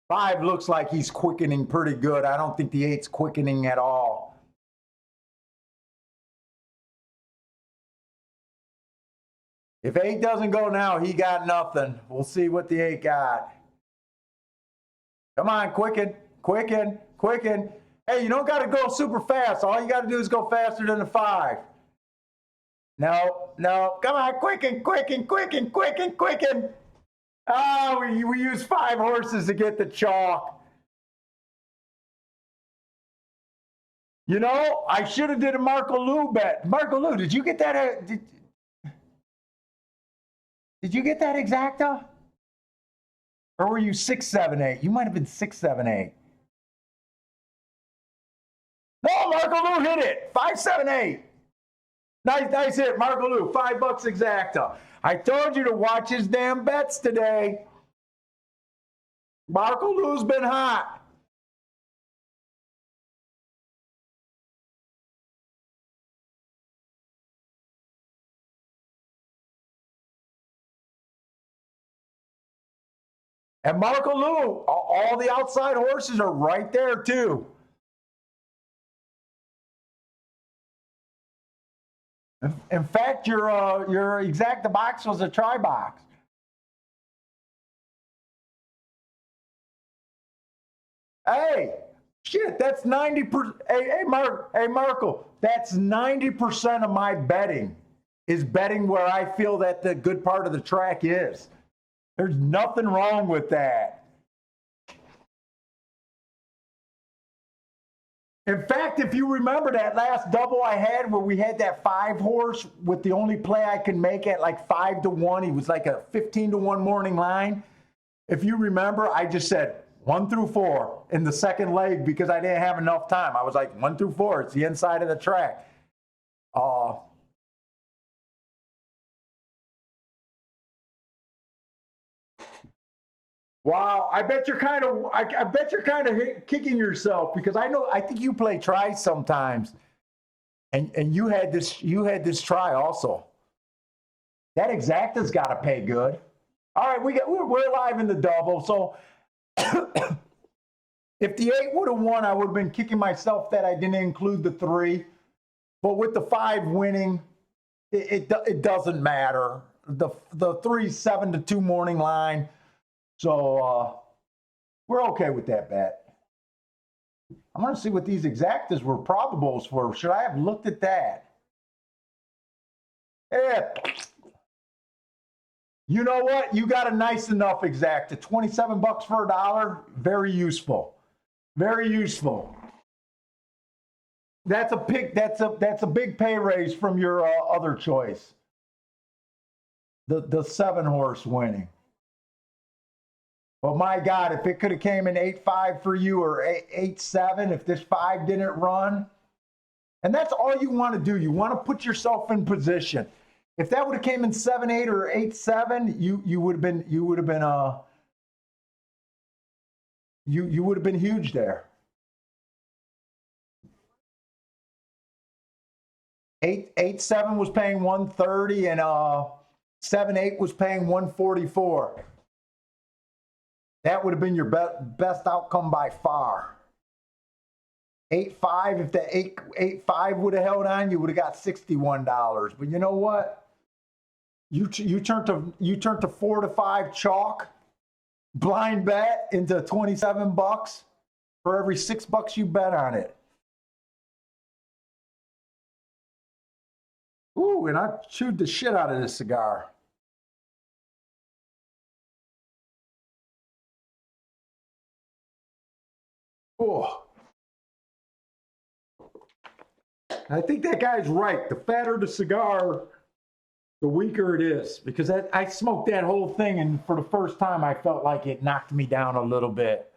5 looks like he's quickening pretty good. I don't think the 8's quickening at all. If 8 doesn't go now, he got nothing. We'll see what the 8 got. Come on, quicken, quicken, quicken. Hey, you don't got to go super fast. All you got to do is go faster than the 5. No, no, come on, quicken, quicken, quicken, quicken, quicken. Oh, we used 5 horses to get the chalk. You know, I should have did a Marco Lou bet. Marco Lou, did you get that? Did you get that exacta? Or were you 6, 7, 8? You might have been 6, 7, 8. No, Marco Lou hit it. 5, 7, 8. Nice hit, Marco Lou. $5 exacta. I told you to watch his damn bets today. Marco Lou's been hot. And Marco Lou, all the outside horses are right there too. In fact, your exacta box was a try box. Hey, shit, that's 90%. Hey, Marco, that's 90% of my betting is betting where I feel that the good part of the track is. There's nothing wrong with that. In fact, if you remember that last double I had where we had that 5 horse with the only play I could make at like 5 to 1, he was like a 15 to 1 morning line. If you remember, I just said 1 through 4 in the second leg because I didn't have enough time. I was like 1 through 4, it's the inside of the track. Wow, I bet you're kind of kicking yourself because I think you play tries sometimes, and you had this try also. That exacta's got to pay good. All right, we're live in the double. So if the 8 would have won, I would have been kicking myself that I didn't include the 3. But with the 5 winning, it doesn't matter. The 3's 7 to 2 morning line. So we're okay with that bet. I'm going to see what these exactas were probables for. Should I have looked at that? Yeah. You know what? You got a nice enough exacta. $27 for $1. Very useful. Very useful. That's a big pay raise from your other choice. The 7 horse winning. But my God, if it could have came in 8-5 for you or 8-7, if this 5 didn't run, and that's all you want to do. You want to put yourself in position. If that would have came in 7-8 or 8-7, you would have been huge there. 8-7 was paying 130 and 7-8 was paying 144. That would have been your best outcome by far. 8-5, if that 8-5 would have held on, you would have got $61. But you know what? You turned to 4 to 5 chalk blind bet into $27 for every $6 you bet on it. Ooh, and I chewed the shit out of this cigar. Oh. I think that guy's right. The fatter the cigar, the weaker it is. Because I smoked that whole thing, and for the first time, I felt like it knocked me down a little bit.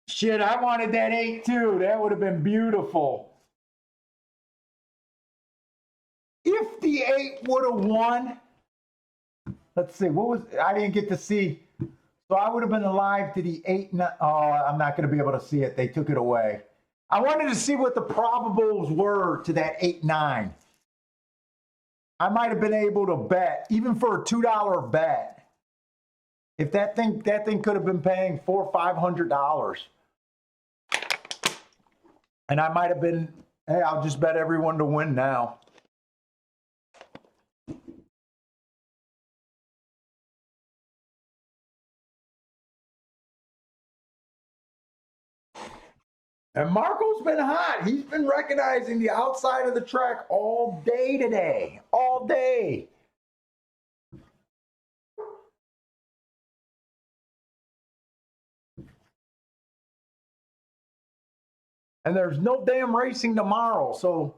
Shit, I wanted that 8 too. That would have been beautiful. If the 8 would have won, let's see, what was, I didn't get to see. So I would have been alive to the 8. Oh, I'm not going to be able to see it. They took it away. I wanted to see what the probables were to that 8-9. I might have been able to bet, even for a $2 bet, if that thing could have been paying $400 or $500. And I might have been, hey, I'll just bet everyone to win now. And Marco's been hot. He's been recognizing the outside of the track all day today. All day. And there's no damn racing tomorrow, so.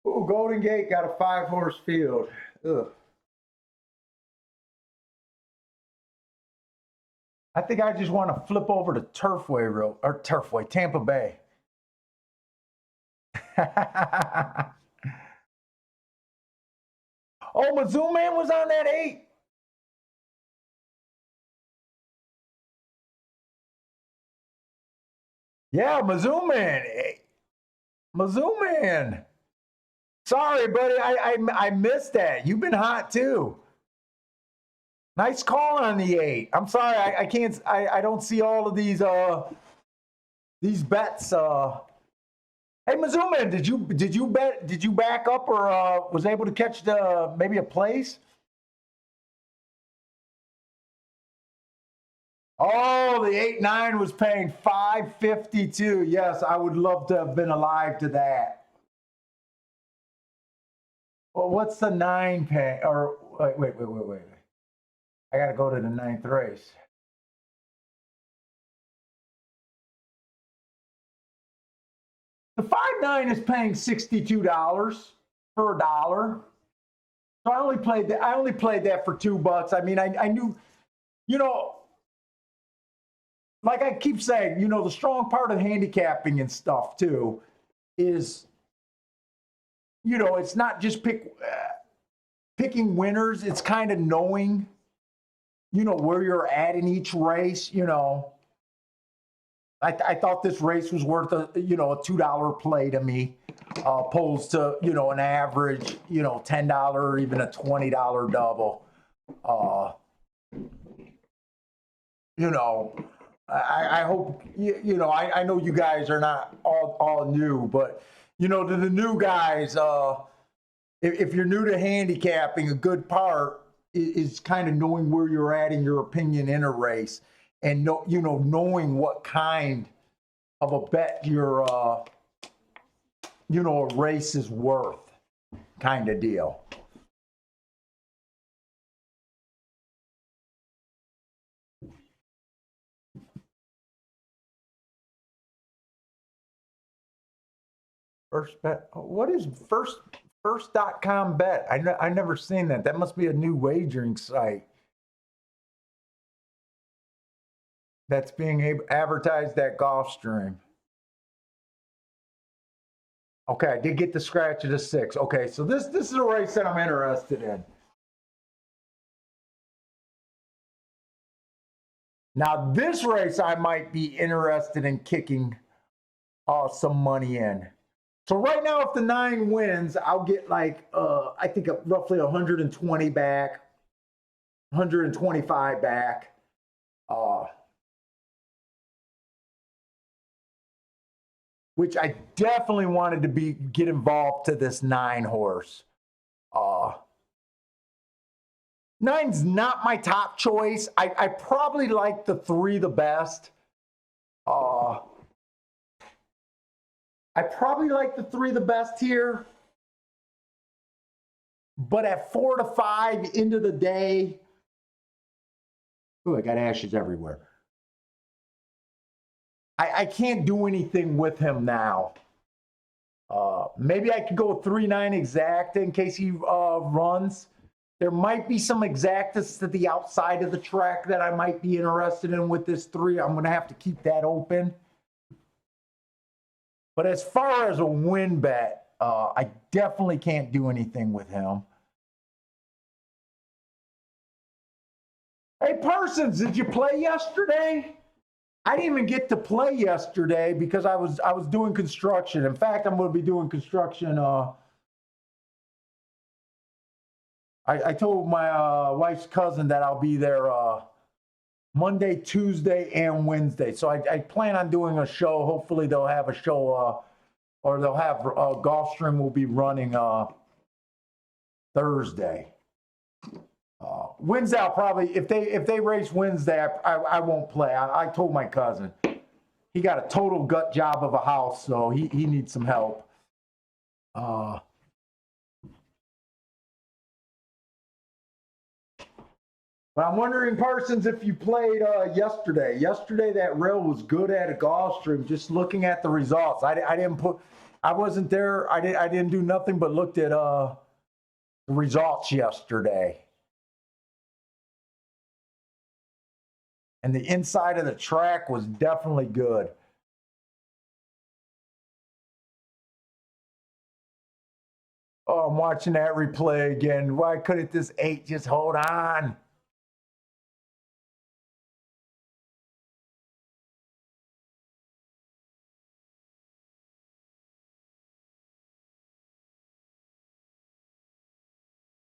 Ooh, Golden Gate got a 5-horse field. Ugh. I think I just want to flip over to Turfway, Tampa Bay. Oh, Mizzou Man was on that 8. Yeah, Mizzou Man. Mizzou Man. Sorry, buddy. I missed that. You've been hot too. Nice call on the 8. I'm sorry. I can't. I don't see all of these bets. Hey, Mizzou Man, did you bet? Did you back up or was able to catch maybe a place? Oh, the 8-9 was paying $5.52. Yes, I would love to have been alive to that. Well, what's the 9 pay? Or wait. I got to go to the 9th race. The 5-9 is paying $62 for $1. So I only played that for $2. I mean, I knew, you know, like I keep saying, you know, the strong part of handicapping and stuff too is, you know, it's not just picking winners. It's kind of knowing, you know, where you're at in each race. You know, I thought this race was worth a $2 play to me, opposed to, you know, an average, you know, $10 or even a $20 double. You know, I hope, you know, I know you guys are not all new, but, you know, to the new guys, if you're new to handicapping, a good part is kind of knowing where you're at in your opinion in a race, and knowing what kind of a bet your a race is worth, kind of deal. First bet. What is first.com bet? I never seen that. That must be a new wagering site that's being advertised at Gulfstream. Okay, I did get the scratch of the 6. Okay, so this is a race that I'm interested in. Now this race I might be interested in kicking some money in. So right now, if the 9 wins, I'll get like I think roughly 120 back, 125 back. Which I definitely wanted to get involved to this 9 horse. 9's not my top choice. I probably like the 3 the best. I probably like the 3 the best here. But at 4 to 5 into the day, oh, I got ashes everywhere. I can't do anything with him now. Maybe I could go 3-9 exact in case he runs. There might be some exactas to the outside of the track that I might be interested in with this 3. I'm going to have to keep that open. But as far as a win bet, I definitely can't do anything with him. Hey, Parsons, did you play yesterday? I didn't even get to play yesterday because I was doing construction. In fact, I'm going to be doing construction. I told my wife's cousin that I'll be there Monday, Tuesday, and Wednesday. So I plan on doing a show. Hopefully they'll have a show, or they'll have Gulfstream will be running Thursday. Wednesday, I'll probably, if they race Wednesday, I won't play. I told my cousin. He got a total gut job of a house, so he needs some help. But I'm wondering, Parsons, if you played yesterday. Yesterday, that rail was good at a Gulfstream. Just looking at the results, I wasn't there. I didn't do nothing but looked at the results yesterday. And the inside of the track was definitely good. Oh, I'm watching that replay again. Why couldn't this 8 just hold on?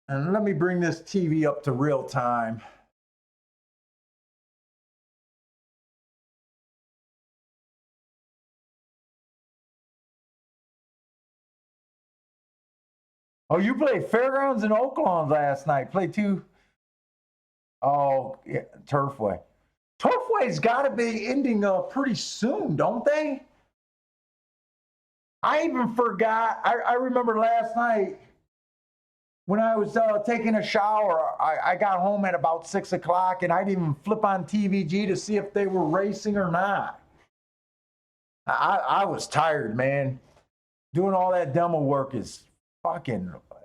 And let me bring this TV up to real time. Oh, you played Fairgrounds in Oaklawn last night. Played 2. Oh, yeah, Turfway. Turfway's got to be ending pretty soon, don't they? I even forgot. I remember last night when I was taking a shower, I got home at about 6 o'clock and I didn't even flip on TVG to see if they were racing or not. I was tired, man. Doing all that demo work is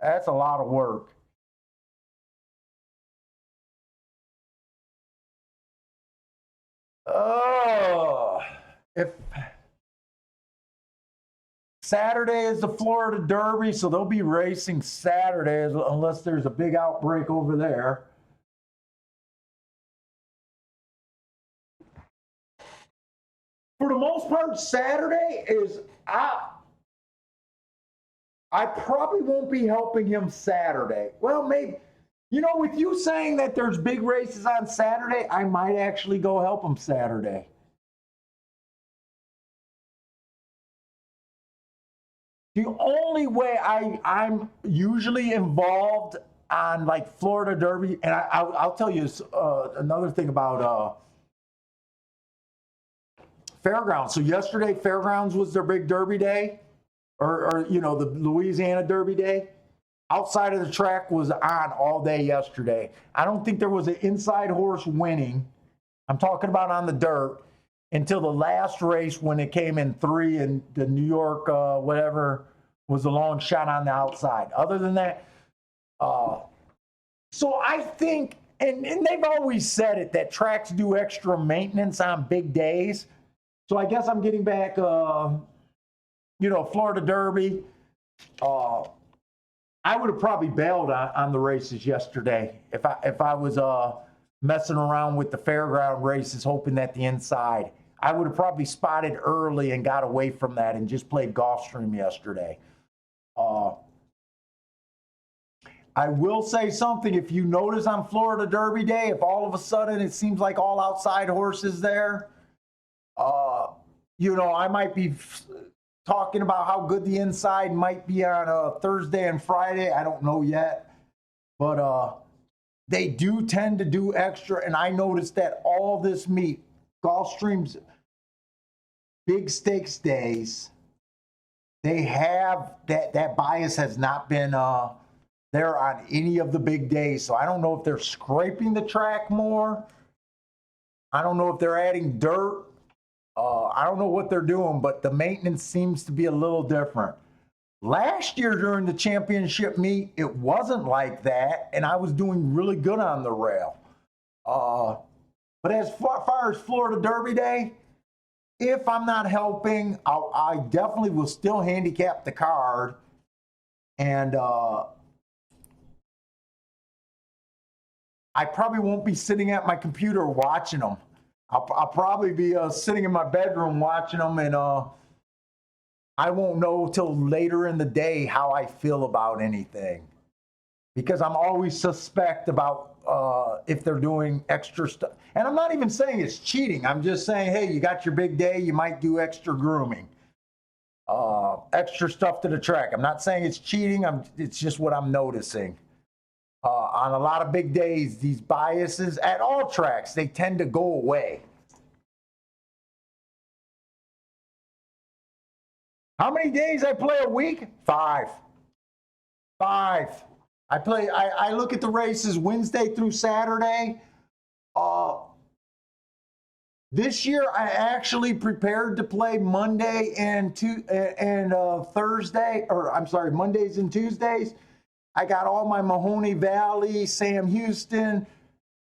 that's a lot of work. Oh, if Saturday is the Florida Derby, so they'll be racing Saturday unless there's a big outbreak over there. For the most part, Saturday is I probably won't be helping him Saturday. Well, maybe, with you saying that there's big races on Saturday, I might actually go help him Saturday. The only way I'm usually involved on like Florida Derby, and I'll tell you another thing about Fairgrounds. So yesterday, Fairgrounds was their big Derby day. Or the Louisiana Derby day. Outside of the track was on all day yesterday. I don't think there was an inside horse winning. I'm talking about on the dirt until the last race when it came in 3 and the New York whatever was a long shot on the outside. Other than that, so I think, and they've always said it, that tracks do extra maintenance on big days. So I guess I'm getting back Florida Derby. I would have probably bailed on the races yesterday if I was messing around with the fairground races, hoping that the inside. I would have probably spotted early and got away from that and just played Gulfstream yesterday. I will say something. If you notice on Florida Derby Day, if all of a sudden it seems like all outside horses there, I might be talking about how good the inside might be on Thursday and Friday. I don't know yet, but they do tend to do extra. And I noticed that all this meet, Gulfstream's big stakes days, they have that bias has not been there on any of the big days. So I don't know if they're scraping the track more. I don't know if they're adding dirt. I don't know what they're doing, but the maintenance seems to be a little different. Last year during the championship meet, it wasn't like that, and I was doing really good on the rail. But as far as Florida Derby Day, if I'm not helping, I definitely will still handicap the card. And I probably won't be sitting at my computer watching them. I'll probably be sitting in my bedroom watching them, and I won't know till later in the day how I feel about anything, because I'm always suspect about if they're doing extra stuff. And I'm not even saying it's cheating. I'm just saying, hey, you got your big day, you might do extra grooming, extra stuff to the track. I'm not saying it's cheating. It's just what I'm noticing. On a lot of big days, these biases at all tracks, they tend to go away. How many days I play a week? 5. I look at the races Wednesday through Saturday. This year I actually prepared to play Monday and Thursday, or I'm sorry, Mondays and Tuesdays. I got all my Mahoney Valley, Sam Houston,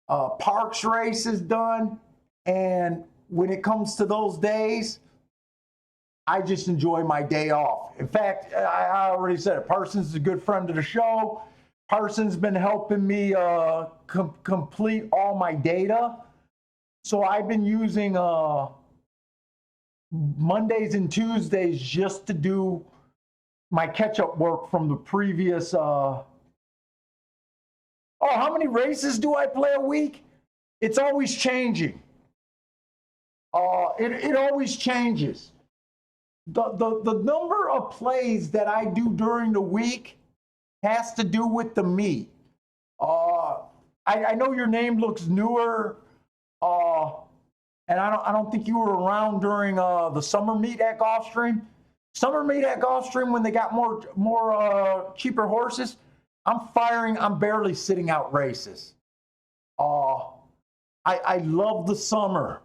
Parks races done. And when it comes to those days, I just enjoy my day off. In fact, I already said it. Parsons is a good friend of the show. Parsons been helping me complete all my data. So I've been using Mondays and Tuesdays just to do my catch-up work from the previous. How many races do I play a week? It's always changing. It always changes. The number of plays that I do during the week has to do with the meet. I know your name looks newer, and I don't think you were around during the summer meet at Gulfstream. Summer meet at Gulfstream, when they got more cheaper horses, I'm barely sitting out races. I love the summer.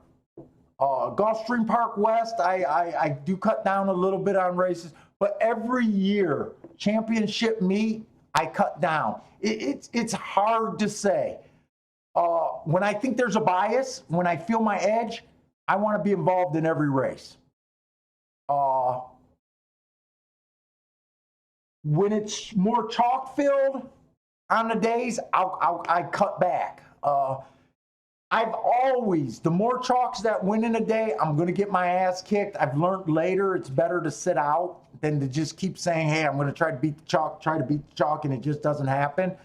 Gulfstream Park West, I do cut down a little bit on races, but every year, championship meet, I cut down. It's hard to say. When I think there's a bias, when I feel my edge, I want to be involved in every race. When it's more chalk filled on the days, I cut back. I've always, the more chalks that win in a day, I'm going to get my ass kicked. I've learned later it's better to sit out than to just keep saying, hey, I'm going to try to beat the chalk, and it just doesn't happen.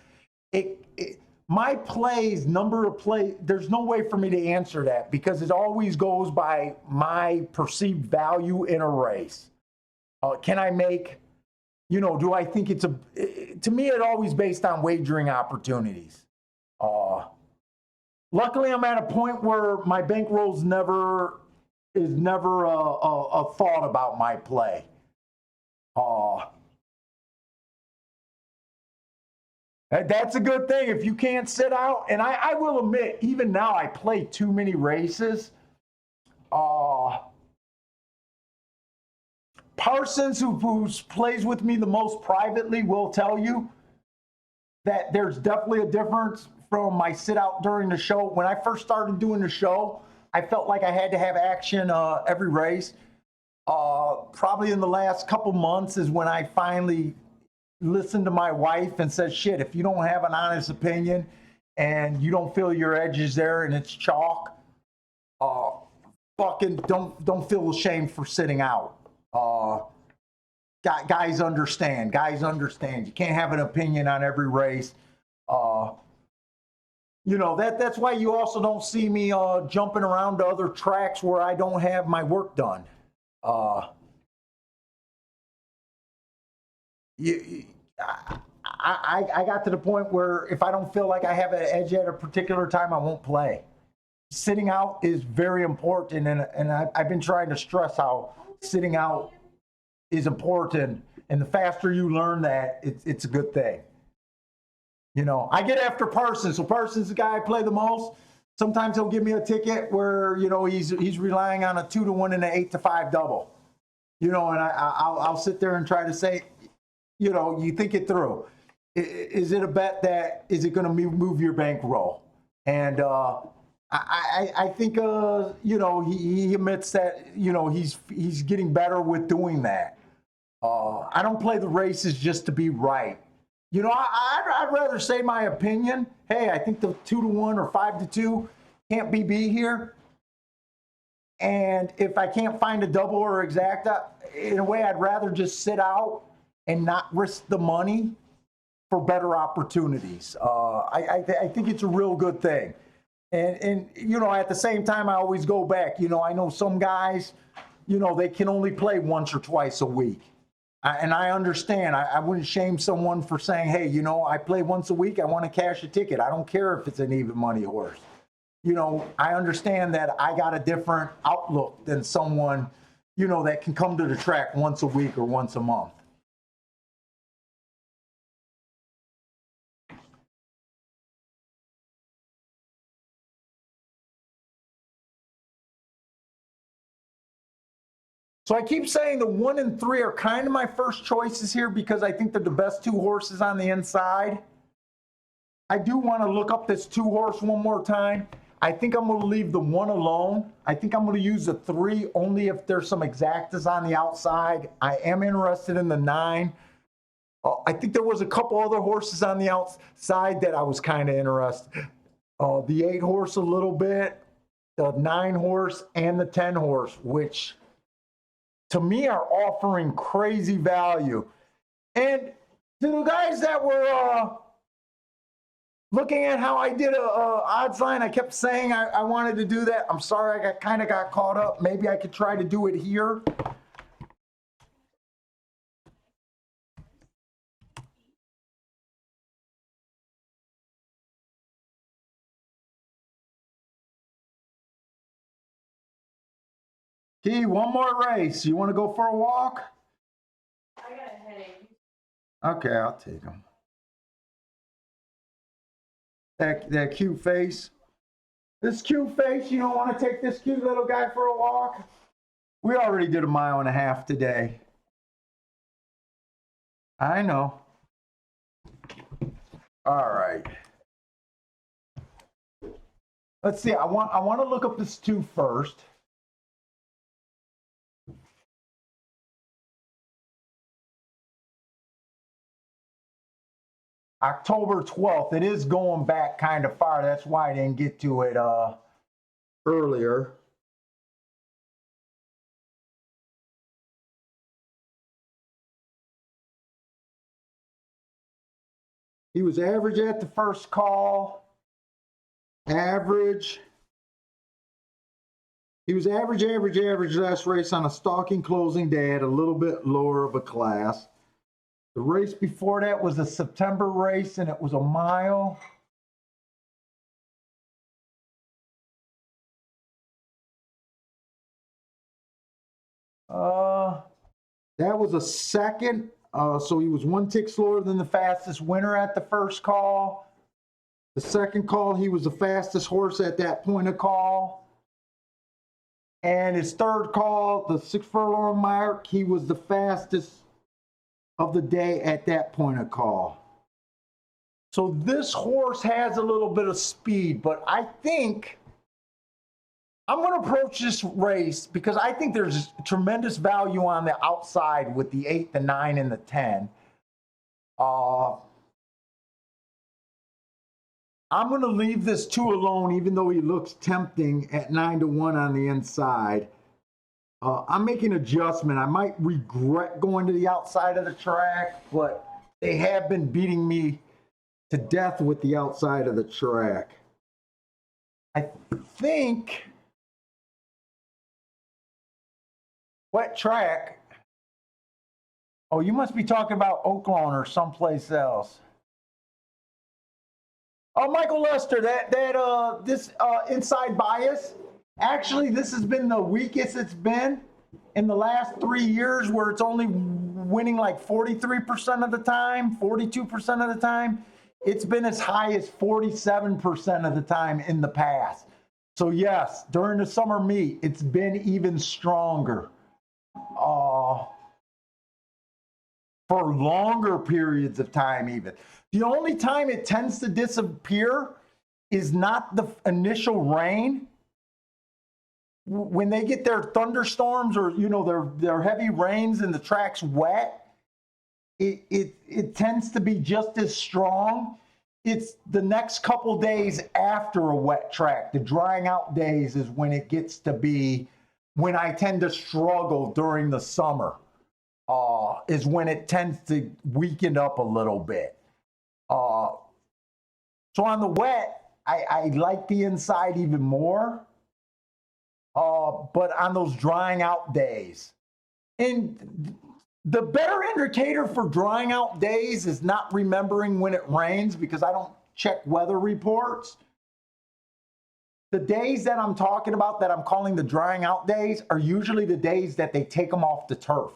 My plays, number of plays, there's no way for me to answer that, because it always goes by my perceived value in a race. Can I make, do I think to me, it always based on wagering opportunities. Luckily, I'm at a point where my bankroll's never a thought about my play. That's a good thing if you can't sit out. And I will admit, even now, I play too many races. Parsons, who plays with me the most privately, will tell you that there's definitely a difference from my sit out during the show. When I first started doing the show, I felt like I had to have action every race. Probably in the last couple months is when I finally listened to my wife and said, shit, if you don't have an honest opinion and you don't feel your edge is there and it's chalk, fucking don't feel ashamed for sitting out. Guys understand. You can't have an opinion on every race. That's why you also don't see me jumping around to other tracks where I don't have my work done. I got to the point where if I don't feel like I have an edge at a particular time, I won't play. Sitting out is very important, and I've been trying to stress how sitting out is important. And the faster you learn that, it's a good thing. You know, I get after Parsons. So Parsons is the guy I play the most. Sometimes he'll give me a ticket where, you know, he's relying on a 2-to-1 and an 8-to-5 double. You know, and I'll sit there and try to say, you know, you think it through. Is it a bet that, is it going to move your bankroll? And I think, you know, he admits that, you know, he's getting better with doing that. I don't play the races just to be right. You know, I'd rather say my opinion. Hey, I think the 2-to-1 or 5-to-2 can't be beat here. And if I can't find a double or exacta, in a way, I'd rather just sit out and not risk the money for better opportunities. I think it's a real good thing. And, you know, at the same time, I always go back. You know, I know some guys, you know, they can only play once or twice a week. And I understand. I wouldn't shame someone for saying, hey, you know, I play once a week. I want to cash a ticket. I don't care if it's an even money horse. You know, I understand that I got a different outlook than someone, you know, that can come to the track once a week or once a month. So I keep saying the 1 and 3 are kind of my first choices here because I think they're the best 2 horses on the inside. I do want to look up this 2 horse one more time. I think I'm going to leave the 1 alone. I think I'm going to use the 3 only if there's some exactas on the outside. I am interested in the 9. I think there was a couple other horses on the outside that I was kind of interested. The 8 horse a little bit, the 9 horse, and the 10 horse, which to me are offering crazy value. And to the guys that were looking at how I did a odds line, I kept saying I wanted to do that. I'm sorry, I kind of got caught up. Maybe I could try to do it here. Key, one more race. You want to go for a walk? I got a headache. Okay, I'll take him. That cute face. This cute face, you don't want to take this cute little guy for a walk? We already did 1.5 miles today. I know. All right. Let's see. I want to look up this 2 first. October 12th. It is going back kind of far. That's why I didn't get to it earlier. He was average at the first call. Average. He was average last race on a stalking closing day at a little bit lower of a class. The race before that was a September race, and it was 1 mile. That was a second, so he was 1 tick slower than the fastest winner at the first call. The second call, he was the fastest horse at that point of call. And his third call, the 6 furlong mark, he was the fastest of the day at that point of call. So this horse has a little bit of speed, but I think I'm going to approach this race because I think there's tremendous value on the outside with the 8, the 9, and the 10. I'm going to leave this 2 alone, even though he looks tempting at 9-to-1 on the inside. I'm making an adjustment. I might regret going to the outside of the track, but they have been beating me to death with the outside of the track. I think wet track. Oh, you must be talking about Oaklawn or someplace else. Oh, Michael Lester, this inside bias. Actually, this has been the weakest it's been. in the last 3 years where it's only winning like 43% of the time, 42% of the time, it's been as high as 47% of the time in the past. So yes, during the summer meet, it's been even stronger. For longer periods of time even. The only time it tends to disappear is not the initial rain. When they get their thunderstorms or, you know, their heavy rains and the track's wet, it tends to be just as strong. It's the next couple days after a wet track, the drying out days, is when it gets to be, when I tend to struggle during the summer, is when it tends to weaken up a little bit. So on the wet, I like the inside even more. But on those drying out days, and the better indicator for drying out days is not remembering when it rains, because I don't check weather reports. The days that I'm talking about that I'm calling the drying out days are usually the days that they take them off the turf.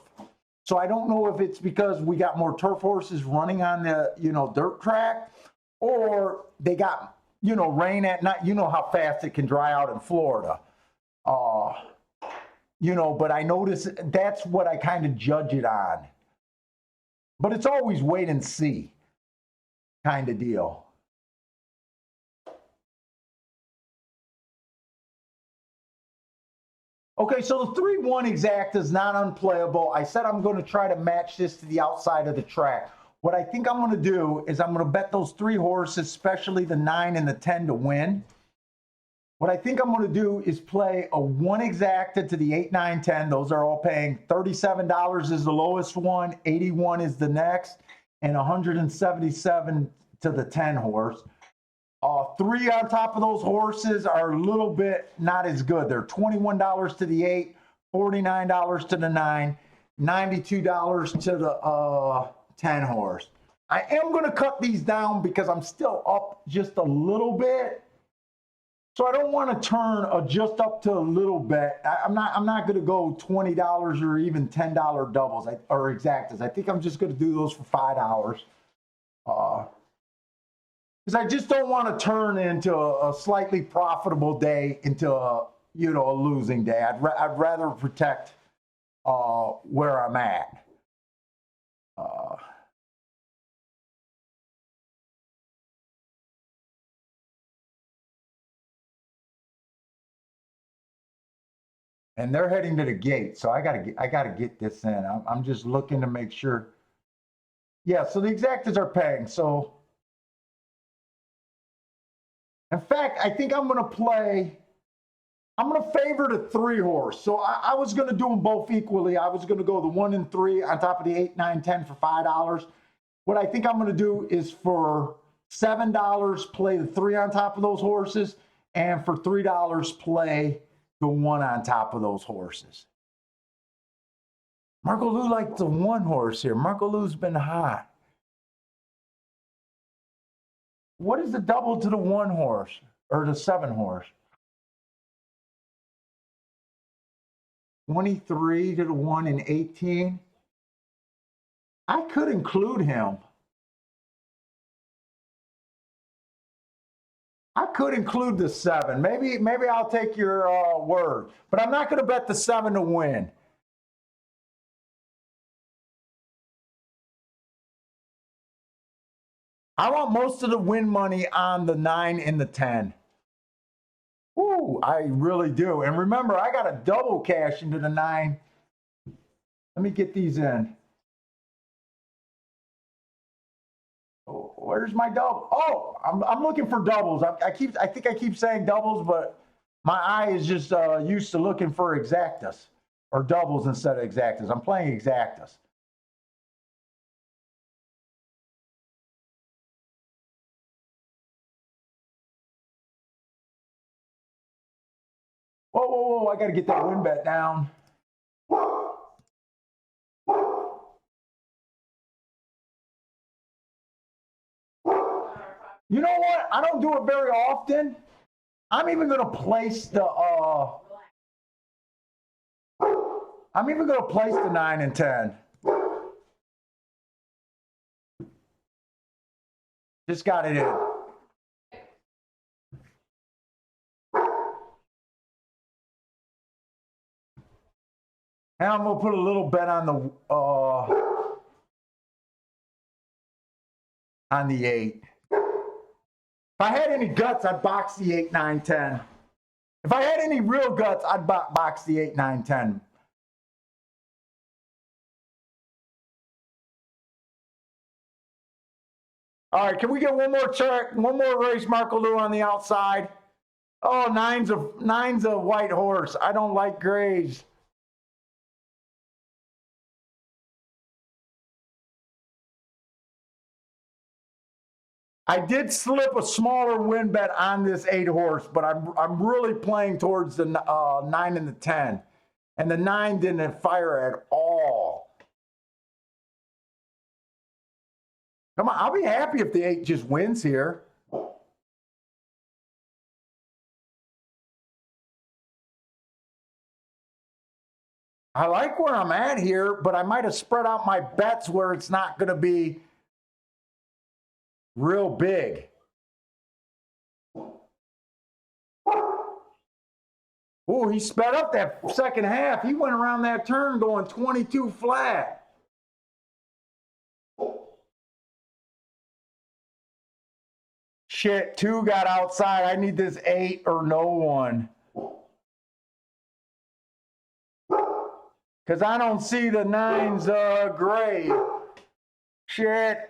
So I don't know if it's because we got more turf horses running on the, you know, dirt track, or they got, you know, rain at night. You know how fast it can dry out in Florida. You know, but I notice that's what I kind of judge it on. But it's always wait and see kind of deal. Okay, so the 3-1 exact is not unplayable. I said I'm going to try to match this to the outside of the track. What I think I'm going to do is I'm going to bet those 3 horses, especially the 9 and the 10, to win. What I think I'm going to do is play a 1 exacta to the 8, 9, 10. Those are all paying $37 is the lowest one, 81 is the next, and 177 to the 10 horse. 3 on top of those horses are a little bit not as good. They're $21 to the 8, $49 to the 9, $92 to the 10 horse. I am going to cut these down because I'm still up just a little bit. So I don't want to turn just up to a little bit. I'm not going to go $20 or even $10 doubles or exactas. I think I'm just going to do those for $5. Because I just don't want to turn into a slightly profitable day into a, you know, a losing day. I'd rather protect where I'm at. And they're heading to the gate, so I gotta get this in. I'm just looking to make sure. Yeah, so the exactas are paying. So, in fact, I think I'm gonna favor the 3 horse. So I was gonna do them both equally. I was gonna go the 1 and 3 on top of the 8, 9, 10 for $5. What I think I'm gonna do is for $7 play the 3 on top of those horses, and for $3 play the 1 on top of those horses. Marco Lou likes the 1 horse here. Marco Lou's been hot. What is the double to the 1 horse or the 7 horse? 23 to the 1 and 18. I could include him. I could include the 7. Maybe I'll take your word, but I'm not going to bet the 7 to win. I want most of the win money on the 9 and the 10. Ooh, I really do. And remember, I got a double cash into the 9. Let me get these in. Where's my double? Oh, I'm looking for doubles. I think I keep saying doubles, but my eye is just used to looking for exactas or doubles instead of exactas. I'm playing exactas. Whoa, whoa, whoa! I got to get that win bet down. You know what? I don't do it very often. I'm even going to place the I'm even going to place the 9 and 10. Just got it in. Now I'm going to put a little bet on the 8. If I had any guts, I'd box the 8, 9, 10. If I had any real guts, I'd box the 8, 9, 10. All right, can we get one more check, one more race, Marco Lou on the outside? Oh, nine's a white horse. I don't like grays. I did slip a smaller win bet on this 8 horse, but I'm really playing towards the 9 and the 10. And the 9 didn't fire at all. Come on, I'll be happy if the 8 just wins here. I like where I'm at here, but I might have spread out my bets where it's not going to be real big. Oh, he sped up that second half. He went around that turn going 22 flat. Shit, 2 got outside. I need this 8 or no one. Because I don't see the 9's gray. Shit.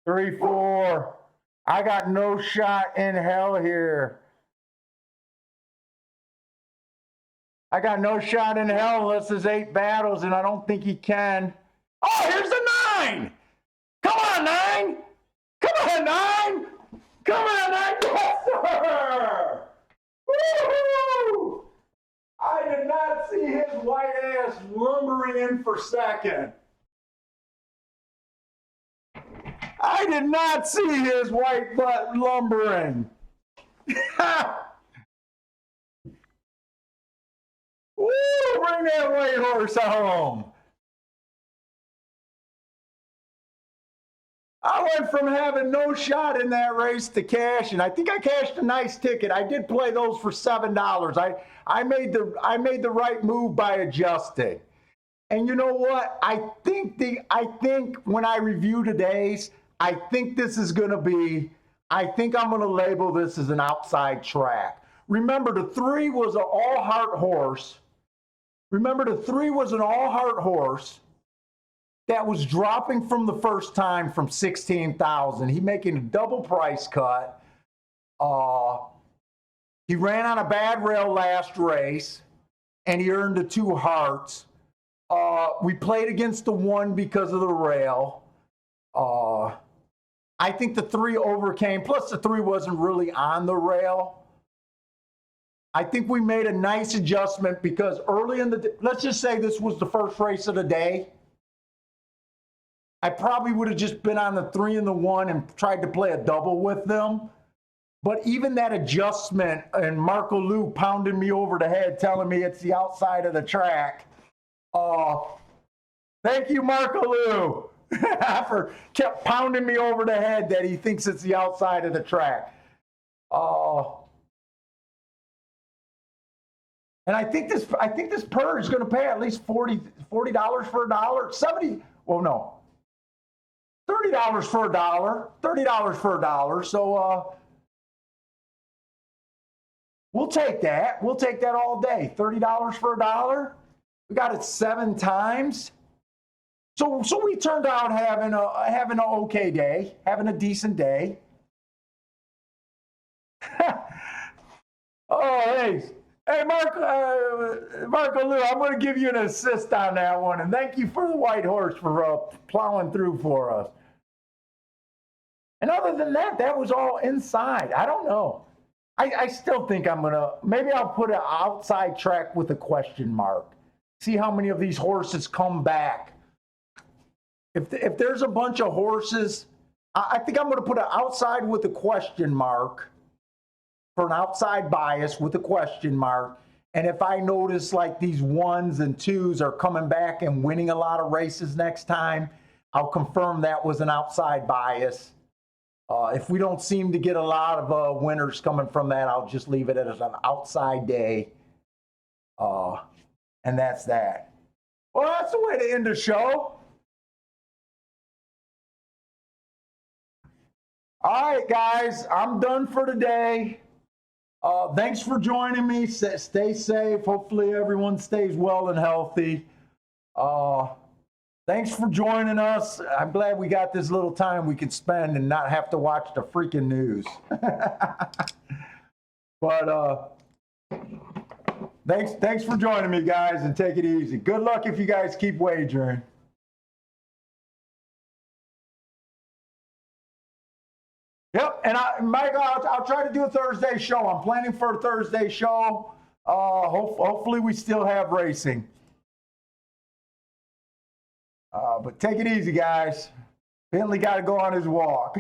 3, 4. I got no shot in hell here. I got no shot in hell unless there's 8 battles, and I don't think he can. Oh, here's the 9! Come on, 9! Come on, 9! Come on, 9! Yes, sir! Woo-hoo! I did not see his white ass lumbering in for second. I did not see his white butt lumbering. Woo, bring that white horse home. I went from having no shot in that race to cash, and I think I cashed a nice ticket. I did play those for $7. I made the right move by adjusting. And you know what? I think when I review today's, I think I'm going to label this as an outside track. Remember, the 3 was an all-heart horse. That was dropping from the first time from 16,000. He making a double price cut. He ran on a bad rail last race, and he earned the 2 hearts. We played against the 1 because of the rail. I think the 3 overcame, plus the 3 wasn't really on the rail. I think we made a nice adjustment because early in the, let's just say this was the first race of the day. I probably would have just been on the 3 and the 1 and tried to play a double with them. But even that adjustment and Marco Lou pounding me over the head, telling me it's the outside of the track. Thank you, Marco Lou, for kept pounding me over the head that he thinks it's the outside of the track. And I think this purr is going to pay at least $40 for a dollar. 70. Well, no. $30 for a dollar. $30 for a dollar. So we'll take that. We'll take that all day. $30 for a dollar. We got it 7 times. So we turned out having an okay day, having a decent day. Oh, hey. Hey, Marco Lou, I'm going to give you an assist on that one. And thank you for the white horse for plowing through for us. And other than that, that was all inside. I don't know. I still think maybe I'll put an outside track with a question mark. See how many of these horses come back. If there's a bunch of horses, I think I'm going to put an outside with a question mark. For an outside bias with a question mark, And if I notice like these 1s and 2s are coming back and winning a lot of races next time, I'll confirm that was an outside bias. If we don't seem to get a lot of winners coming from that, I'll just leave it as an outside day. And that's that. Well, that's the way to end the show. All right, guys, I'm done for today. Thanks for joining me. Stay safe. Hopefully everyone stays well and healthy. Thanks for joining us. I'm glad we got this little time we could spend and not have to watch the freaking news. But thanks for joining me, guys, and take it easy. Good luck if you guys keep wagering. Yep, and Mike, I'll try to do a Thursday show. I'm planning for a Thursday show. Hopefully we still have racing. But take it easy, guys. Bentley got to go on his walk.